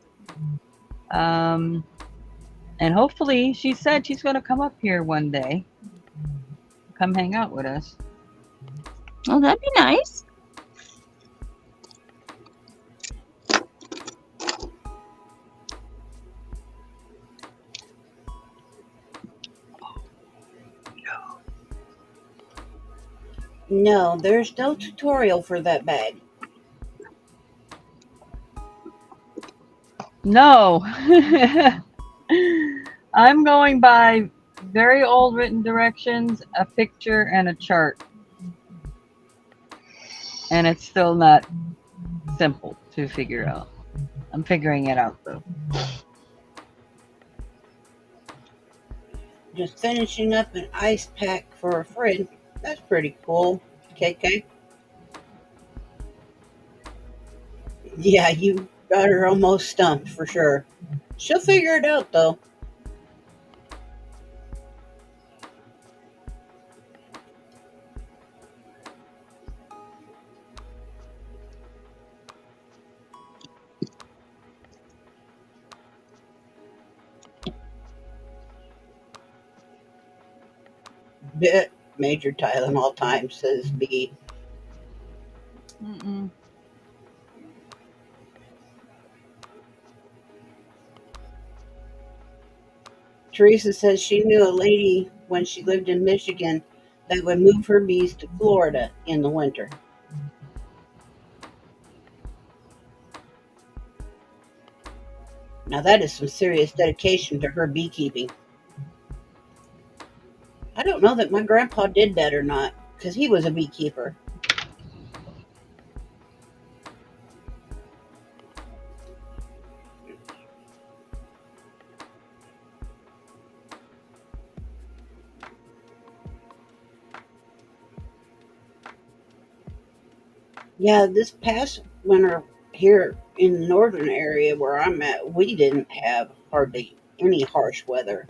Um, and hopefully, she said she's going to come up here one day, come hang out with us. Oh, that'd be nice. No, there's no tutorial for that bag. No. I'm going by very old written directions, a picture, and a chart. And it's still not simple to figure out. I'm figuring it out though. Just finishing up an ice pack for a friend. That's pretty cool, KK. Yeah, you got her almost stumped for sure. She'll figure it out though. Bit Major Tylenol time, says B. Mm-mm. Teresa says she knew a lady when she lived in Michigan that would move her bees to Florida in the winter. Now that is some serious dedication to her beekeeping. I don't know that my grandpa did that or not, because he was a beekeeper. Yeah, this past winter here in the northern area where I'm at, we didn't have hardly any harsh weather.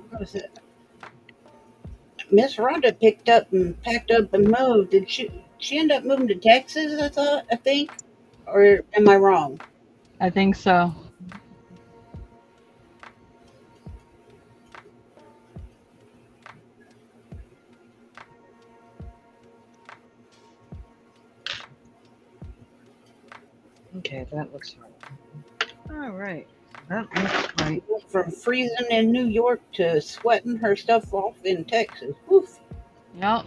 What was it? Miss Rhonda picked up and packed up and moved. Did she end up moving to Texas, I think? Or am I wrong? I think so. Okay, that looks right. All right. That looks right. From freezing in New York to sweating her stuff off in Texas. Oof. Yep.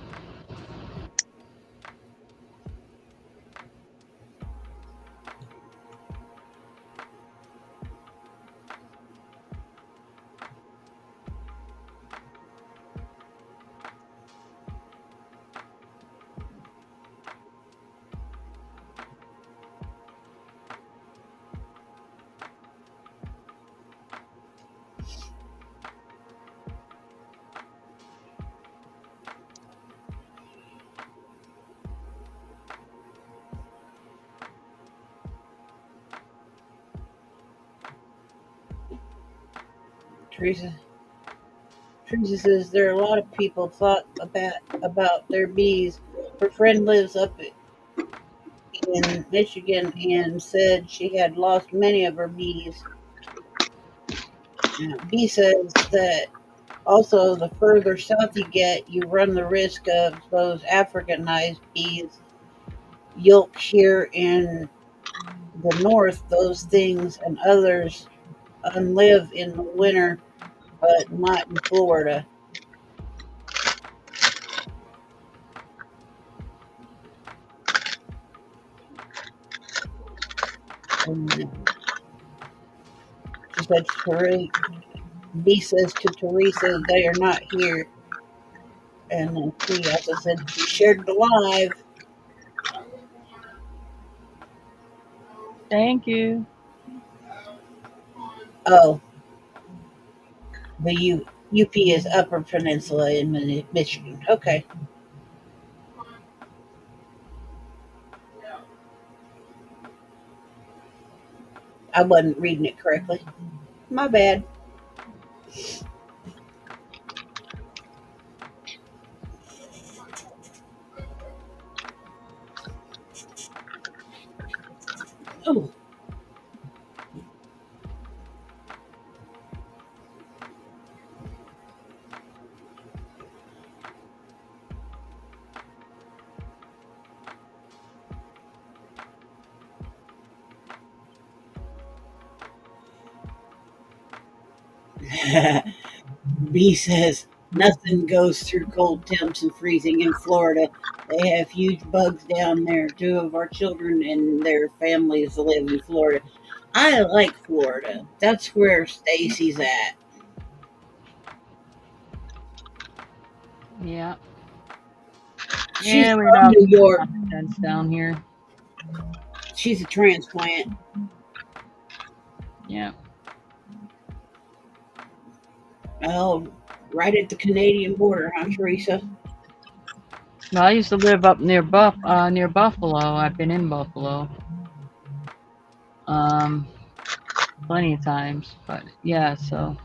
Teresa says there are a lot of people thought about their bees. Her friend lives up in Michigan and said she had lost many of her bees. Bee says that also the further south you get, you run the risk of those Africanized bees. Yolk here in the north, those things and others live in the winter, but not in Florida. And she said, B says to Teresa, they are not here. And then she also said she shared the live. Thank you. Oh, the UP is Upper Peninsula in Michigan. Okay. I wasn't reading it correctly. My bad. Oh, B says nothing goes through cold temps and freezing in Florida. They have huge bugs down there. Two of our children and their families live in Florida. I like Florida. That's where Stacy's at. Yeah. She's Yeah, we're from not New York. dense down here. She's a transplant. Yeah. Oh, right at the Canadian border, huh, Teresa? No, I used to live up near Buffalo. I've been in Buffalo. Um, plenty of times, but yeah, so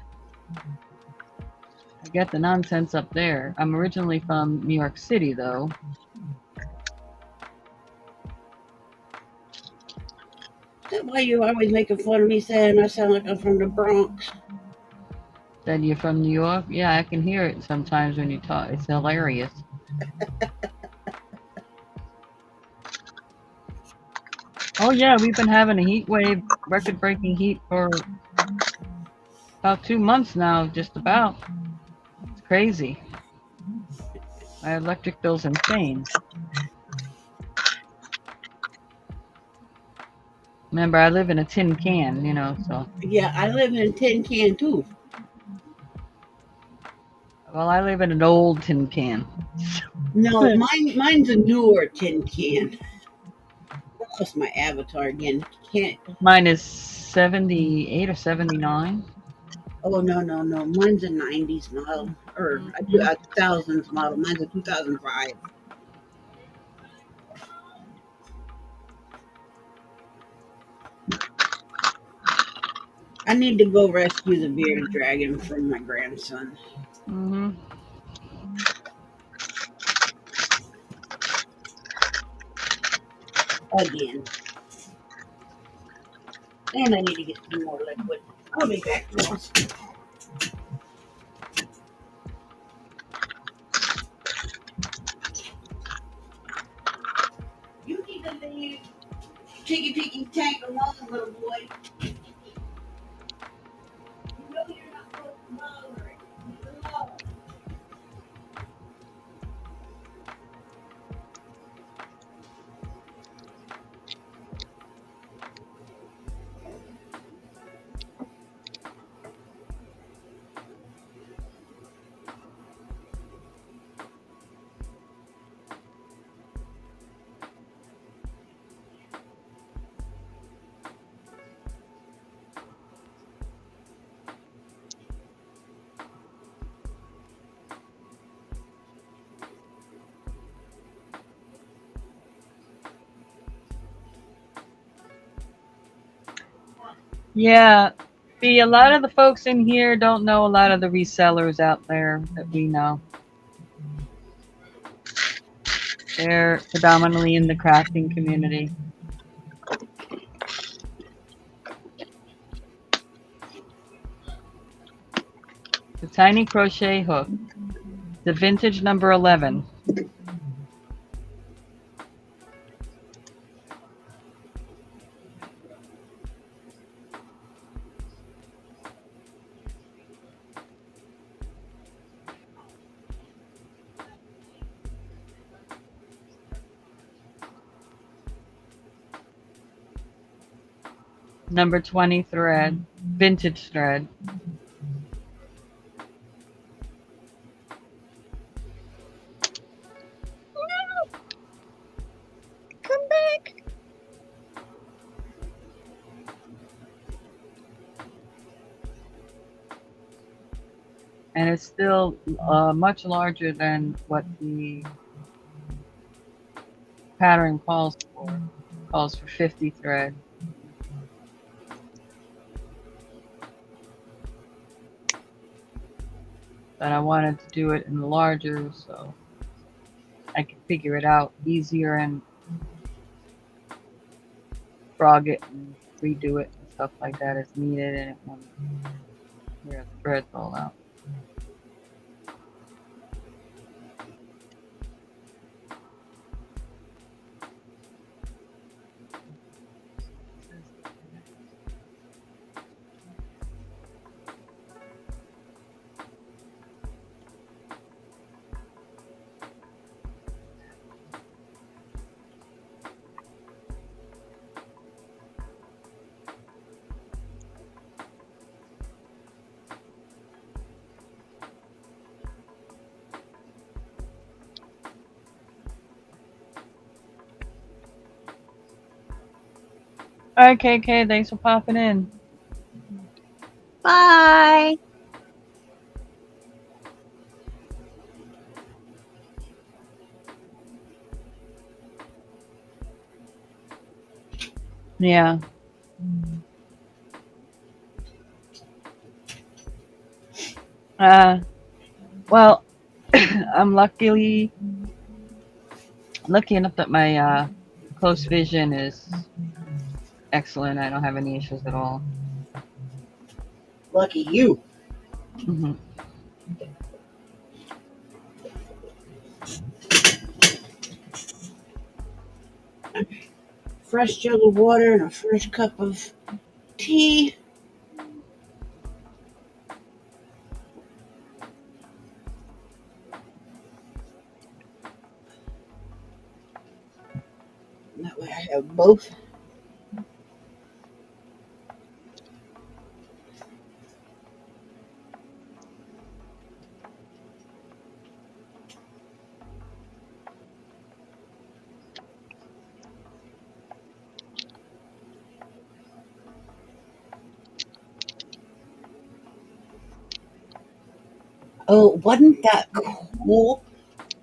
I get the nonsense up there. I'm originally from New York City, though. Is that why you always making fun of me saying I sound like I'm from the Bronx? Said you're from New York? Yeah, I can hear it sometimes when you talk. It's hilarious. Oh yeah, we've been having a heat wave, record-breaking heat for about 2 months now, just about. It's crazy. My electric bill's insane. Remember, I live in a tin can, so. Yeah, I live in a tin can too. Well, I live in an old tin can. No, mine's a newer tin can. Lost my avatar again. Can't. Mine is 78 or 79. Oh no. Mine's a '90s model or a Mhm. 2000s model. Mine's a 2005. I need to go rescue the bearded dragon from my grandson Mhm. again. And I need to get some more liquid. I'll be back. You need to leave Tiggy Tank alone, little boy. You know you're not supposed to bother it. Leave it alone. Yeah, See, a lot of the folks in here don't know a lot of the resellers out there that we know. They're predominantly in the crafting community. The tiny crochet hook, the vintage number 11. Number 20 thread, vintage thread. Come back. And it's still much larger than what the pattern calls for. Calls for 50 thread. But I wanted to do it in larger so I could figure it out easier and frog it and redo it and stuff like that as needed, and it won't wear the threads all out. Alright, KK, thanks for popping in. Bye. Yeah. Well, I'm lucky enough that my close vision is excellent. I don't have any issues at all. Lucky you. Hmm. Fresh jug of water and a fresh cup of tea. That way I have both. Oh, wasn't that cool?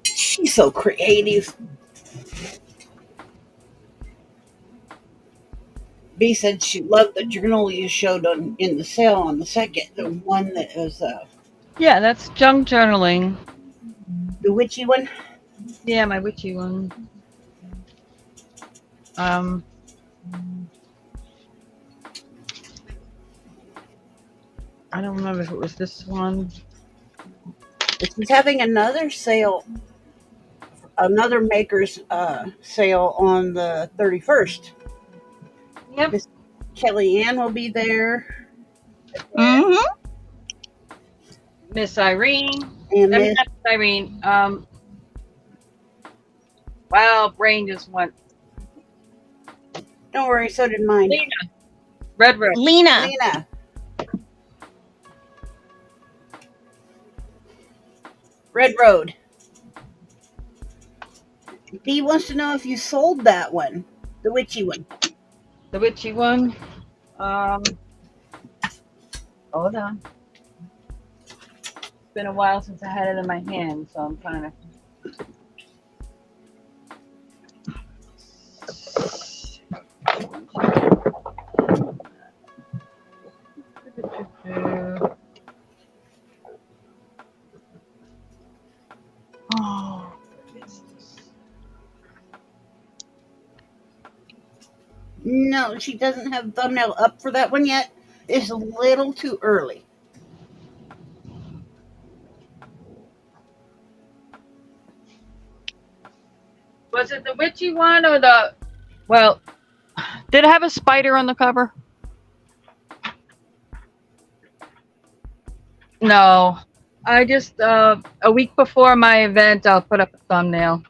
She's so creative. B said she loved the journal you showed in the sale on the second, the one that was Yeah, that's junk journaling. the witchy one. Yeah, my witchy one. I don't remember if it was this one. She's having another sale, another maker's sale on the 31st. Yep. Miss Kellyanne will be there. Mm-hmm. Miss Irene. And I mean, Miss, not Miss Irene. Wow, brain just went. don't worry, so did mine. Lena. Red Rose. Lena. Lena. Red Road. B wants to know if you sold that one, the witchy one. The witchy one. Hold on. It's been a while since I had it in my hand, so I'm trying to. No, she doesn't have thumbnail up for that one yet. It's a little too early. Was it the witchy one or the? Well, did it have a spider on the cover? No. I just a week before my event, I'll put up a thumbnail.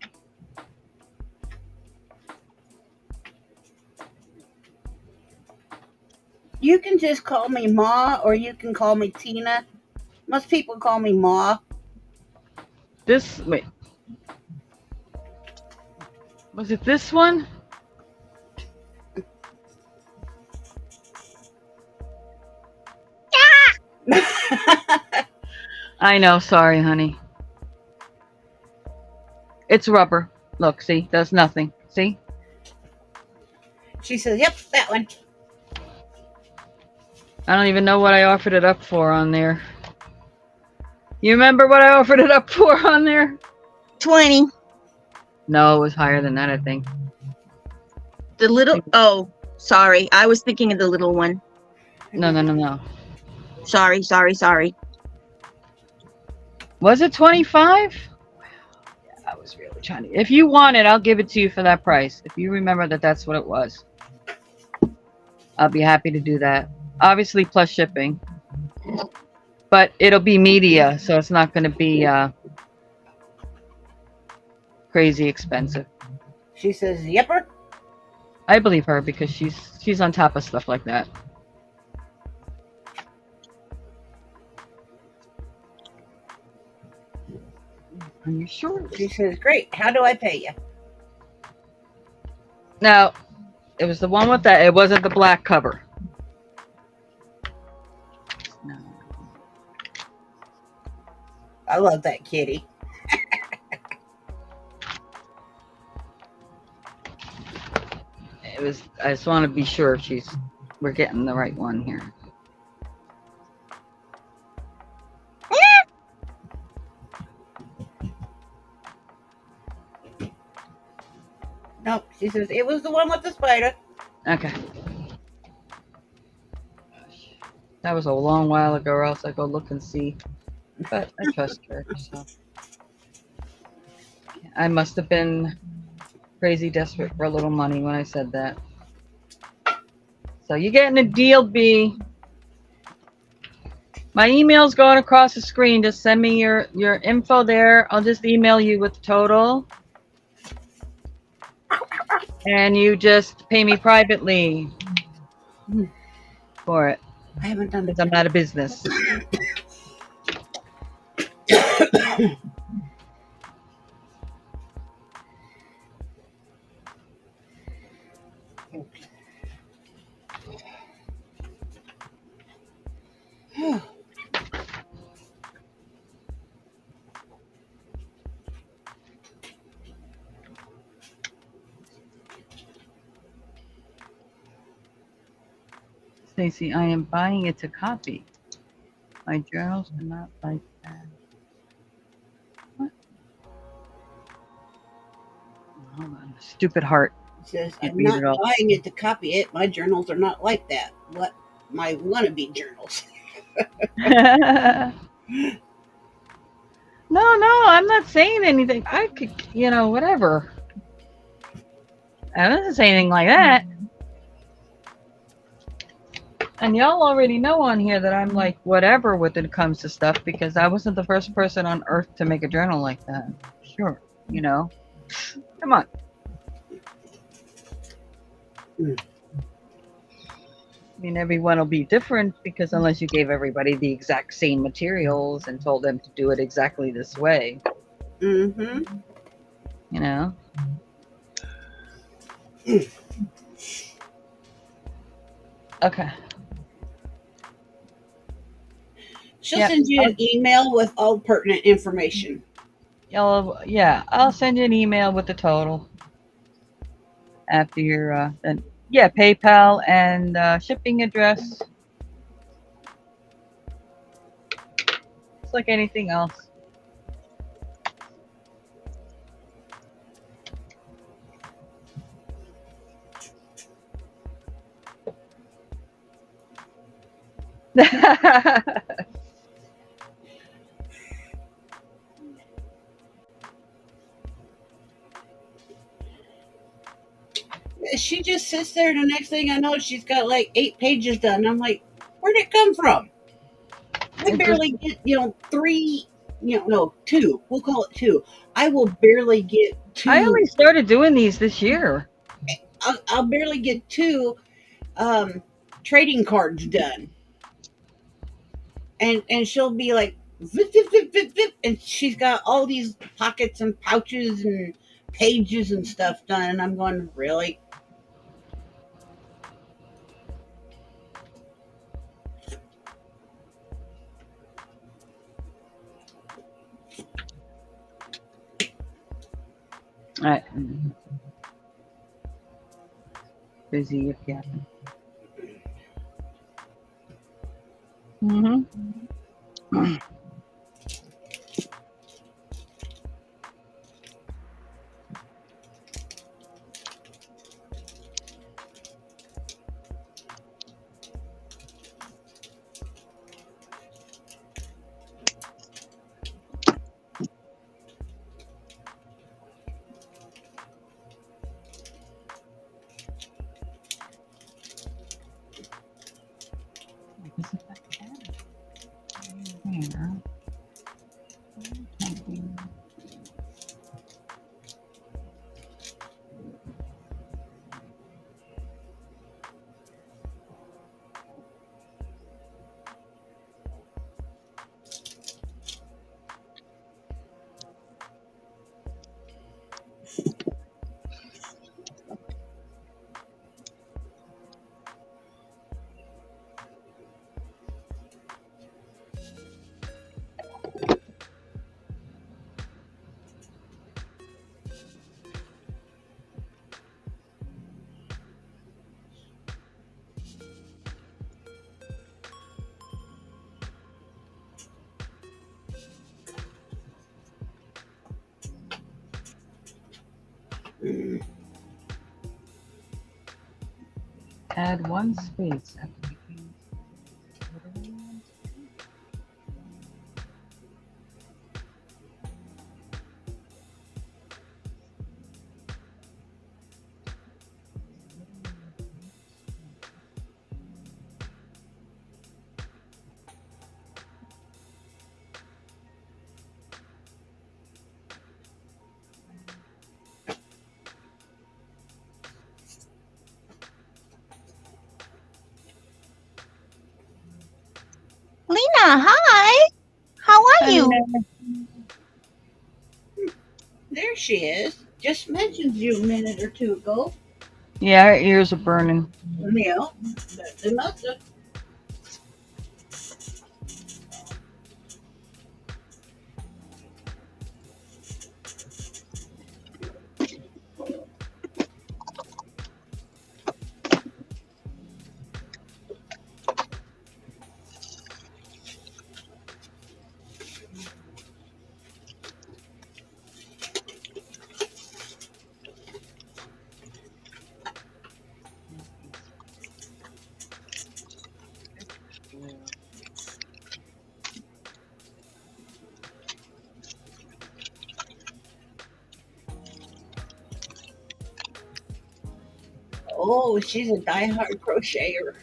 You can just call me Ma, or you can call me Tina. Most people call me Ma. Wait. Was it this one? I know, sorry, honey. It's rubber. Look, see, does nothing. See? She says, "Yep, that one." I don't even know what I offered it up for on there. You remember what I offered it up for on there? 20. No, it was higher than that, I think. The little, oh, sorry. I was thinking of the little one. No. Sorry. Was it 25? Yeah, I was really trying to. If you want it, I'll give it to you for that price. If you remember that that's what it was. I'll be happy to do that. Obviously, plus shipping. But it'll be media, so it's not going to be crazy expensive. She says, "Yepper." I believe her because she's on top of stuff like that. Are you sure? She says, "Great. How do I pay you?" Now, it was the one with that. It wasn't the black cover. No. I love that kitty. It was. I just want to be sure we're getting the right one here. Nope. She says, "It was the one with the spider." Okay. That was a long while ago, or else I go look and see. But I trust her, so. I must have been crazy desperate for a little money when I said that. So you're getting a deal, B. My email's going across the screen. Just send me your info there. I'll just email you with the total. And you just pay me privately for it. I haven't done Because I'm out of business. Stacy, I am buying it to copy. My journals are not like that. What? Hold on. Stupid heart. She says, Can't "I'm read not it all. buying it to copy it. My journals are not like that. What my wannabe journals." No, I'm not saying anything. I could, whatever. I wasn't saying anything like that. And y'all already know on here that I'm like whatever when it comes to stuff because I wasn't the first person on earth to make a journal like that. Sure, Come on. I mean, everyone will be different because unless you gave everybody the exact same materials and told them to do it exactly this way. Mm-hmm. Okay. She'll send you an email with all pertinent information. I'll send you an email with the total after your PayPal and shipping address. It's like anything else. She just sits there, and the next thing I know, she's got like 8 pages done. I'm like, where'd it come from? I It just, barely get, three, no, two. We'll call it two. I will barely get I two. only started doing these this year. I'll barely get two um, trading cards done, and she'll be like, zip, zip, zip, zip, zip, and she's got all these pockets and pouches and pages and stuff done, and I'm going, really? I, busy if you Mm-hmm. Add one space. Lena, hi. How are you? There she is. Just mentioned you a minute or two ago. Yeah, our ears are burning. Yeah, they must have. Oh, she's a diehard crocheter.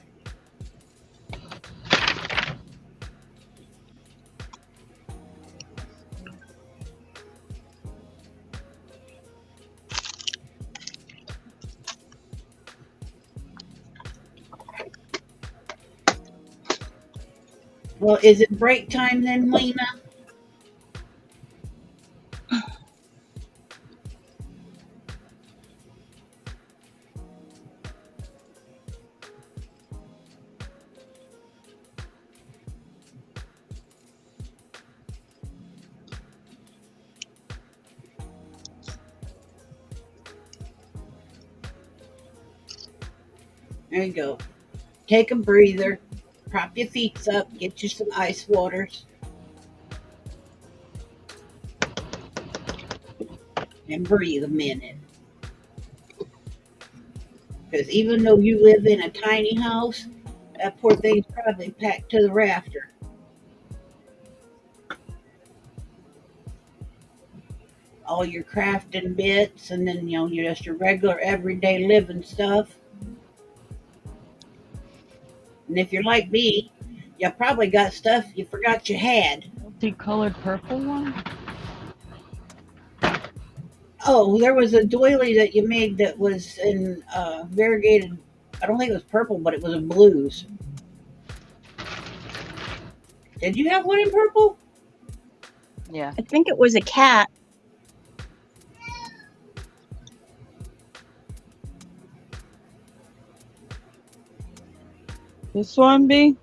Well, is it break time then, Lena? There you go. Take a breather. Prop your feet up. Get you some ice waters. And breathe a minute. Because even though you live in a tiny house, That poor thing's probably packed to the rafter. All your crafting bits, and then you just your regular everyday living stuff. And if you're like me, you probably got stuff you forgot you had. Multicolored purple one? Oh, there was a doily that you made that was in variegated. I don't think it was purple, but it was a blues. Did you have one in purple? Yeah. I think it was a cat. This one, B?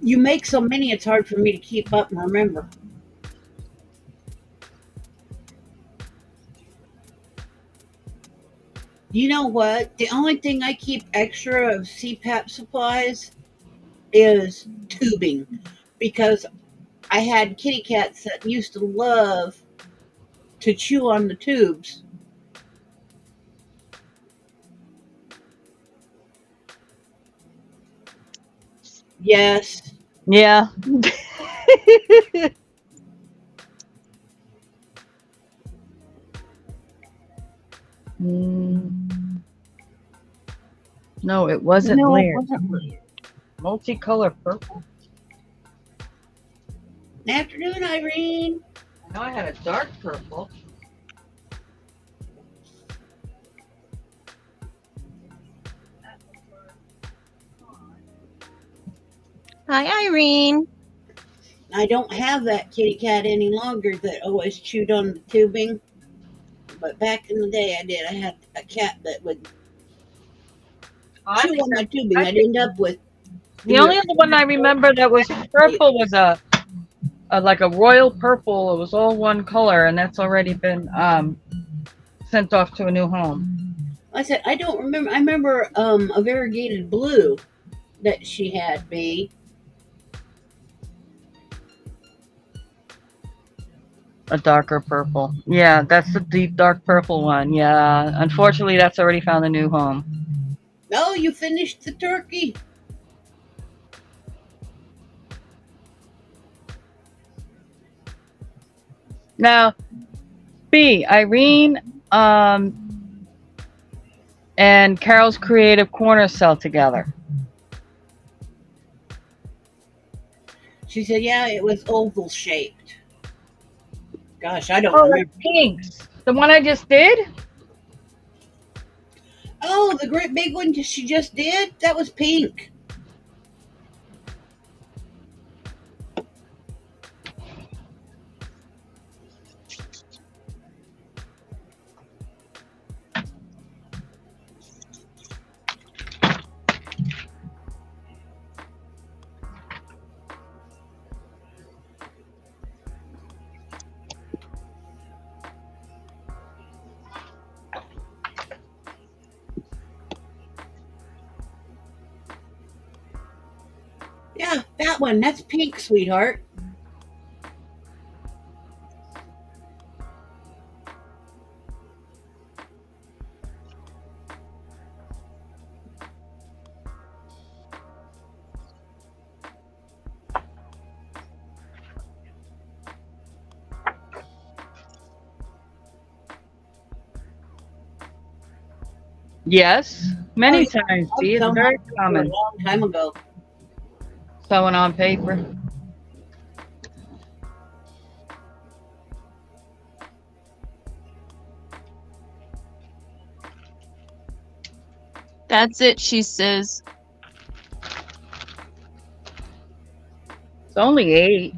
You make so many, it's hard for me to keep up and remember. You know what? The only thing I keep extra of CPAP supplies is tubing, because I had kitty cats that used to love to chew on the tubes. Yes. Yeah. Mm, no, it wasn't No, it layered. wasn't layered. Multicolor purple? Afternoon, Irene. I know I had a dark purple. Hi, Irene. I don't have that kitty cat any longer that always chewed on the tubing. But back in the day, I did. I had a cat that would I chew think on my tubing. I I'd think end up with the either only other one I remember that was purple was a like a royal purple. It was all one color, and that's already been sent off to a new home. I said, I don't remember. I remember a variegated blue that she had me. A darker purple. Yeah, that's the deep dark purple one. Yeah, unfortunately, that's already found a new home. Oh, you finished the turkey. Now, B, Irene, and Carol's Creative Corner sell together. She said, yeah, it was oval shaped. Gosh, I don't Oh, remember. that's pinks. The one I just did? Oh, the great big one she just did? That was pink. Yeah, that one. That's pink, sweetheart. Yes, Oh, many yeah. times, I've B. It's done very that for a common. long time ago. Sewing on paper. That's it, she says. It's only 8.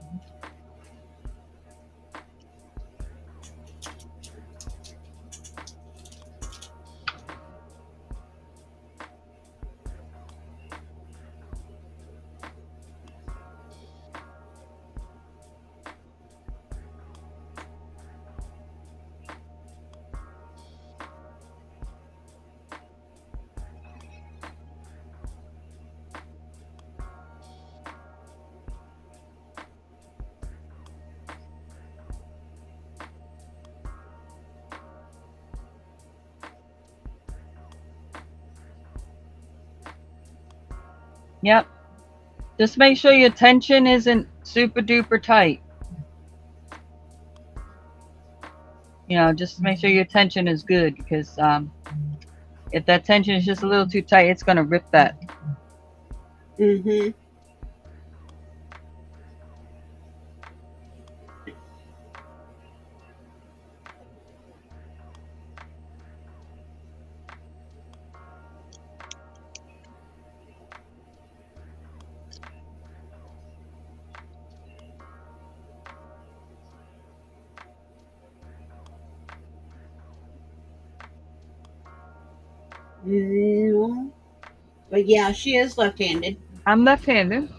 Yep. Just make sure your tension isn't super duper tight. You know, just make sure your tension is good, because if that tension is just a little too tight, it's going to rip that. Mm-hmm. No. But yeah, she is left-handed. I'm left-handed.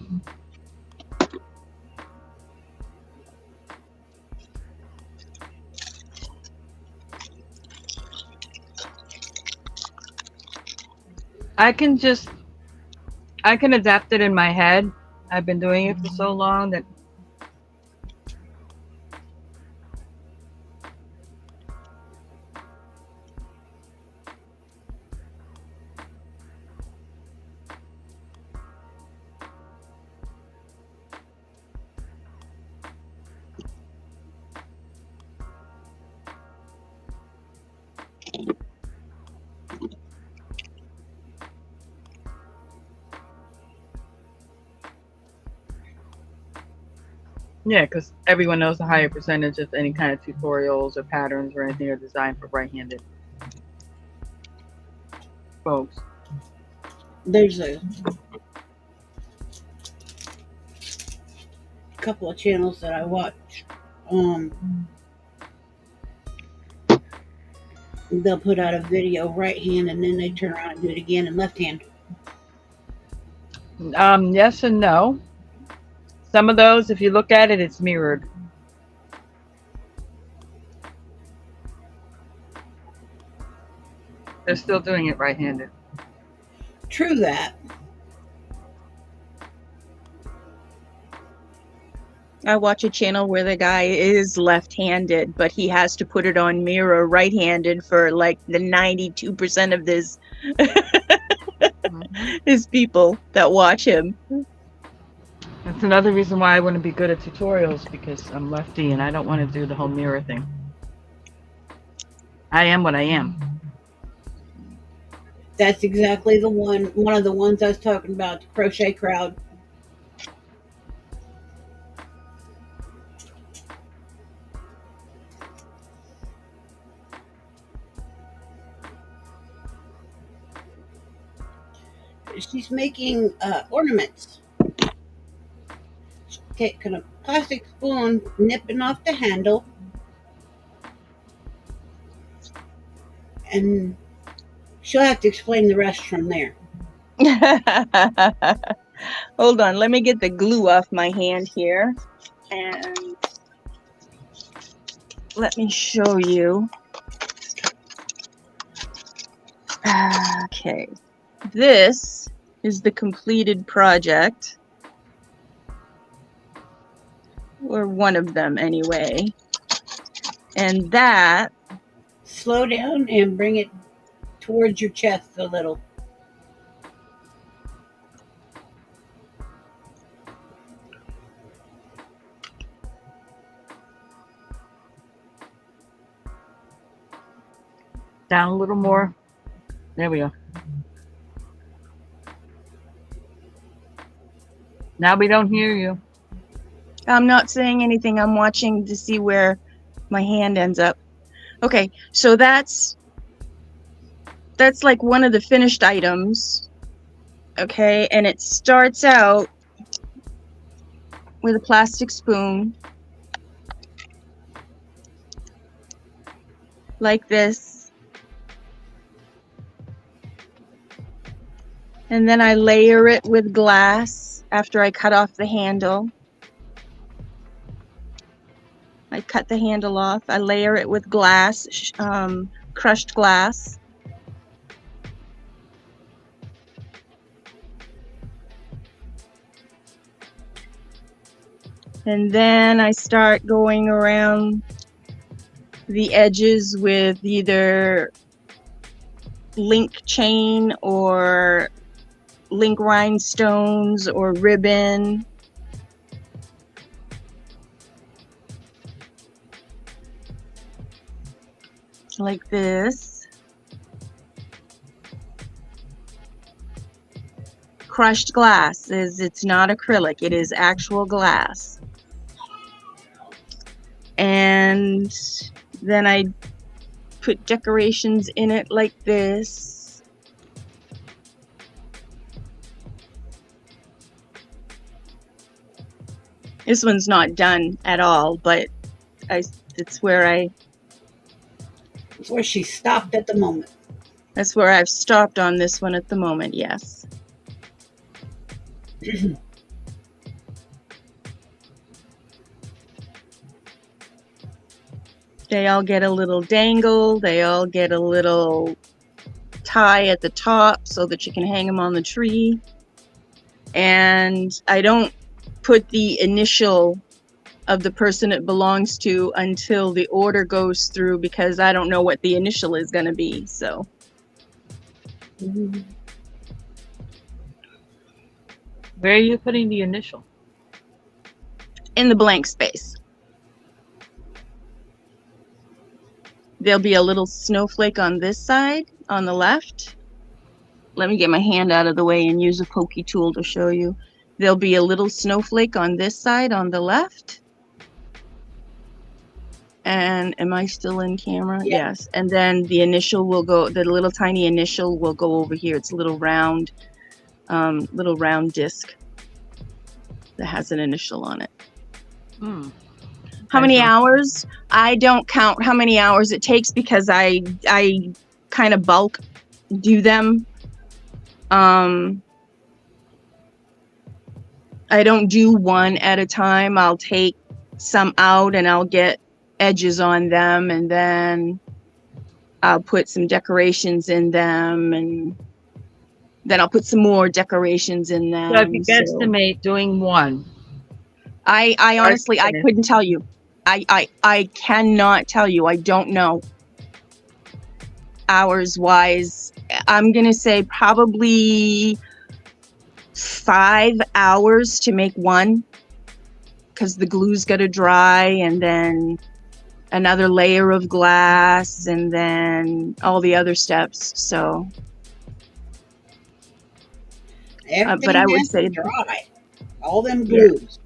I can adapt it in my head. I've been doing it for so long that yeah, because everyone knows the higher percentage of any kind of tutorials or patterns or anything are designed for right-handed folks. There's a couple of channels that I watch. They'll put out a video right hand and then they turn around and do it again in left hand. Yes and no. Some of those, if you look at it, it's mirrored. They're still doing it right-handed. True that. I watch a channel where the guy is left-handed, but he has to put it on mirror right-handed for like the 92% of this his people that watch him. That's another reason why I wouldn't be good at tutorials, because I'm lefty and I don't want to do the whole mirror thing. I am what I am. That's exactly the one of the ones I was talking about, the crochet crowd. She's making ornaments. She's taking a plastic spoon, nipping off the handle, and she'll have to explain the rest from there. Hold on, let me get the glue off my hand here. And let me show you. Okay. This is the completed project. Or one of them anyway. And that... Slow down and bring it towards your chest a little. Down a little more. There we go. Now we don't hear you. I'm not saying anything. I'm watching to see where my hand ends up. Okay, so that's like one of the finished items. Okay, and it starts out with a plastic spoon. Like this. And then I layer it with glass after I cut off the handle. I cut the handle off. I layer it with glass, crushed glass. And then I start going around the edges with either link chain or link rhinestones or ribbon. Like this. Crushed glass it's not acrylic, it is actual glass. And then I put decorations in it like this. This one's not done at all, but it's where It's where she stopped at the moment. that's where I've stopped on this one at the moment, yes. They all get a little dangle, they all get a little tie at the top so that you can hang them on the tree. And I don't put the initial of the person it belongs to until the order goes through, because I don't know what the initial is going to be. So Where are you putting the initial? in the blank space. There'll be a little snowflake on this side, on the left. Let me get my hand out of the way and use a pokey tool to show you. There'll be a little snowflake on this side, on the left. And am I still in camera? Yeah. Yes. And then the initial will go, the little tiny initial will go over here. It's a little round disc that has an initial on it. How many hours? I don't count how many hours it takes because I kind of bulk do them. I don't do one at a time. I'll take some out and I'll get edges on them, and then I'll put some decorations in them, and then I'll put some more decorations in them. So if you guesstimate doing one, I honestly, I couldn't tell you. I cannot tell you. I don't know. Hours wise, I'm going to say probably 5 hours to make one, because the glue's got to dry, and then another layer of glass, and then all the other steps. So, but I would say dry. All them glues.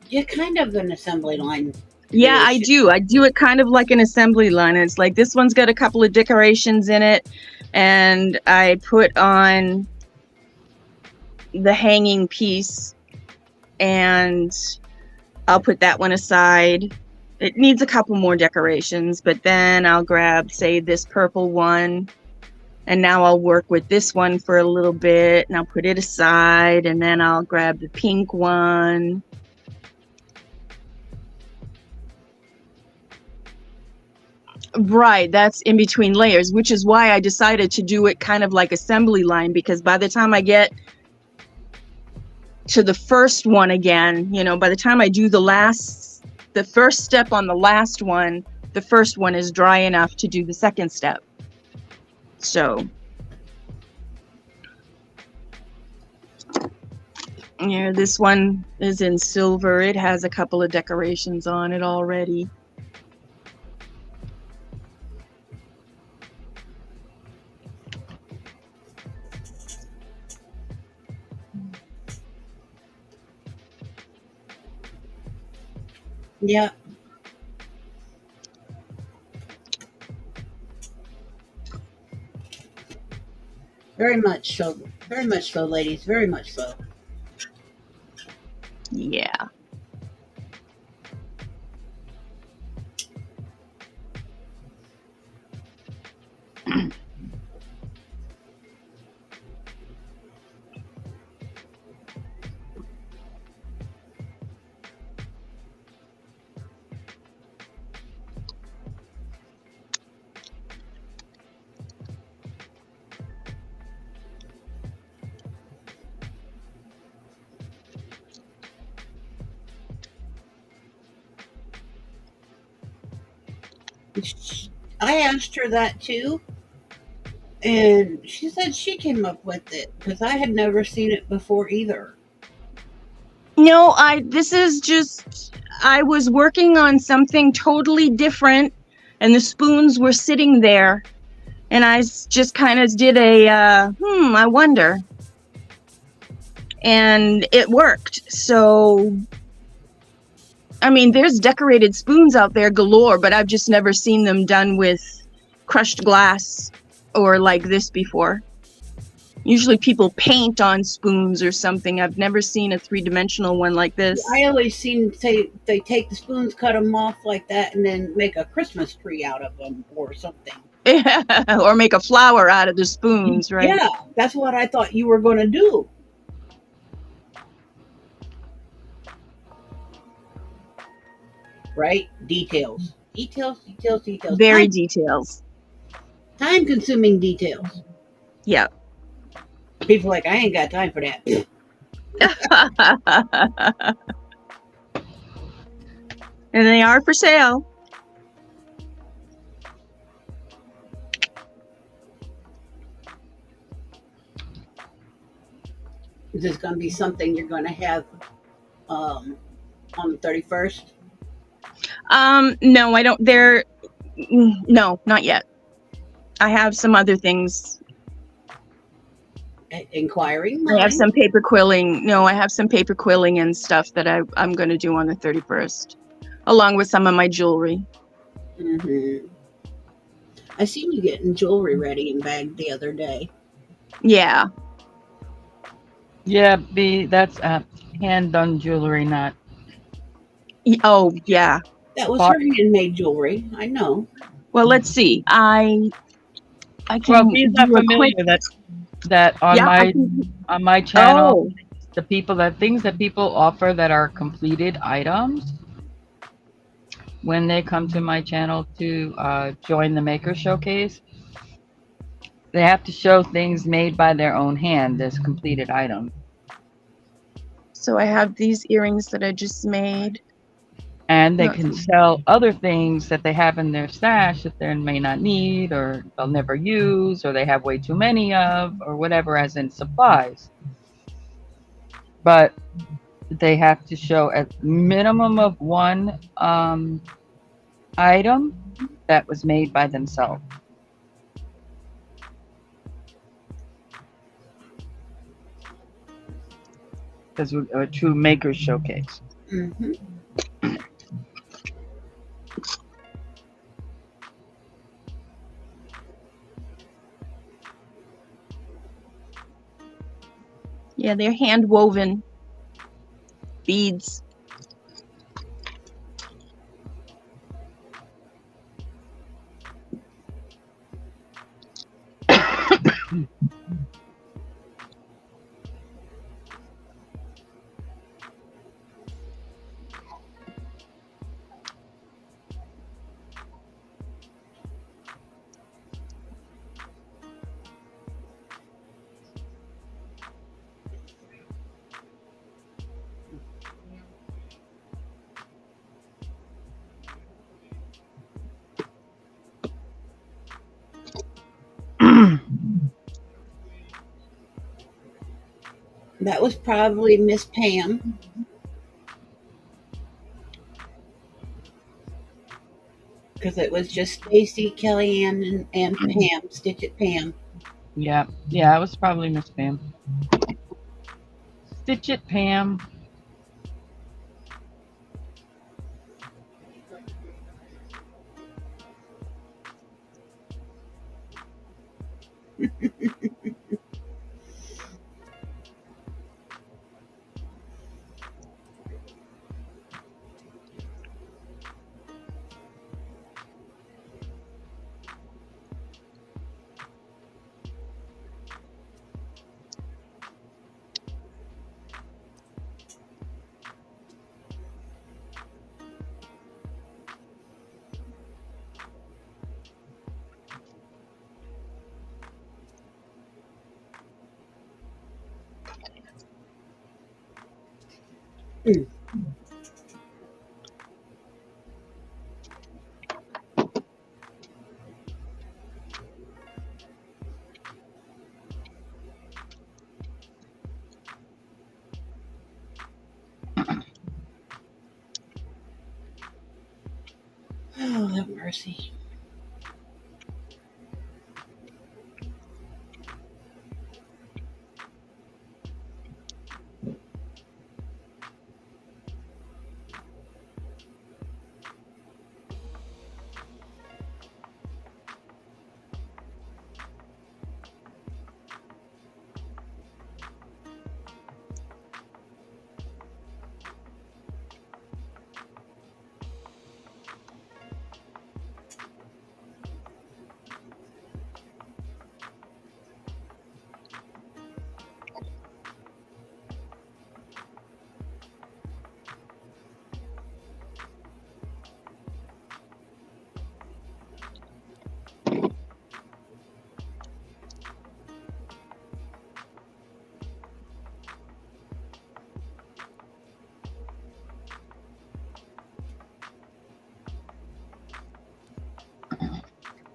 Yeah, kind of an assembly line. Yeah, I do. I do it kind of like an assembly line. It's like this one's got a couple of decorations in it, and I put on the hanging piece, and I'll put that one aside. It needs a couple more decorations, but then I'll grab, say, this purple one, and now I'll work with this one for a little bit, and I'll put it aside, and then I'll grab the pink one. Right, that's in between layers, which is why I decided to do it kind of like assembly line, because by the time I get to the first one again, you know, by the time I do the first step on the last one, the first one is dry enough to do the second step. So, yeah, this one is in silver. It has a couple of decorations on it already. Yeah. Very much so, ladies. Very much so. Yeah. I asked her that too, and she said she came up with it because I had never seen it before either. No, this is just, I was working on something totally different and the spoons were sitting there and I just kind of did a, I wonder. And it worked. So, I mean, there's decorated spoons out there galore, but I've just never seen them done with crushed glass or like this before. Usually people paint on spoons or something. I've never seen a 3-dimensional one like this. I always seen say they take the spoons, cut them off like that, and then make a Christmas tree out of them or something. Or make a flower out of the spoons, right? Yeah, that's what I thought you were going to do. Right? Details. Details. Very details. Time consuming details. Yeah. People are like, I ain't got time for that. And they are for sale. Is this going to be something you're going to have on the 31st? No, I don't. No, not yet. I have some other things. Inquiring. I have some paper quilling. No, I have some paper quilling and stuff that I'm going to do on the 31st, along with some of my jewelry. Mm-hmm. I seen you getting jewelry ready and bagged the other day. Yeah. Yeah, that's hand done jewelry, not. Oh, yeah. That was her handmade jewelry. I know. Well, let's see. I can. Well, B's not familiar that on my channel, the things that people offer that are completed items. When they come to my channel to join the Maker Showcase, they have to show things made by their own hand as completed items. So I have these earrings that I just made. And they can sell other things that they have in their stash that they may not need or they'll never use or they have way too many of or whatever, as in supplies. But they have to show a minimum of one item that was made by themselves. Because we're a true Maker Showcase. Mm-hmm. Yeah, they're hand woven beads. That was probably Miss Pam. Because it was just Stacy, Kellyanne, and Pam. Stitch It Pam. Yeah, it was probably Miss Pam. Stitch It Pam. Mm. Oh, have mercy.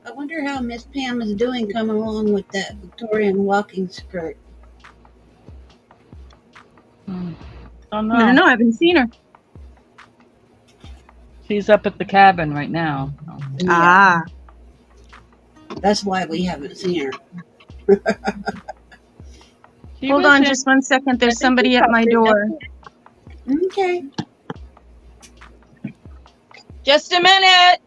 I wonder how Miss Pam is doing coming along with that Victorian walking skirt. Don't I don't know. know. I haven't seen her. She's up at the cabin right now. Yeah, Ah, that's why we haven't seen her. She hold was on in, just one second. I There's think she somebody at my popped in. door. Okay. Just a minute.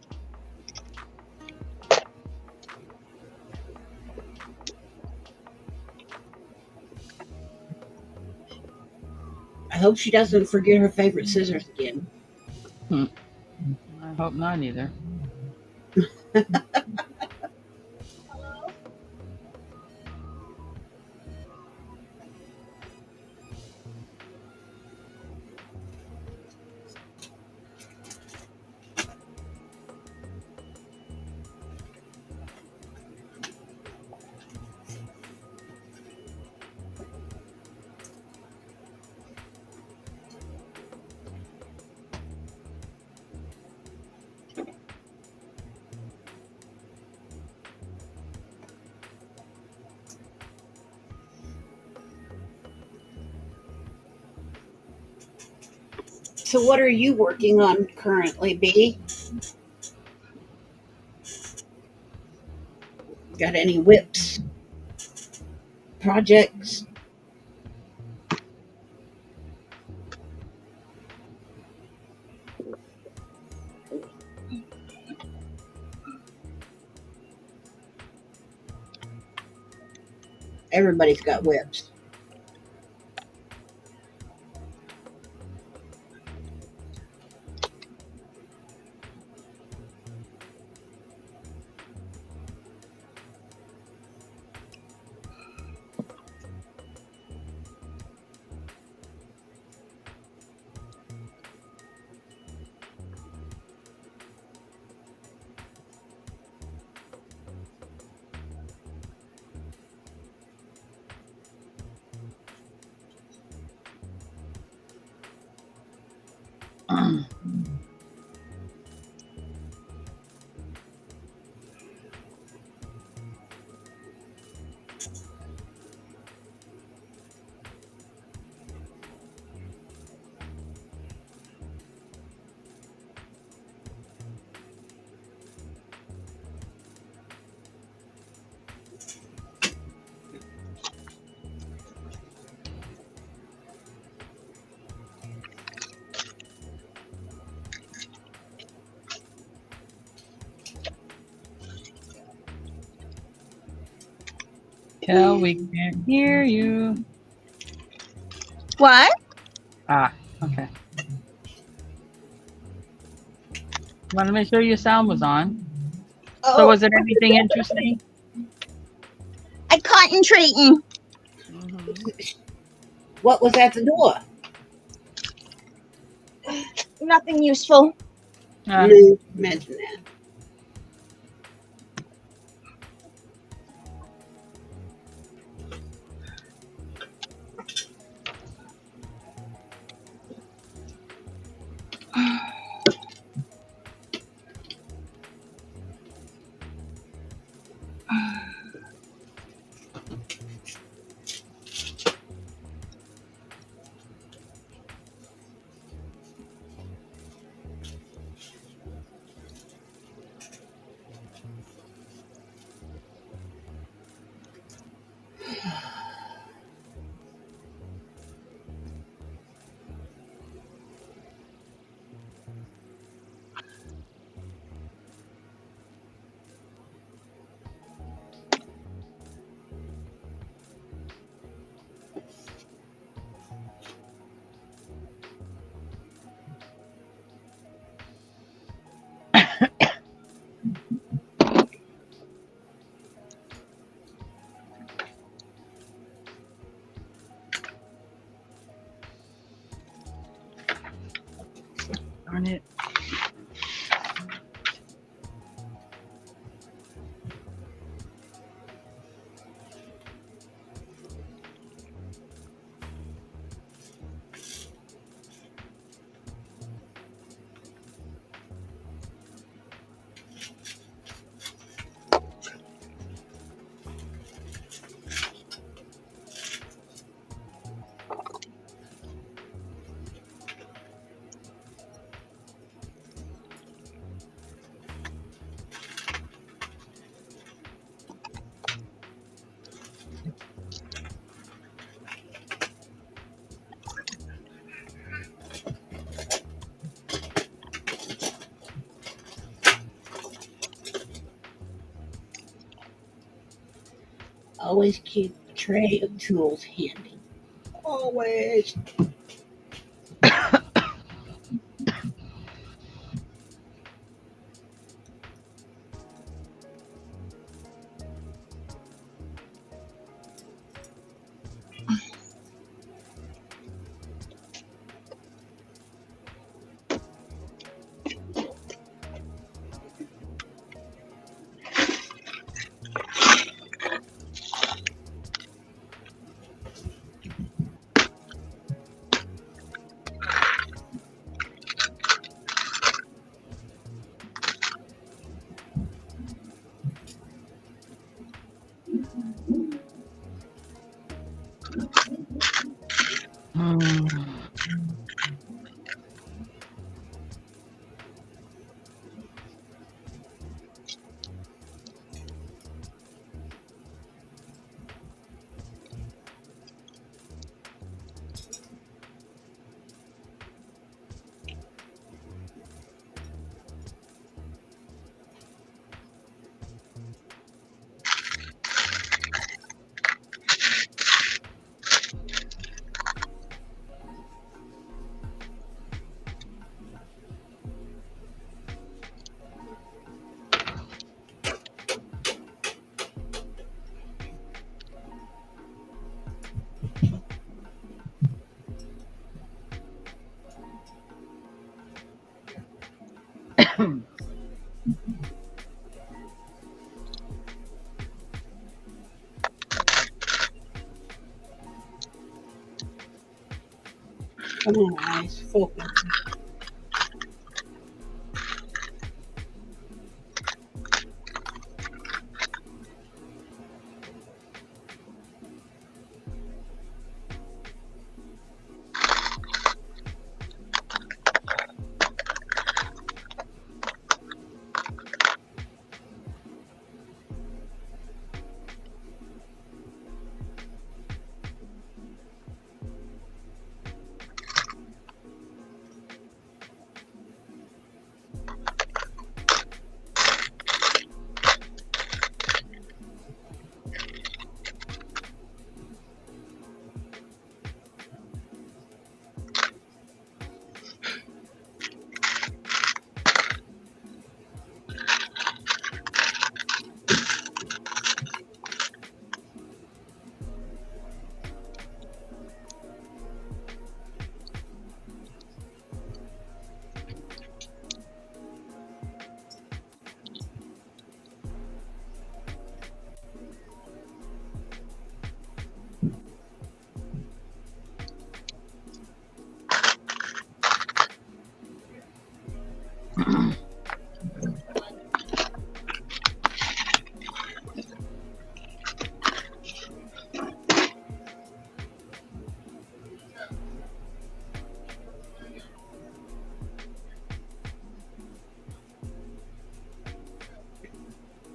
I hope she doesn't forget her favorite scissors again. I hope not either. So, what are you working on currently, B? Got any whips? Projects? Everybody's got whips. Kel, we can't hear you. What? Ah, okay. Wanted to make sure your sound was on. So Oh, was it anything interesting? I concentrating. What was at the door? Nothing useful. No, imagine that. Darn it. Always keep a tray of tools handy. Always. Come on, eyes, focus.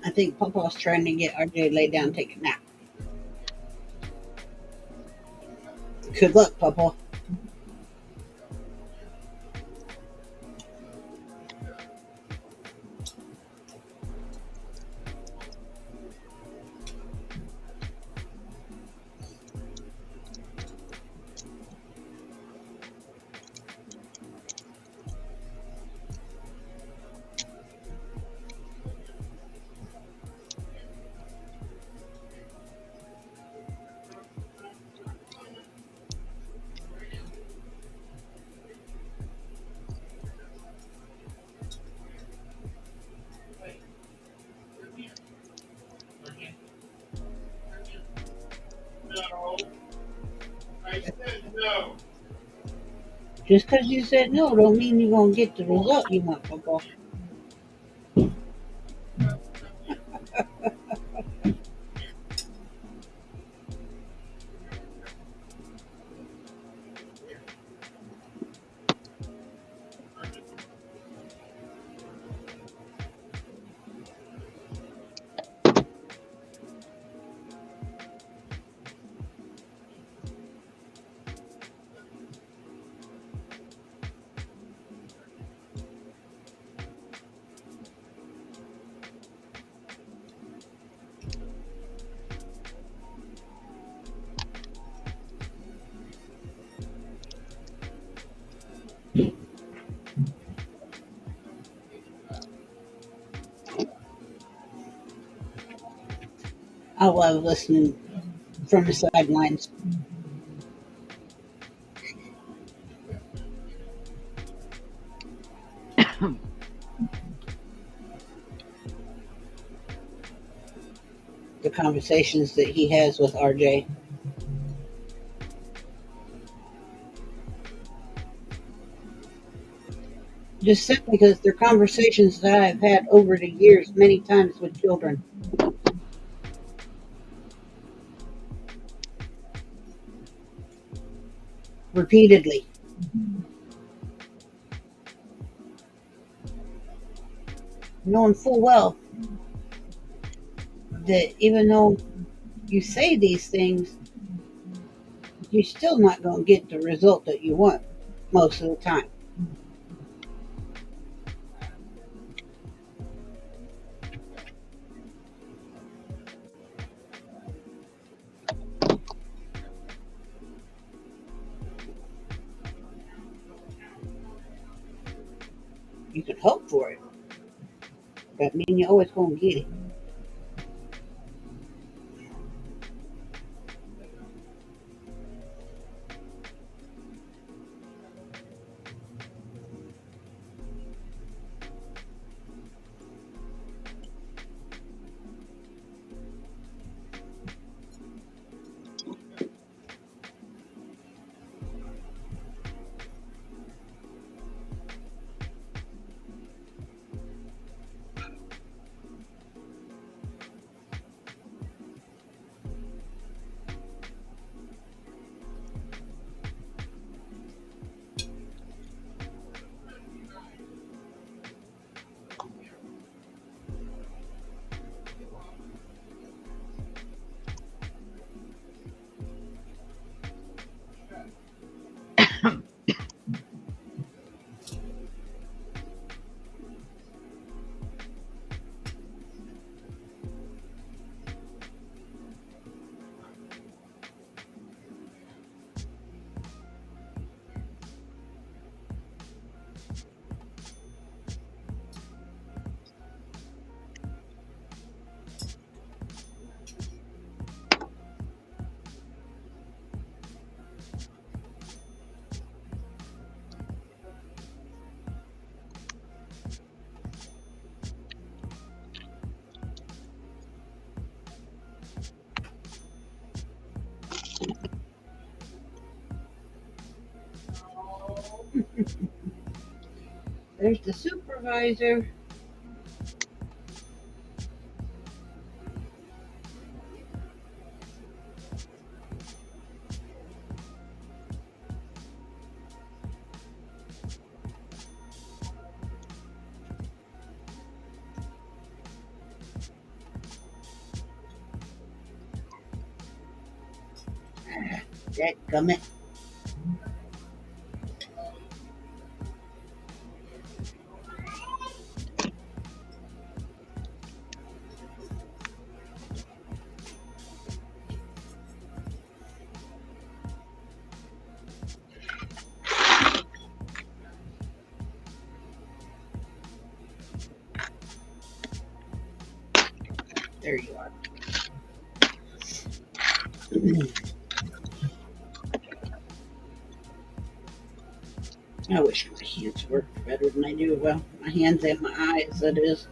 I think Papa's trying to get RJ laid down and take a nap. Good luck, Papa. Just because you said no don't mean you're going to get the result you want, Papa. I love listening from the sidelines. The conversations that he has with RJ. Just simply because they're conversations that I've had over the years many times with children. Repeatedly. Knowing full well that even though you say these things, you're still not going to get the result that you want most of the time. You can hope for it. That means you're always going to get it. There's the supervisor. Dadgummit. There you are. I wish my hands worked better than I do. Well, my hands and my eyes, that is.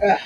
Ugh.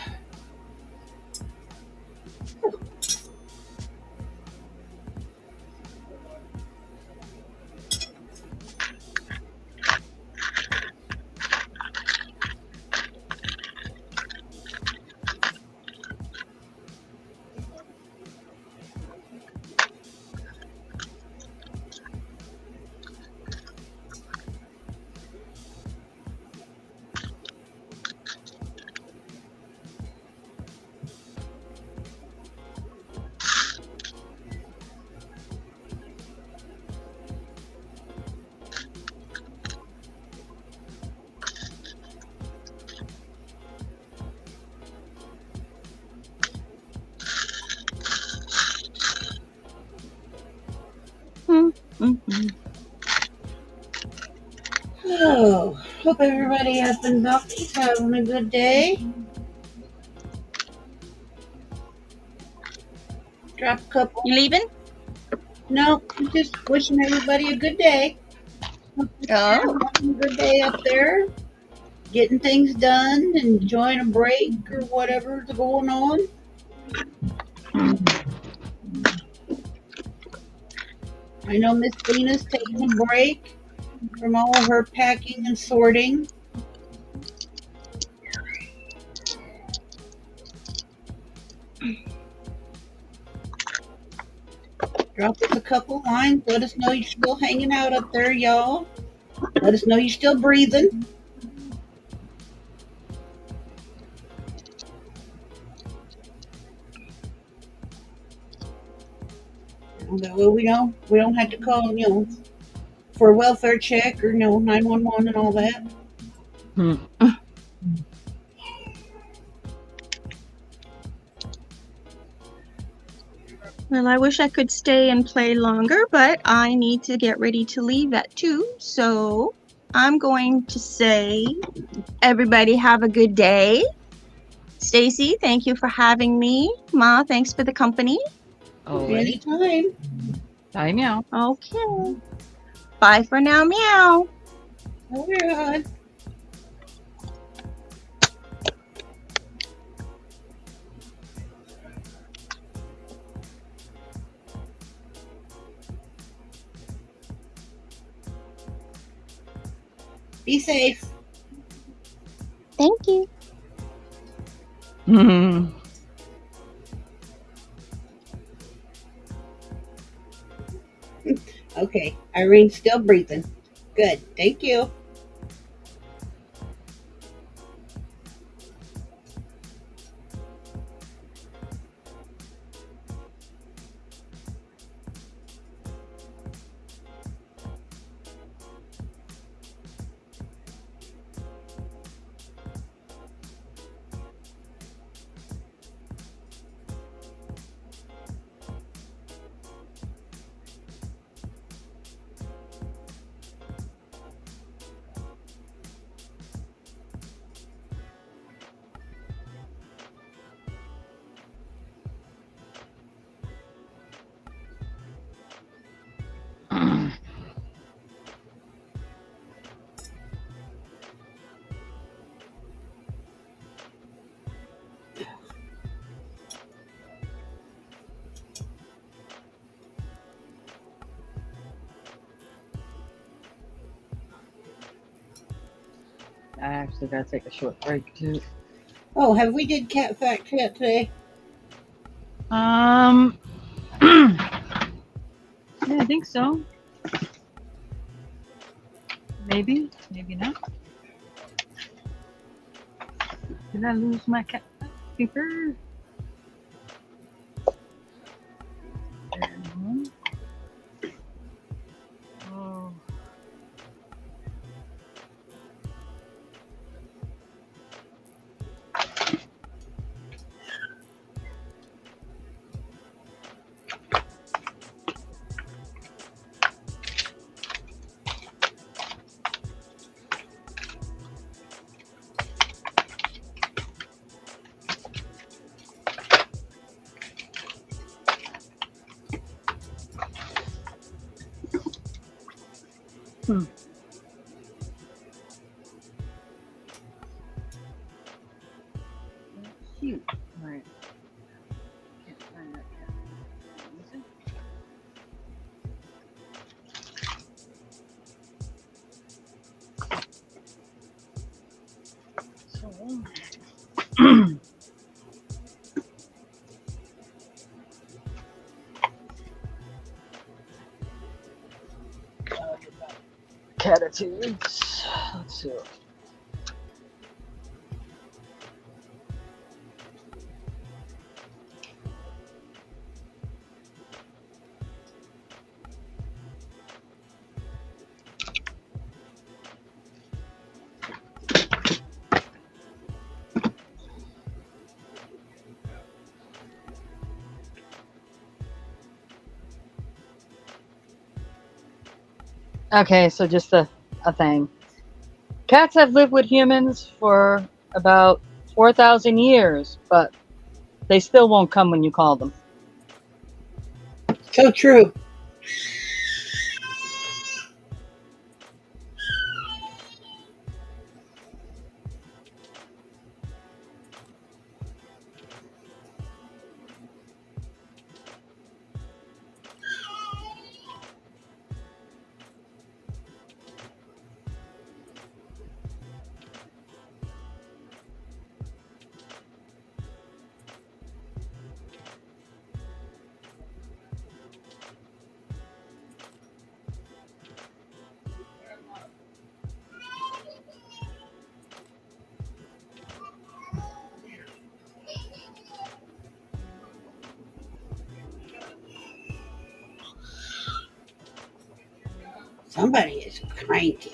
Mhm. Oh, hope everybody up in Bucky's having a good day. Drop a couple. You leaving? No, just wishing everybody a good day. Oh, Having a good day up there. Getting things done, enjoying a break or whatever's going on. I know Miss Venus taking a break from all her packing and sorting. Drop us a couple lines. Let us know you're still hanging out up there, y'all. Let us know you're still breathing. That way we don't have to call, for a welfare check or 911 and all that. Hmm. well, I wish I could stay and play longer, but I need to get ready to leave at 2. So I'm going to say, everybody have a good day. Stacy, thank you for having me. Ma, thanks for the company. Always. Anytime. Bye, meow. Okay. Bye for now, meow. Oh, we're on. Be safe. Thank you. Okay, Irene's still breathing. Good. Thank you. I actually gotta take a short break too. Oh, have we did cat fact yet today? Yeah, I think so. Maybe, maybe not. Did I lose my cat paper? Oh. cute. All right. Can't find that cat. Is it? So, Cattitudes. Let's see. Okay, so just a thing. Cats have lived with humans for about 4,000 years, but they still won't come when you call them. So true. Somebody is cranky.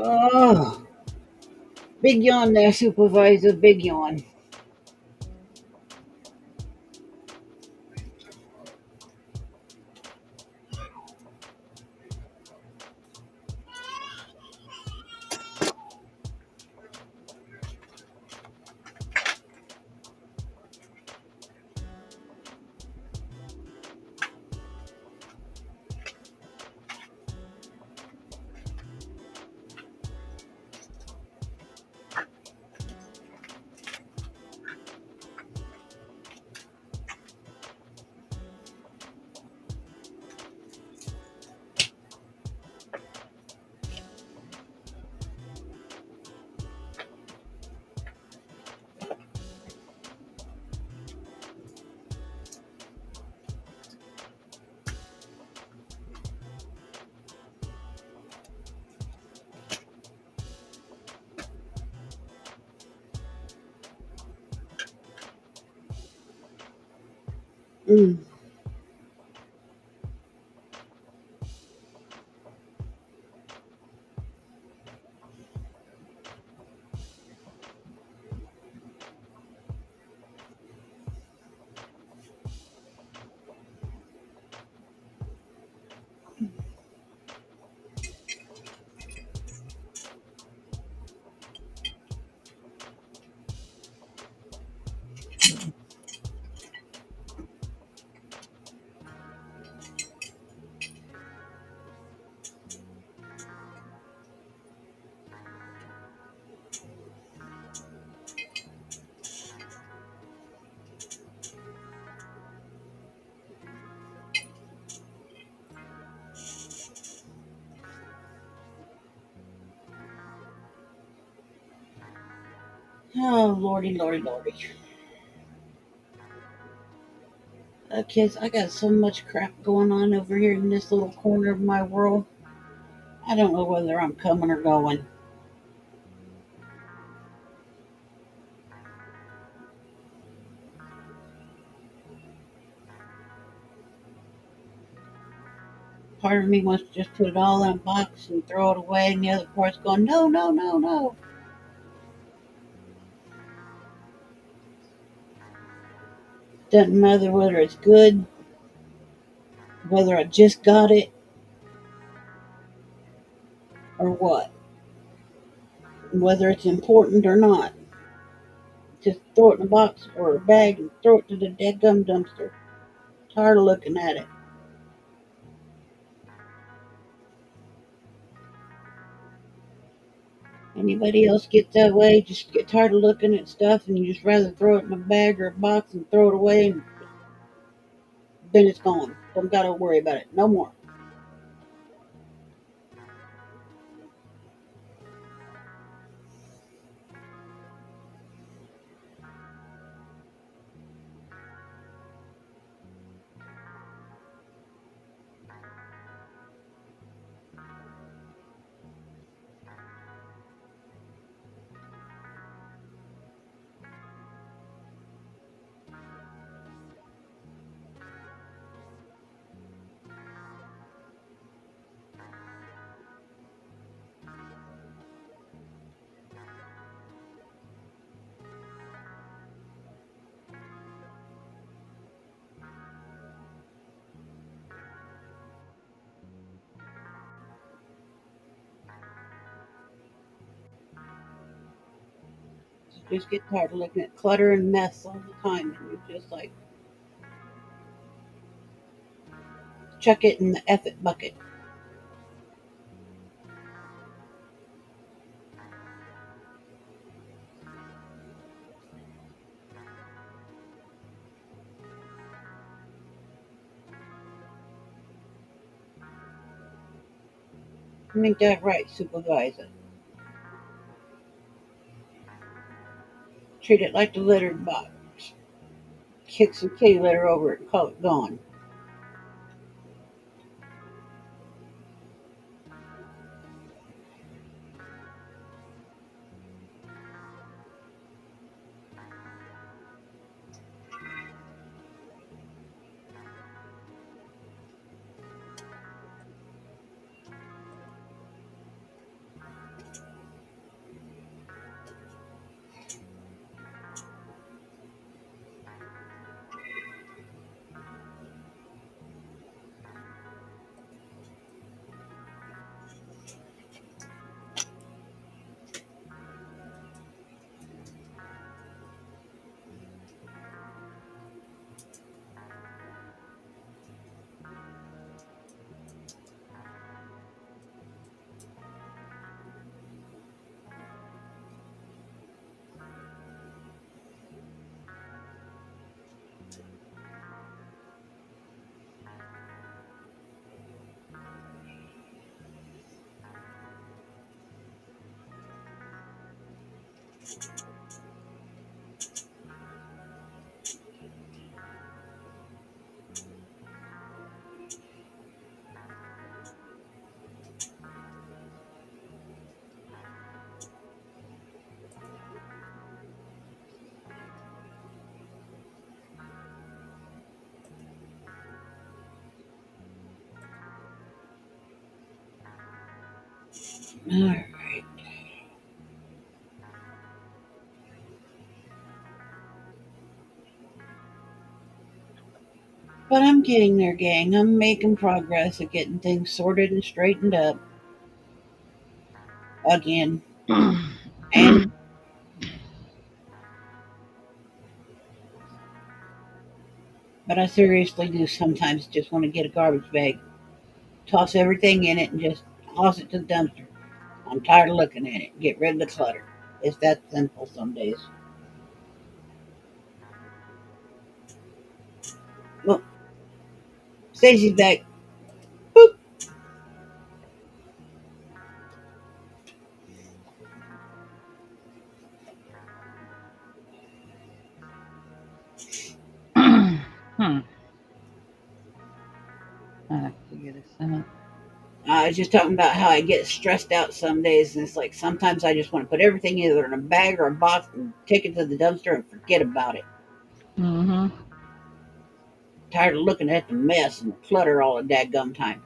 Oh, big yawn there, supervisor. Big yawn. Mm. Oh, lordy, lordy, lordy. Kids, I got so much crap going on over here in this little corner of my world. I don't know whether I'm coming or going. Part of me wants to just put it all in a box and throw it away, and the other part's going, no, no, no, no. Doesn't matter whether it's good, whether I just got it, or what, whether it's important or not. Just throw it in a box or a bag and throw it to the dead gum dumpster. Tired of looking at it. Anybody else get that way? Just get tired of looking at stuff and you just rather throw it in a bag or a box and throw it away and then it's gone. Don't gotta worry about it no more. You just get tired of looking at clutter and mess all the time and you just like chuck it in the F it bucket. Make that right, supervisor. Treat it like the litter box. Kick some kitty litter over it and call it gone. Alright. But I'm getting there, gang. I'm making progress at getting things sorted and straightened up again. And but I seriously do sometimes just want to get a garbage bag, toss everything in it, and just toss it to the dumpster. I'm tired of looking at it. Get rid of the clutter. It's that simple some days. Well, Stacy's back. Boop. Hmm. the Senate. I was just talking about how I get stressed out some days, and it's like sometimes I just want to put everything either in a bag or a box and take it to the dumpster and forget about it. Mm-hmm. Tired of looking at the mess and the clutter all the dadgum time.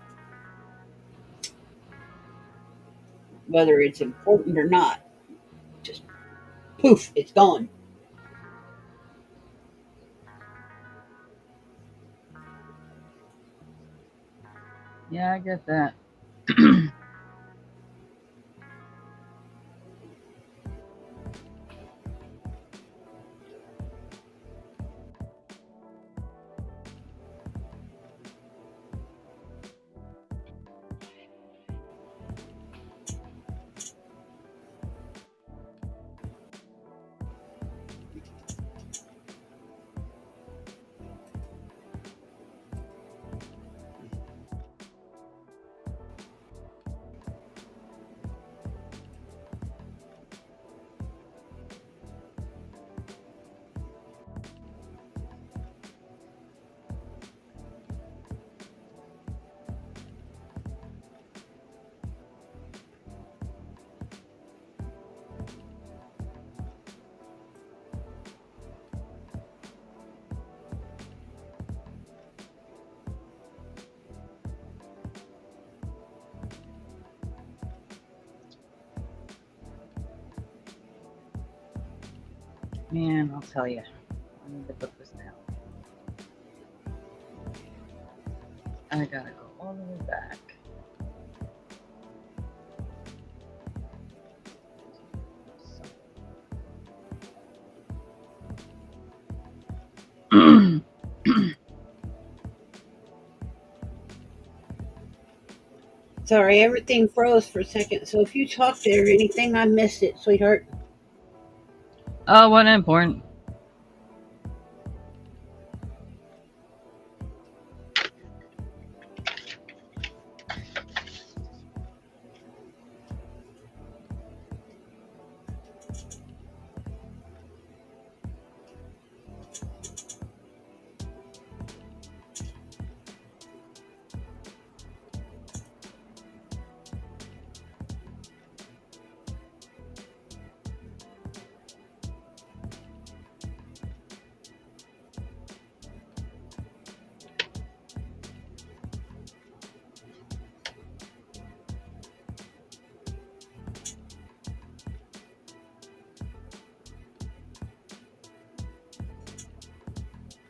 Whether it's important or not, just poof, it's gone. Yeah, I get that. Man, I'll tell you. I need to put this down. I gotta go all the way back. Sorry, everything froze for a second. So if you talked there or anything, I missed it, sweetheart. Oh, what important.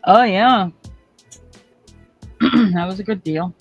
Oh, yeah. That was a good deal.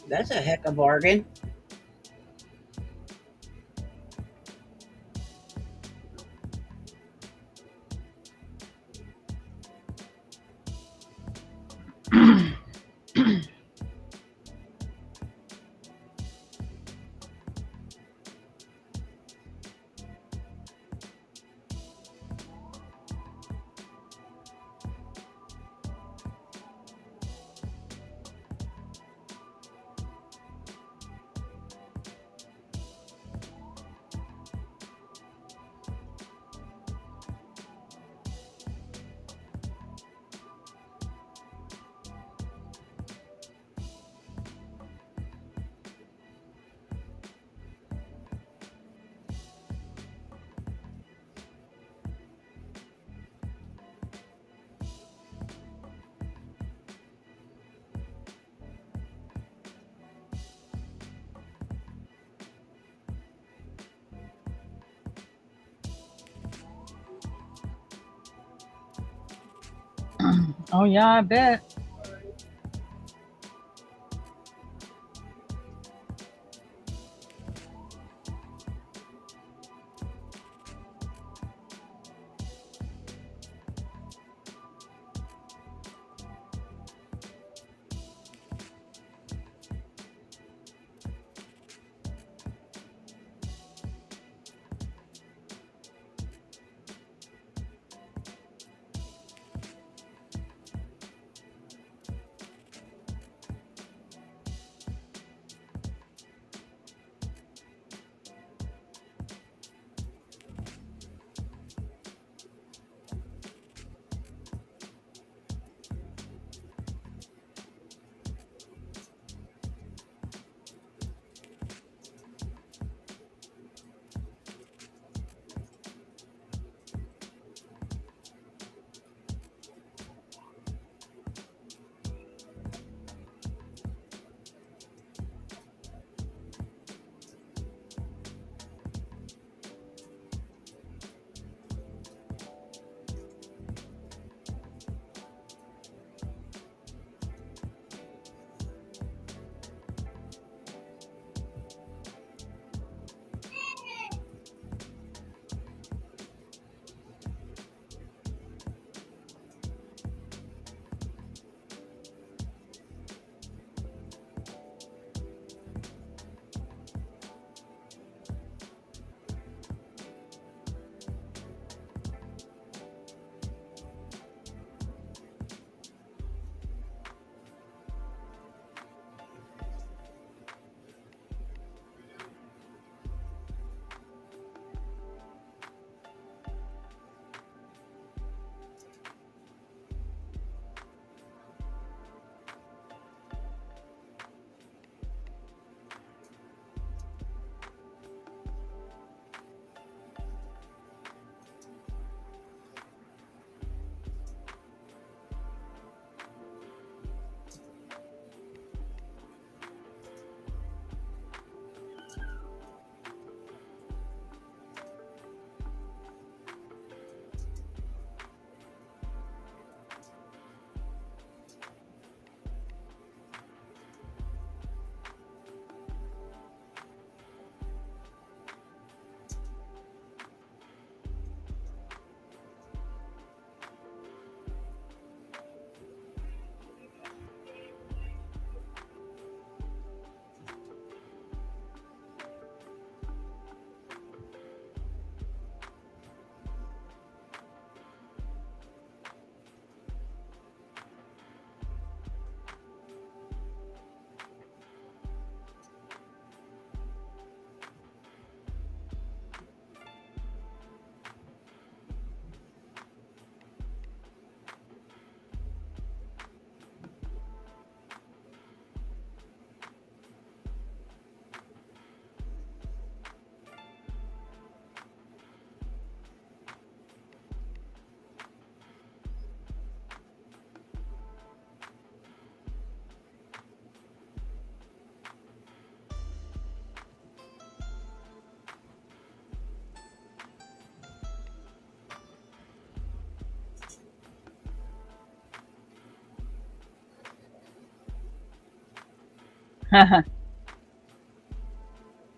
That's a heck of a bargain. Oh yeah, I bet.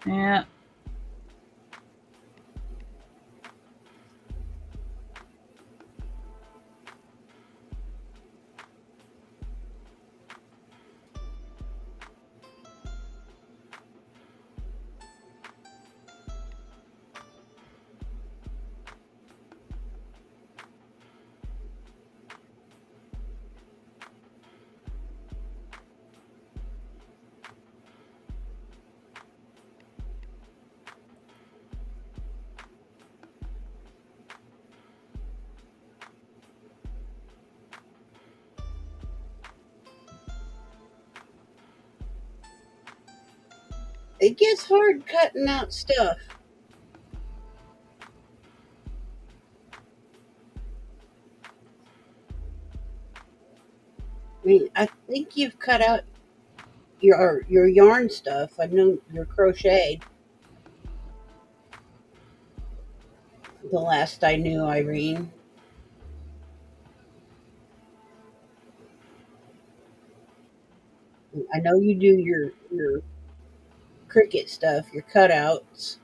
Yeah. It gets hard cutting out stuff. I mean, I think you've cut out your yarn stuff. I know your crocheted. The last I knew, Irene. I know you do your Cricut stuff, your cutouts,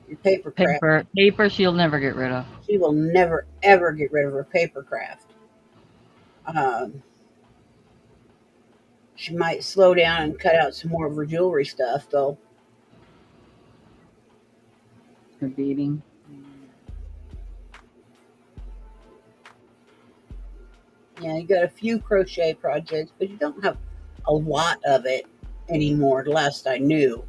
your paper craft. Paper she'll never get rid of. She will never ever get rid of her paper craft. Um, she might slow down and cut out some more of her jewelry stuff, though. Her beading. Yeah, you got a few crochet projects, but you don't have a lot of it anymore. The last I knew.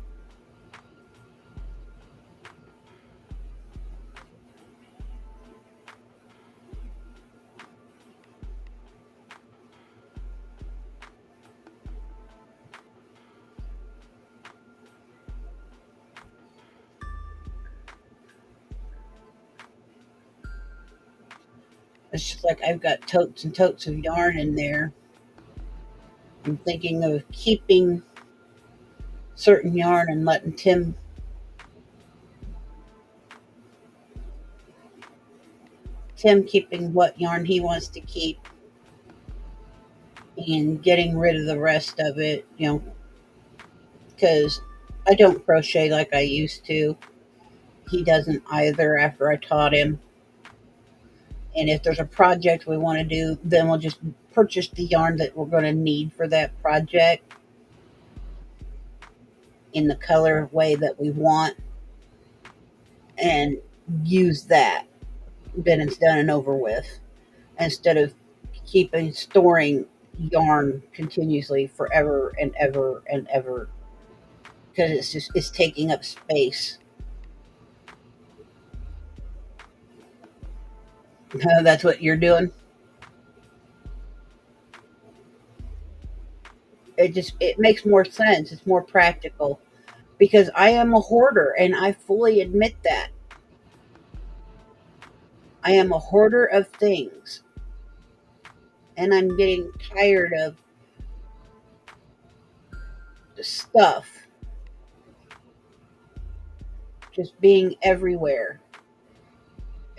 It's just like I've got totes and totes of yarn in there. I'm thinking of keeping certain yarn and letting Tim keeping what yarn he wants to keep and getting rid of the rest of it, because I don't crochet like I used to. He doesn't either after I taught him. And if there's a project we want to do, then we'll just purchase the yarn that we're going to need for that project in the color way that we want and use that. Then it's done and over with instead of storing yarn continuously forever and ever and ever because it's taking up space. That's what you're doing. It makes more sense. It's more practical because I am a hoarder and I fully admit that. I am a hoarder of things and I'm getting tired of the stuff just being everywhere.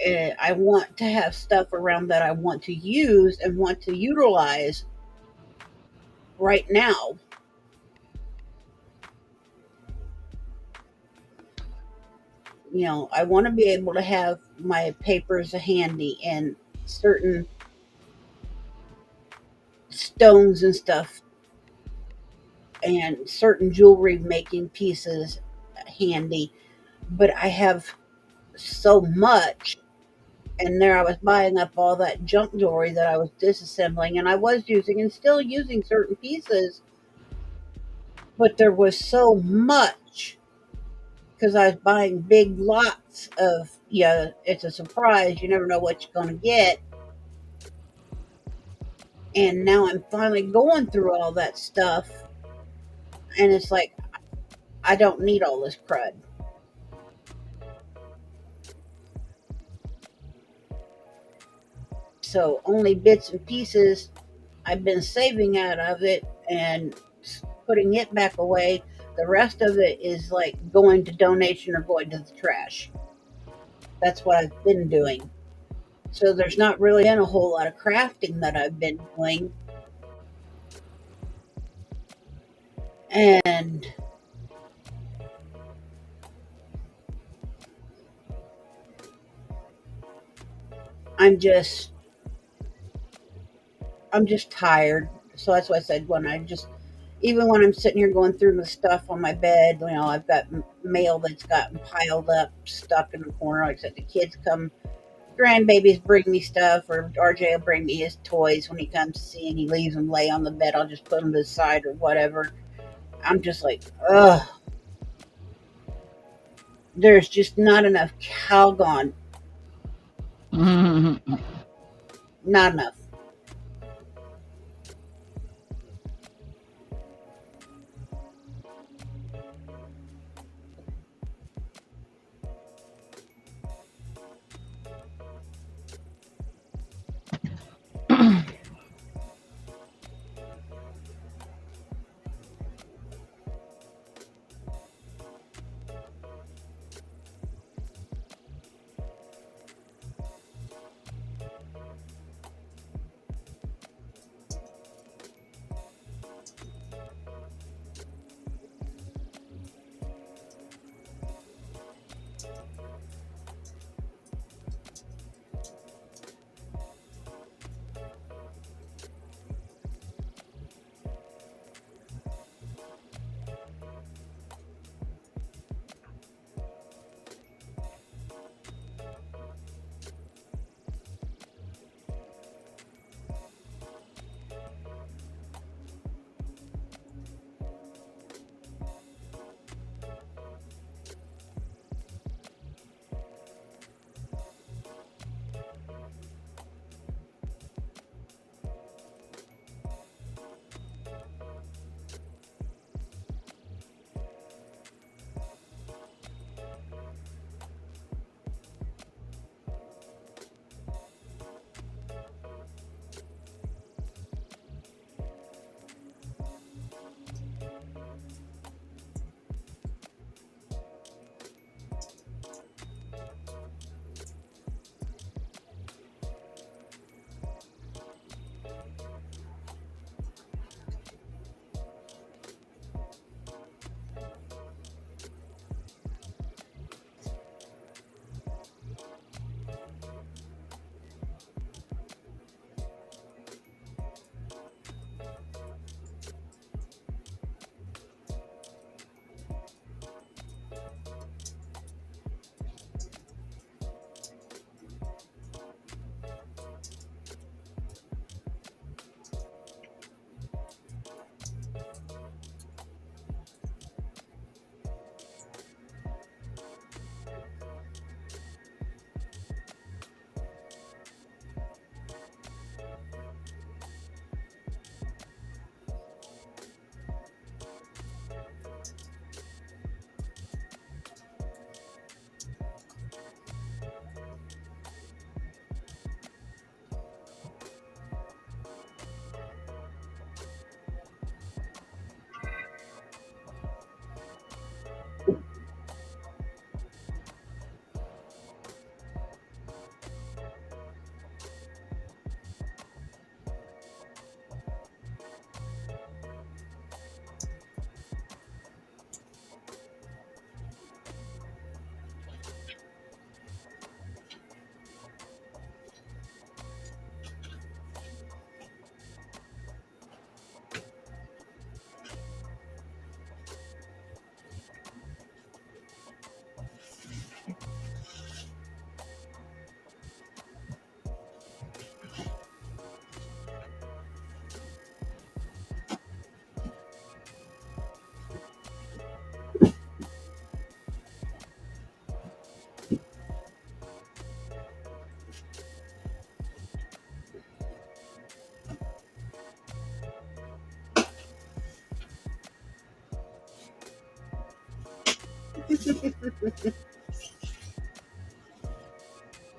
And I want to have stuff around that I want to use and want to utilize right now. I want to be able to have my papers handy and certain stones and stuff and certain jewelry making pieces handy. But I have so much, and there I was buying up all that junk jewelry that I was disassembling, and I was using and still using certain pieces, but there was so much because I was buying big lots of, it's a surprise. You never know what you're going to get. And now I'm finally going through all that stuff. And it's like, I don't need all this crud. So only bits and pieces I've been saving out of it and putting it back away. The rest of it is like going to donation or going to the trash. That's what I've been doing. So there's not really been a whole lot of crafting that I've been doing. And I'm just tired. So that's why I said even when I'm sitting here going through the stuff on my bed, I've got mail that's gotten piled up, stuck in the corner. Like I said, the kids come, grandbabies bring me stuff, or RJ will bring me his toys when he comes to see and he leaves them lay on the bed. I'll just put them to the side or whatever. I'm just like, ugh. There's just not enough Calgon. Not enough.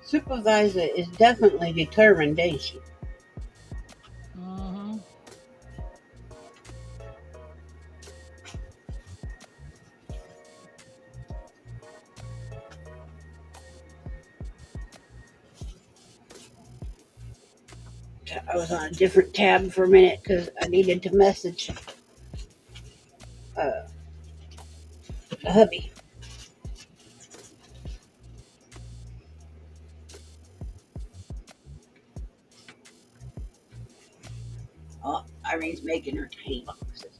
Supervisor is definitely determination. Mm-hmm. I was on a different tab for a minute because I needed to message uh, hubby. Oh, Irene's making her tiny boxes.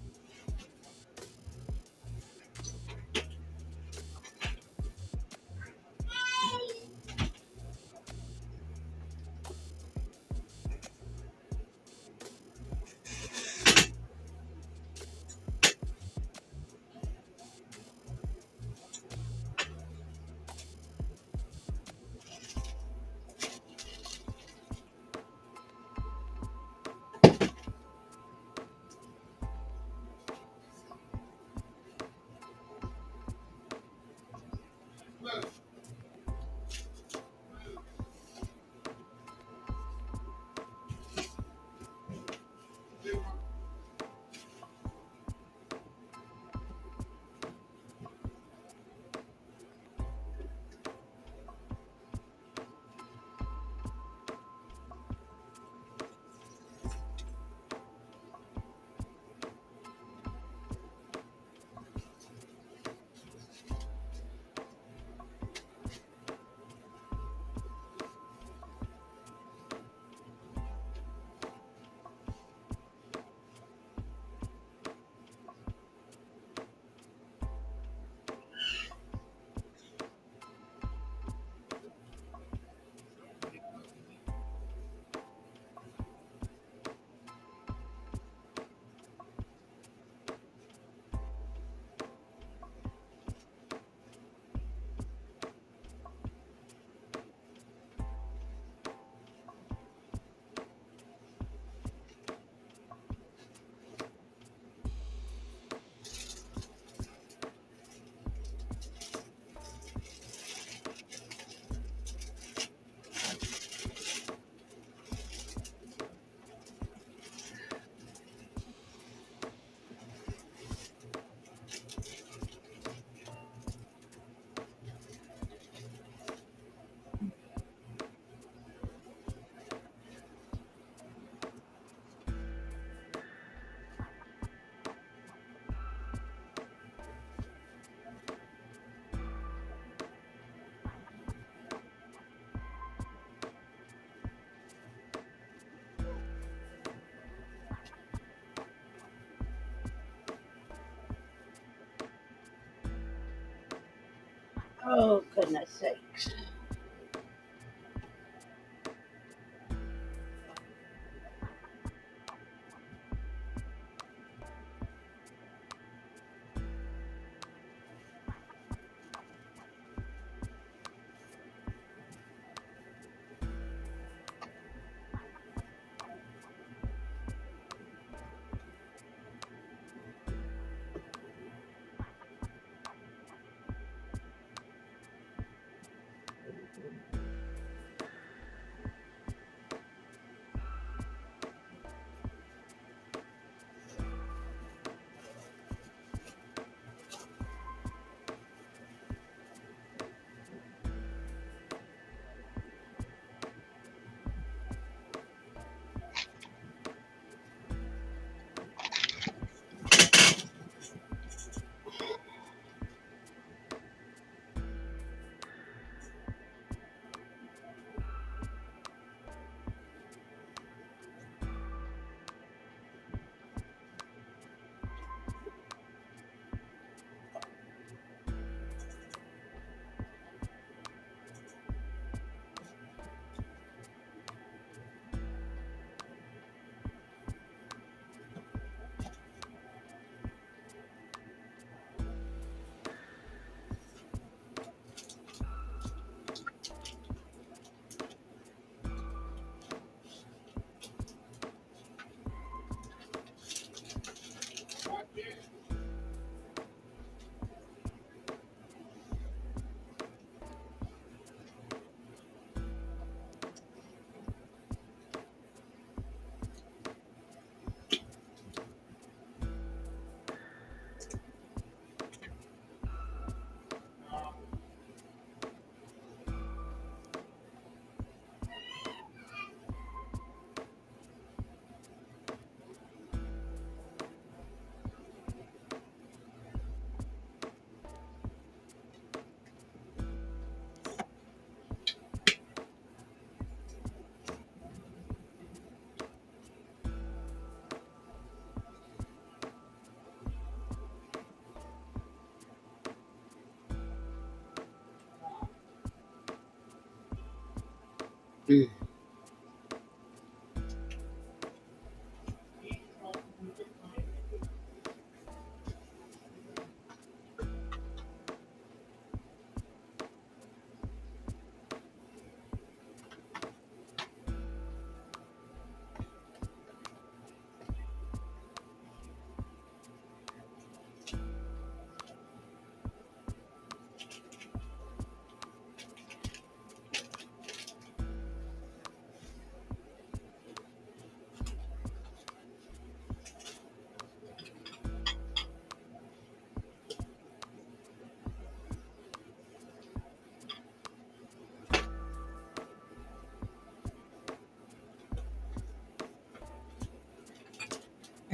Oh, goodness sakes.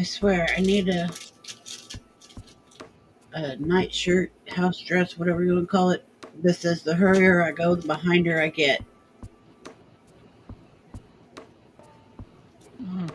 I swear, I need a nightshirt, house dress, whatever you want to call it. This is the hurrier I go, the behinder I get. Mm.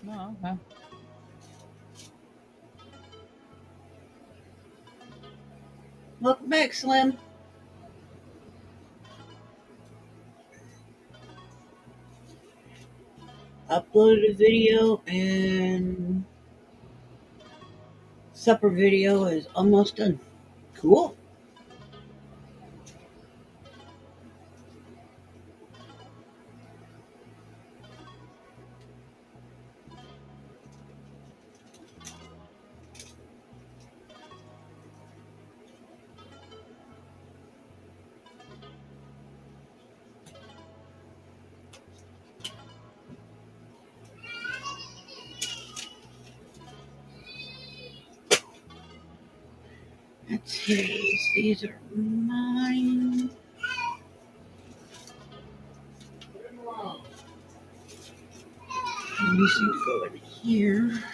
Oh, okay. Welcome back, Slim. Uploaded a video and supper video is almost done. Cool. That's his. These are mine. These need to go in here.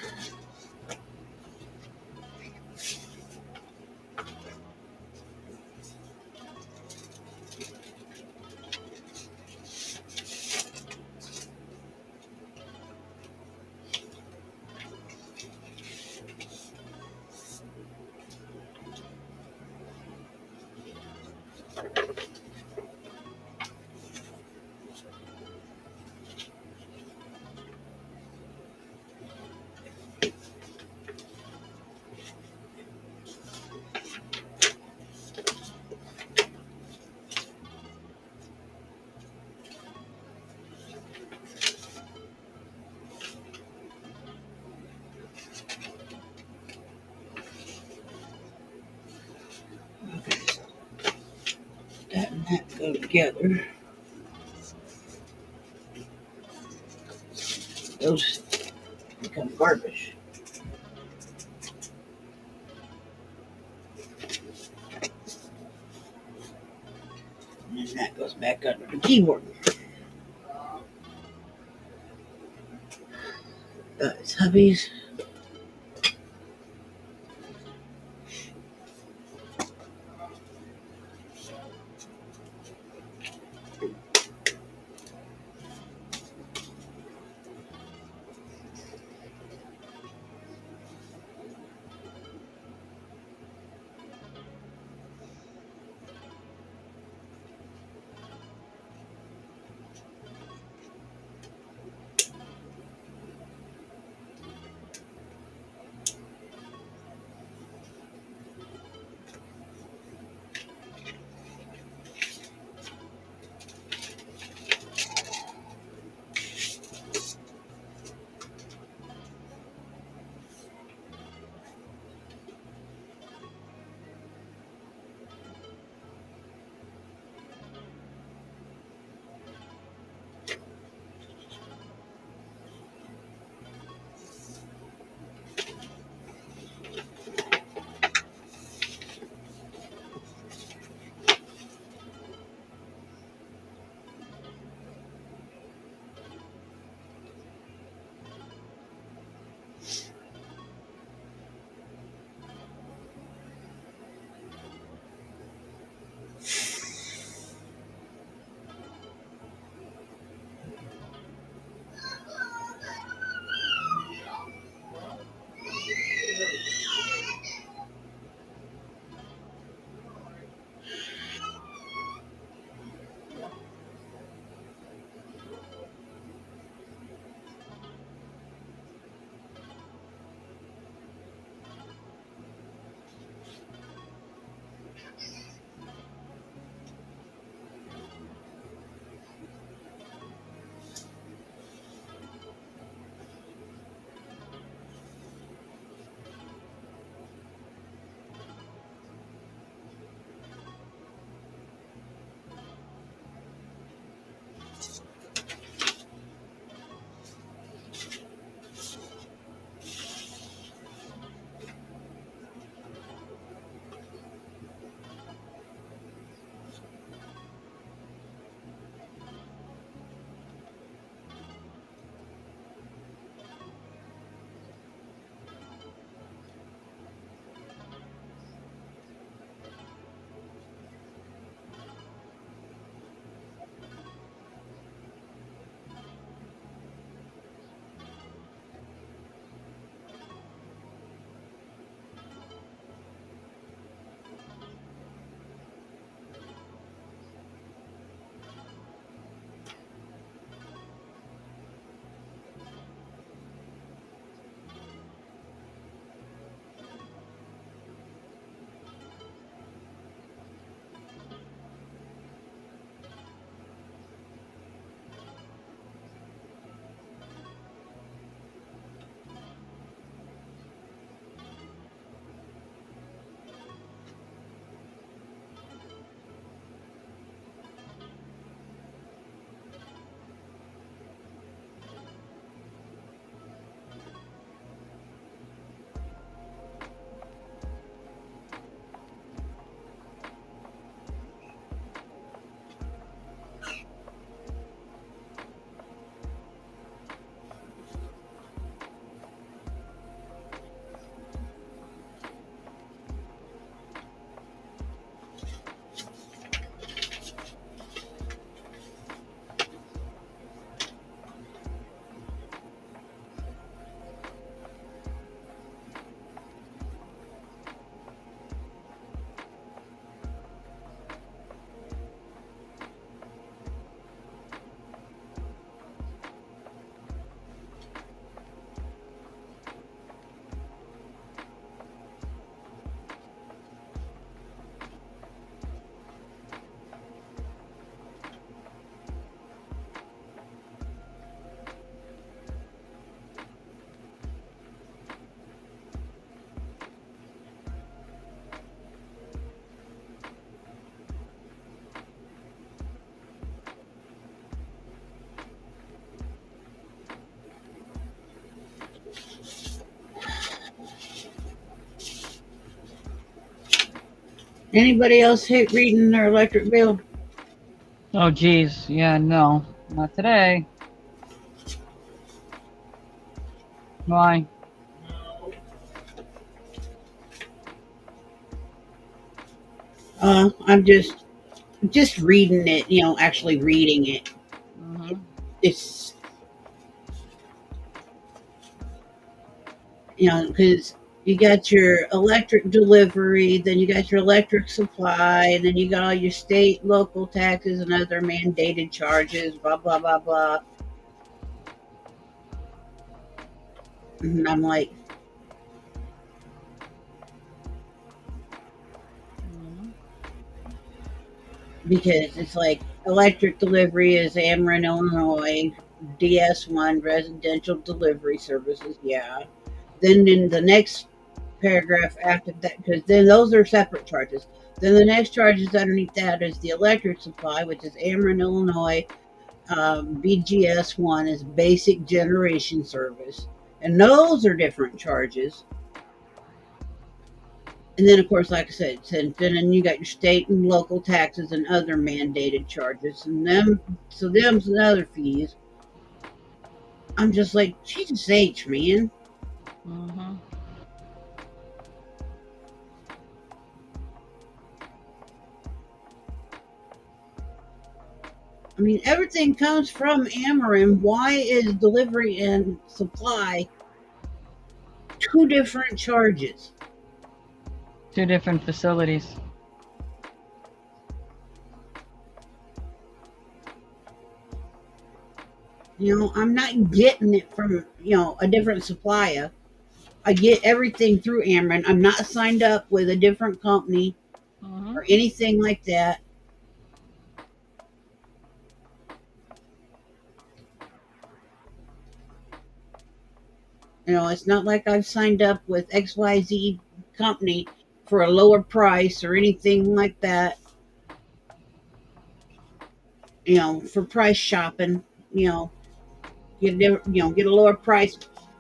Okay, so that and that go together. Those become garbage. And then that goes back under the keyboard. It's hubbies. Anybody else hate reading their electric bill? Oh, geez. Yeah, no. Not today. Why? I'm just reading it. Actually reading it. Hmm. It's because you got your electric delivery, then you got your electric supply, and then you got all your state, local taxes, and other mandated charges. Blah blah blah blah. And I'm like, Hmm. because it's like electric delivery is Ameren, Illinois, DS1 residential delivery services. Yeah. Then in the next paragraph after that, because then those are separate charges. Then the next charges underneath that is the electric supply, which is Ameren, Illinois. BGS1 is basic generation service. And those are different charges. And then, of course, like I said, then you got your state and local taxes and other mandated charges, and them's and other fees. I'm just like, Jesus H, man. Hmm. I mean, everything comes from Amarin. Why is delivery and supply two different charges? Two different facilities. I'm not getting it from a different supplier. I get everything through Amarin. I'm not signed up with a different company Hmm. or anything like that. It's not like I've signed up with XYZ company for a lower price or anything like that. For price shopping, get a lower price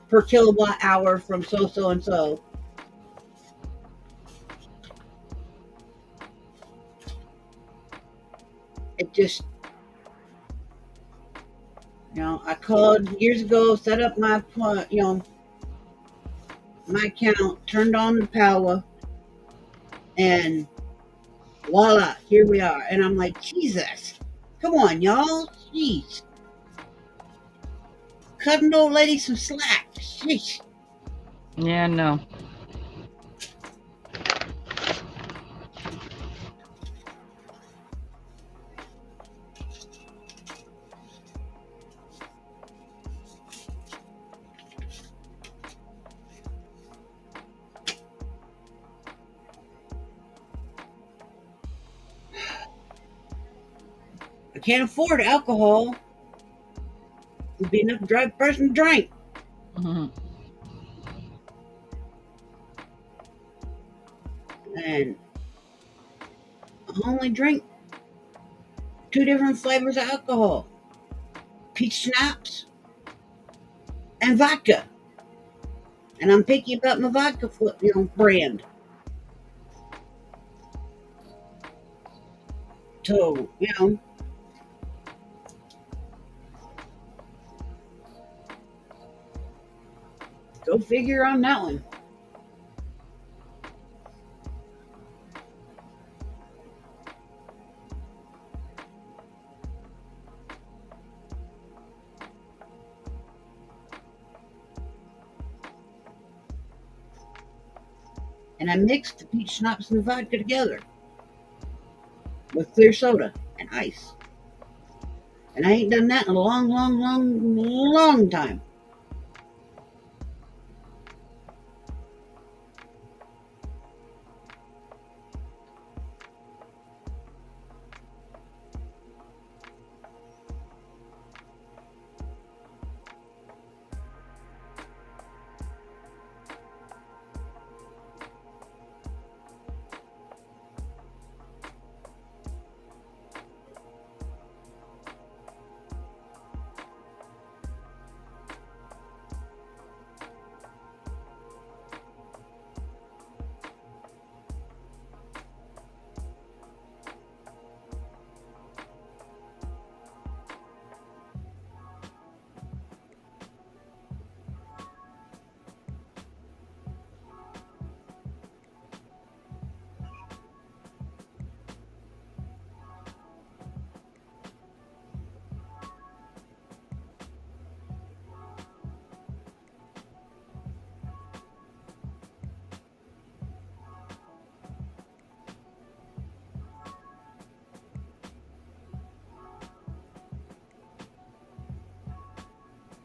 per kilowatt hour from so and so. It just, I called years ago, set up my account, turned on the power, and voila, here we are. And I'm like, Jesus, come on, y'all, jeez, cut an old lady some slack. Sheesh. Yeah, no. I can't afford alcohol. It'd be enough to drive a person to drink. Hmm. And I only drink two different flavors of alcohol: peach schnapps and vodka. And I'm picky about my vodka brand. So, go figure on that one. And I mixed the peach schnapps and the vodka together with clear soda and ice. And I ain't done that in a long, long, long, long time.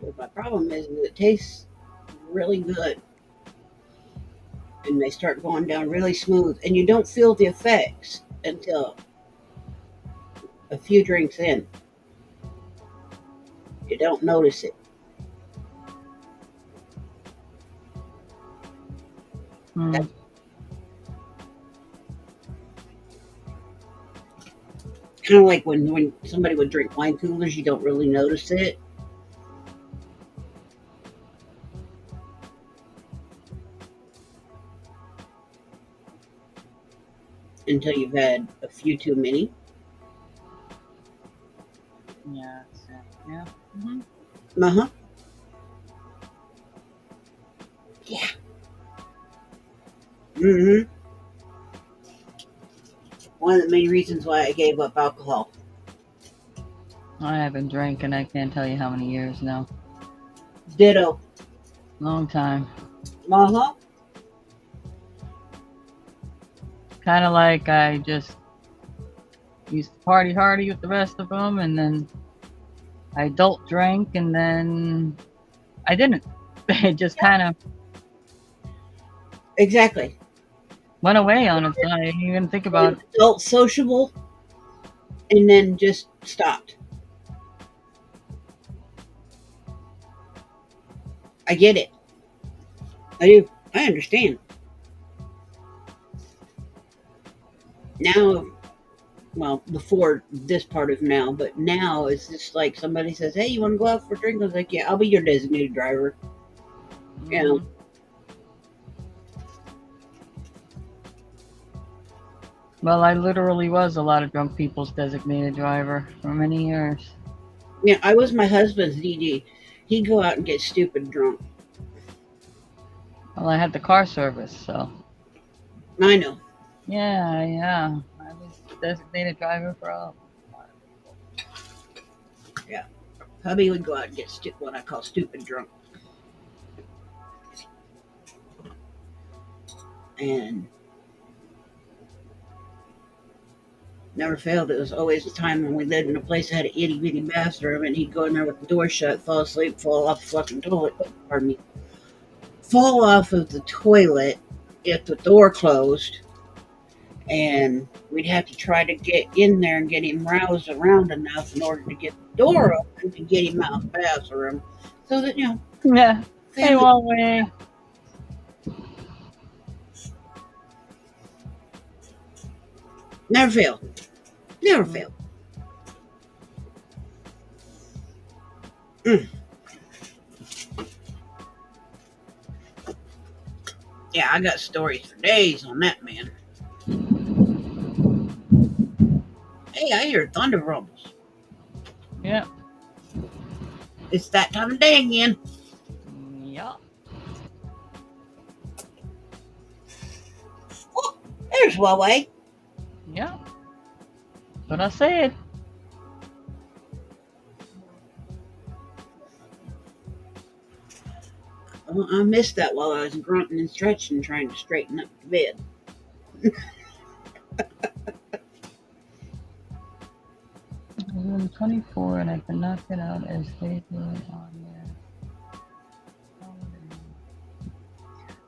But my problem is that it tastes really good, and they start going down really smooth, and you don't feel the effects until a few drinks in. You don't notice it. Mm. Kind of like when somebody would drink wine coolers, you don't really notice it. Until you've had a few too many. Yeah. Yeah. Hmm. Uh huh. Yeah. Mm-hmm. One of the main reasons why I gave up alcohol. I haven't drank in I can't tell you how many years now. Ditto. Long time. Uh huh. Kind of like I just used to party hardy with the rest of them, and then I adult drank, and then I didn't. It just kind of Exactly. went away on its own. I didn't even think about it. Adult sociable, and then just stopped. I get it. I do. I understand. Now, well, before this part of now, but now it's just like somebody says, "Hey, you want to go out for a drink?" I was like, "Yeah, I'll be your designated driver." You know, Mhm. Well, I literally was a lot of drunk people's designated driver for many years. yeah, I was my husband's DD. He'd go out and get stupid drunk. Well, I had the car service, so I know. yeah. I was designated driver for all. Yeah, hubby would go out and get what I call stupid drunk, and never failed. It was always a time when we lived in a place that had an itty bitty bathroom, and he'd go in there with the door shut, fall asleep, fall off the fucking toilet. Pardon me. Fall off of the toilet if the door closed, and we'd have to try to get in there and get him roused around enough in order to get the door open to get him out of the bathroom, so that Yeah. Hey, family Huawei. never failed. Never failed. Mm. Yeah, I got stories for days on that man. Hey, I hear thunder rumbles. Yeah. It's that time of day again. Yeah. Oh, there's Huawei. Yeah. But I said. Well, I missed that while I was grunting and stretching, trying to straighten up the bed. 24, and I cannot get out as they do on there.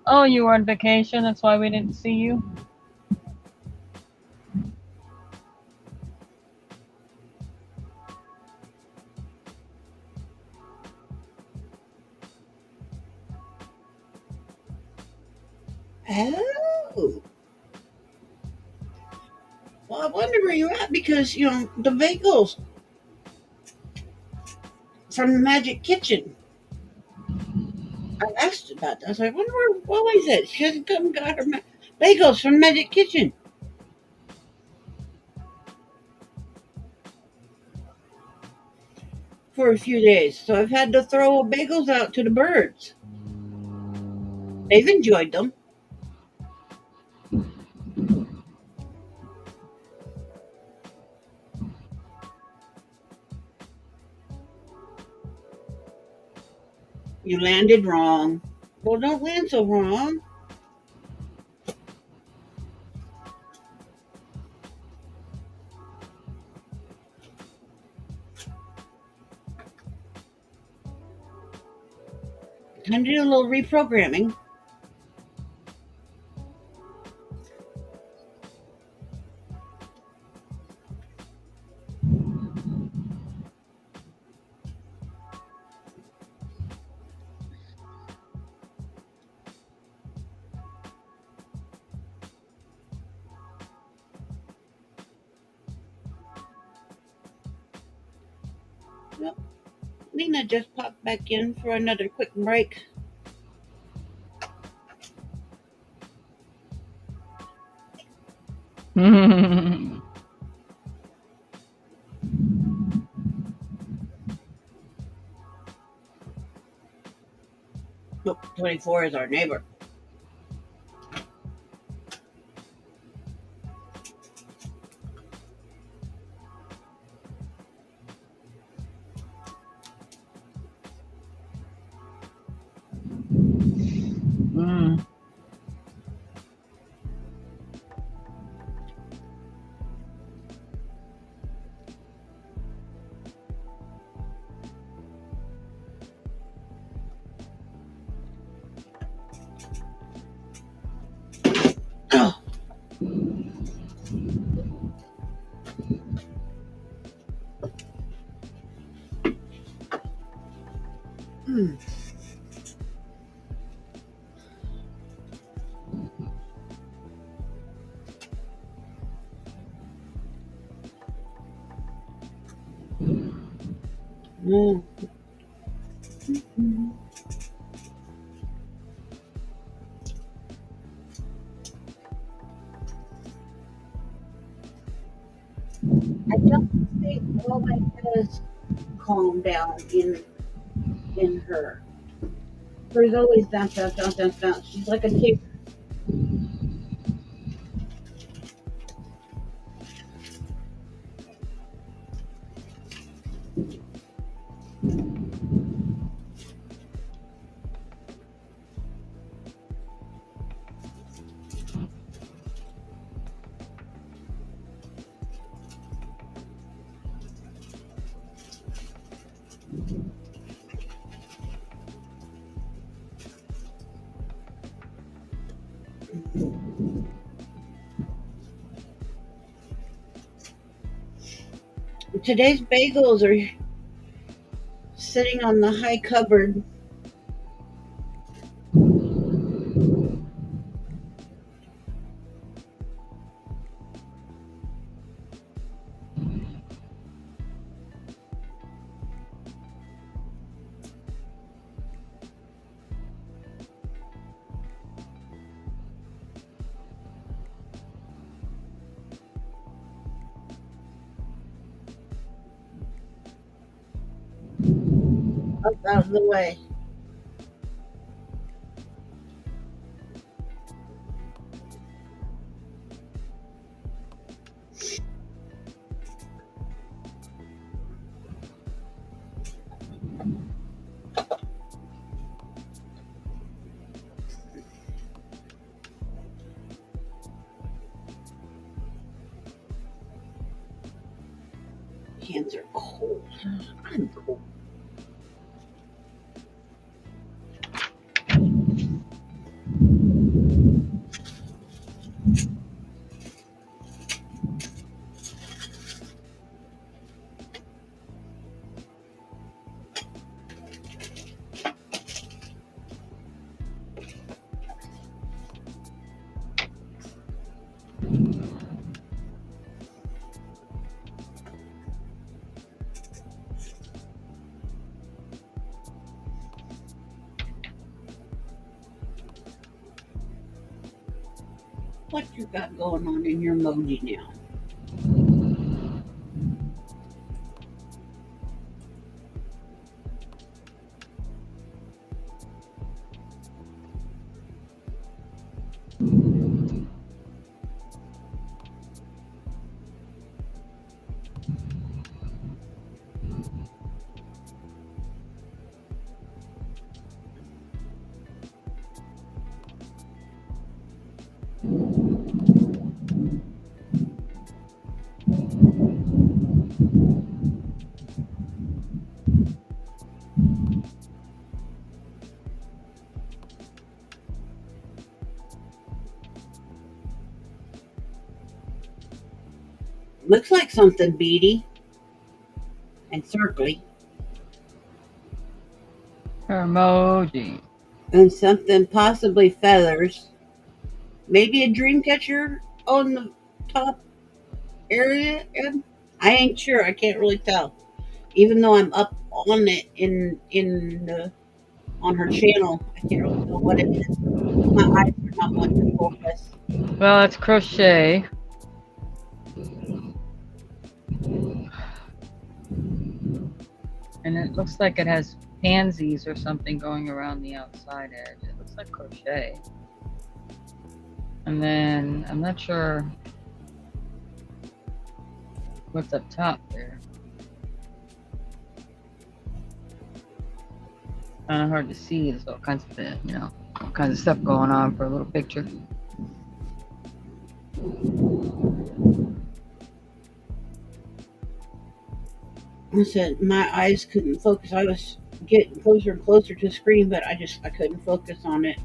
Oh, you were on vacation. That's why we didn't see you. Oh. Well, I wonder where you're at because, the bagels from the Magic Kitchen. I asked about that. I was like, I wonder where Huawei's at. She hasn't come and got her bagels from Magic Kitchen for a few days. So I've had to throw bagels out to the birds. They've enjoyed them. You landed wrong. Well, don't land so wrong. Time to do a little reprogramming. Well, Lena just popped back in for another quick break. Oh, 24 is our neighbor. Mm. Oh, mm. Mm. I don't think all my has calmed down in her. There's always bounce, bounce, bounce, bounce, bounce. She's like a kid. Today's bagels are sitting on the high cupboard. Up out of the way. Hands are cold. I'm cold. What you got going on in your emoji now? Looks like something beady and circly, Her emoji. and something possibly feathers. Maybe a dream catcher on the top area. And I ain't sure. I can't really tell. Even though I'm up on it on her channel, I can't really tell what it is. My eyes are not much to focus. Well, it's crochet. And it looks like it has pansies or something going around the outside edge. It looks like crochet. And then I'm not sure what's up top there. Kind of hard to see. There's all kinds of, all kinds of stuff going on for a little picture. I said my eyes couldn't focus. I was getting closer and closer to the screen, but I couldn't focus on it.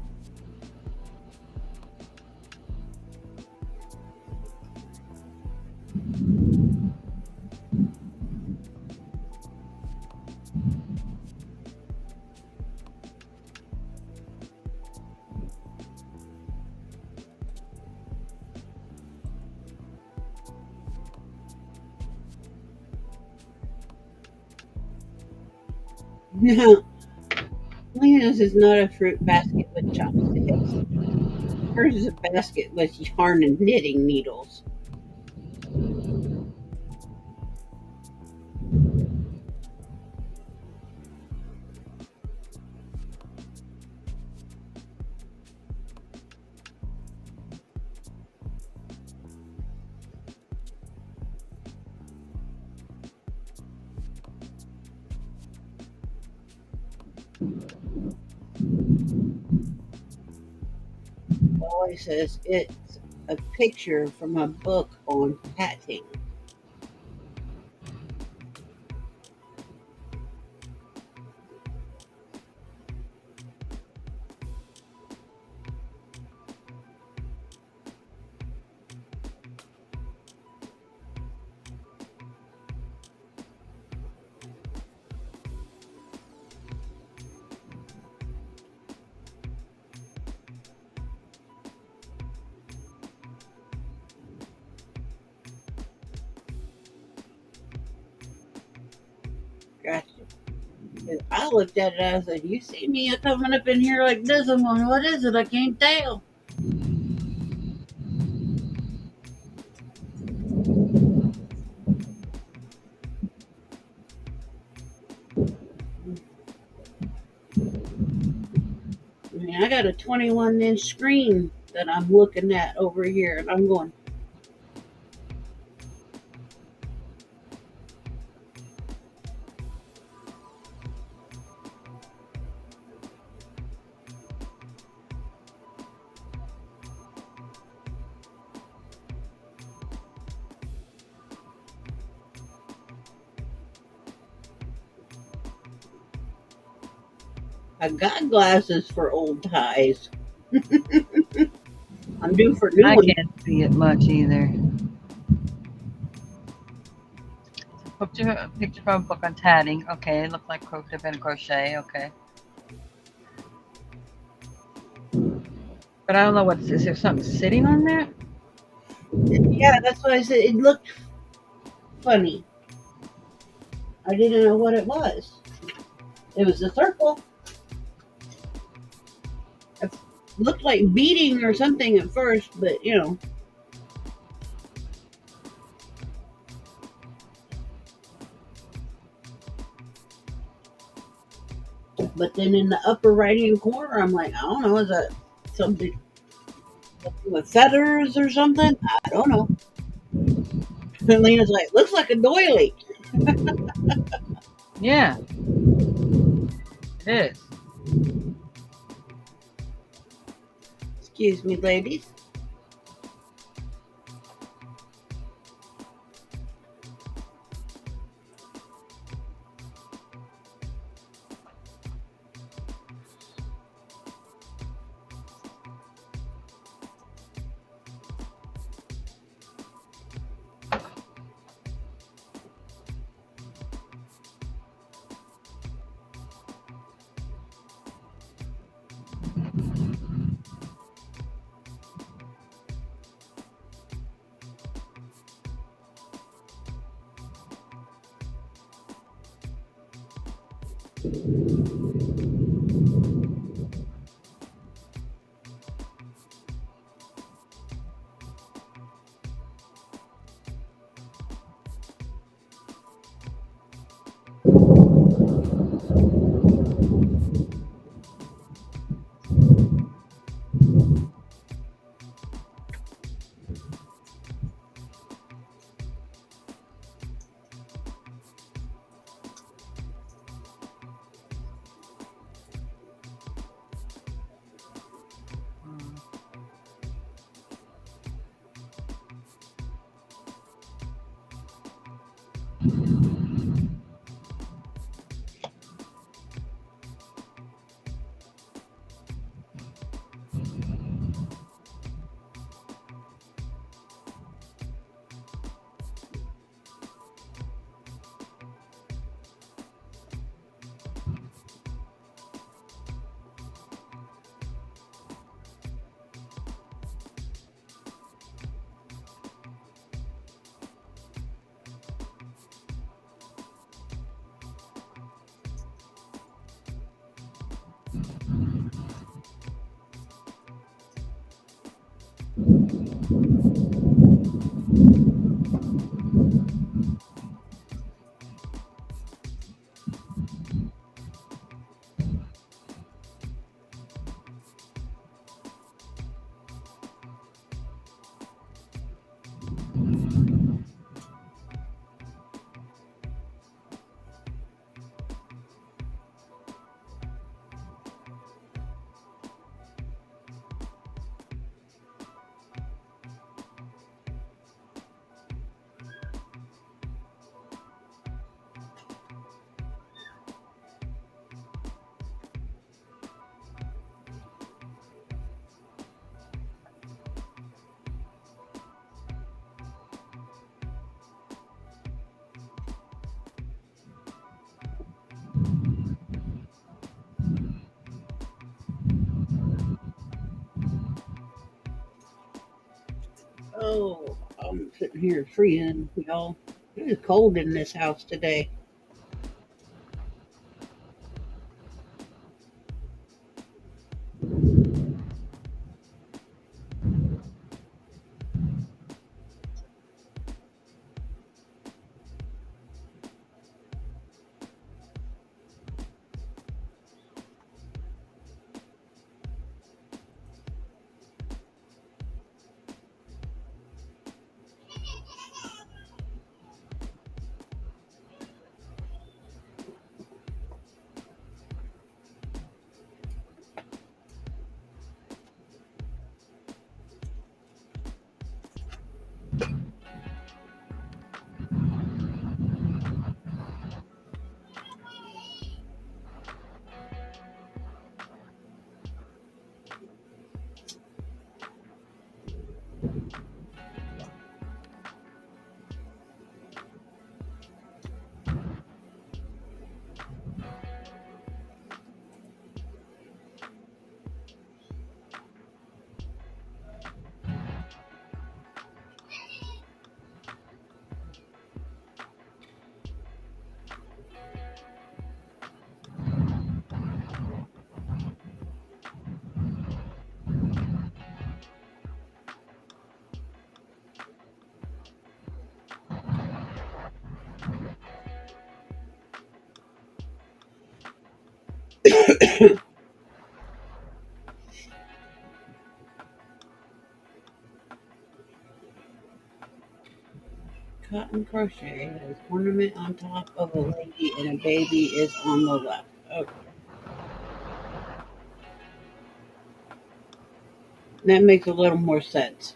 No, Lena's is not a fruit basket with chopsticks. Hers is a basket with yarn and knitting needles. Boy says it's a picture from a book on patching. Gotcha. And I looked at it, I was like, you see me coming up in here like this? I'm going, what is it? I can't tell. I mean, I got a 21-inch screen that I'm looking at over here, and I'm going, I got glasses for old ties. I'm due for new I ones. can't see it much either. Picture from a book on tatting. Okay, it looked like crochet and crochet. Okay. But I don't know is there something sitting on there? Yeah, that's what I said. It looked funny. I didn't know what it was. It was a circle. It looked like beading or something at first, but But then in the upper right hand corner, I'm like, I don't know, is that something with feathers or something? I don't know. And Lena's like, looks like a doily. Yeah, it is. Excuse me, ladies. Oh, I'm sitting here freezing, y'all. It is cold in this house today. Cotton crochet has ornament on top of a lady and a baby is on the left. Okay. That makes a little more sense.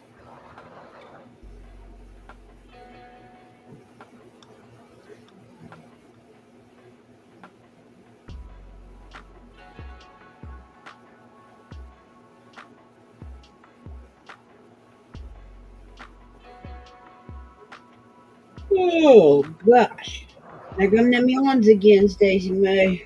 Oh gosh. There come them yawns again, Stacey May.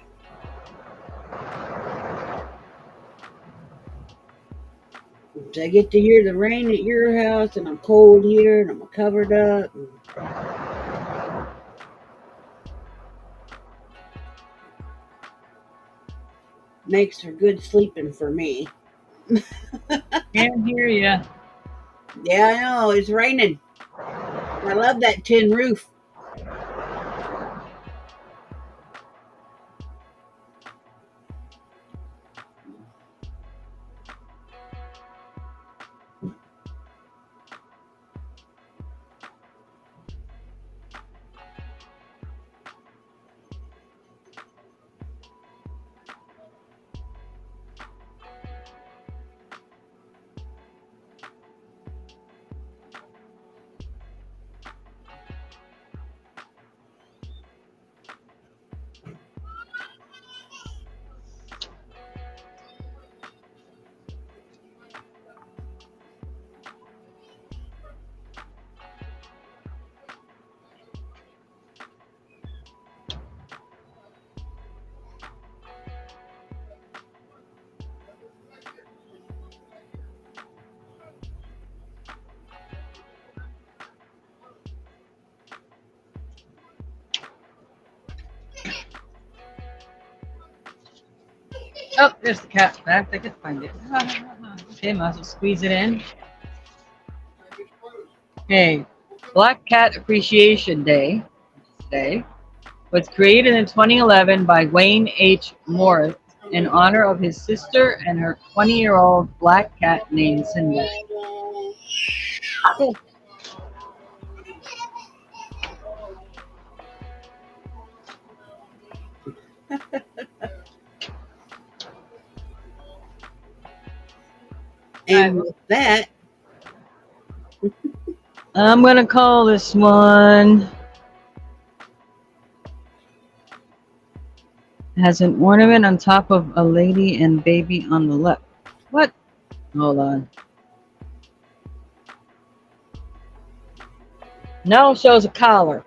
I get to hear the rain at your house and I'm cold here and I'm covered up. Makes for good sleeping for me. Can't hear ya. Yeah, I know. It's raining. I love that tin roof. Oh, there's the cat back. I could find it. Okay, might as well squeeze it in. Okay, Black Cat Appreciation Day today was created in 2011 by Wayne H. Morris in honor of his sister and her 20-year-old black cat named Cindy. And with that, I'm gonna call this one. Has an ornament on top of a lady and baby on the left. What? Hold on. No, shows a collar.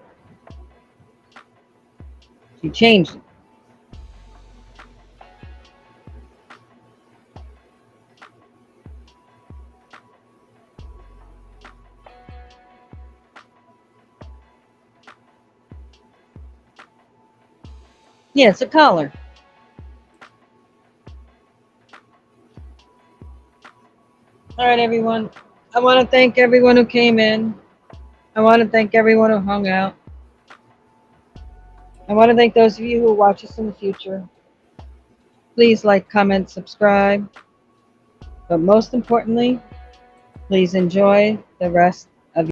She changed it. Yeah, it's a collar. All right, everyone. I want to thank everyone who came in. I want to thank everyone who hung out. I want to thank those of you who watch us in the future. Please like, comment, subscribe. But most importantly, please enjoy the rest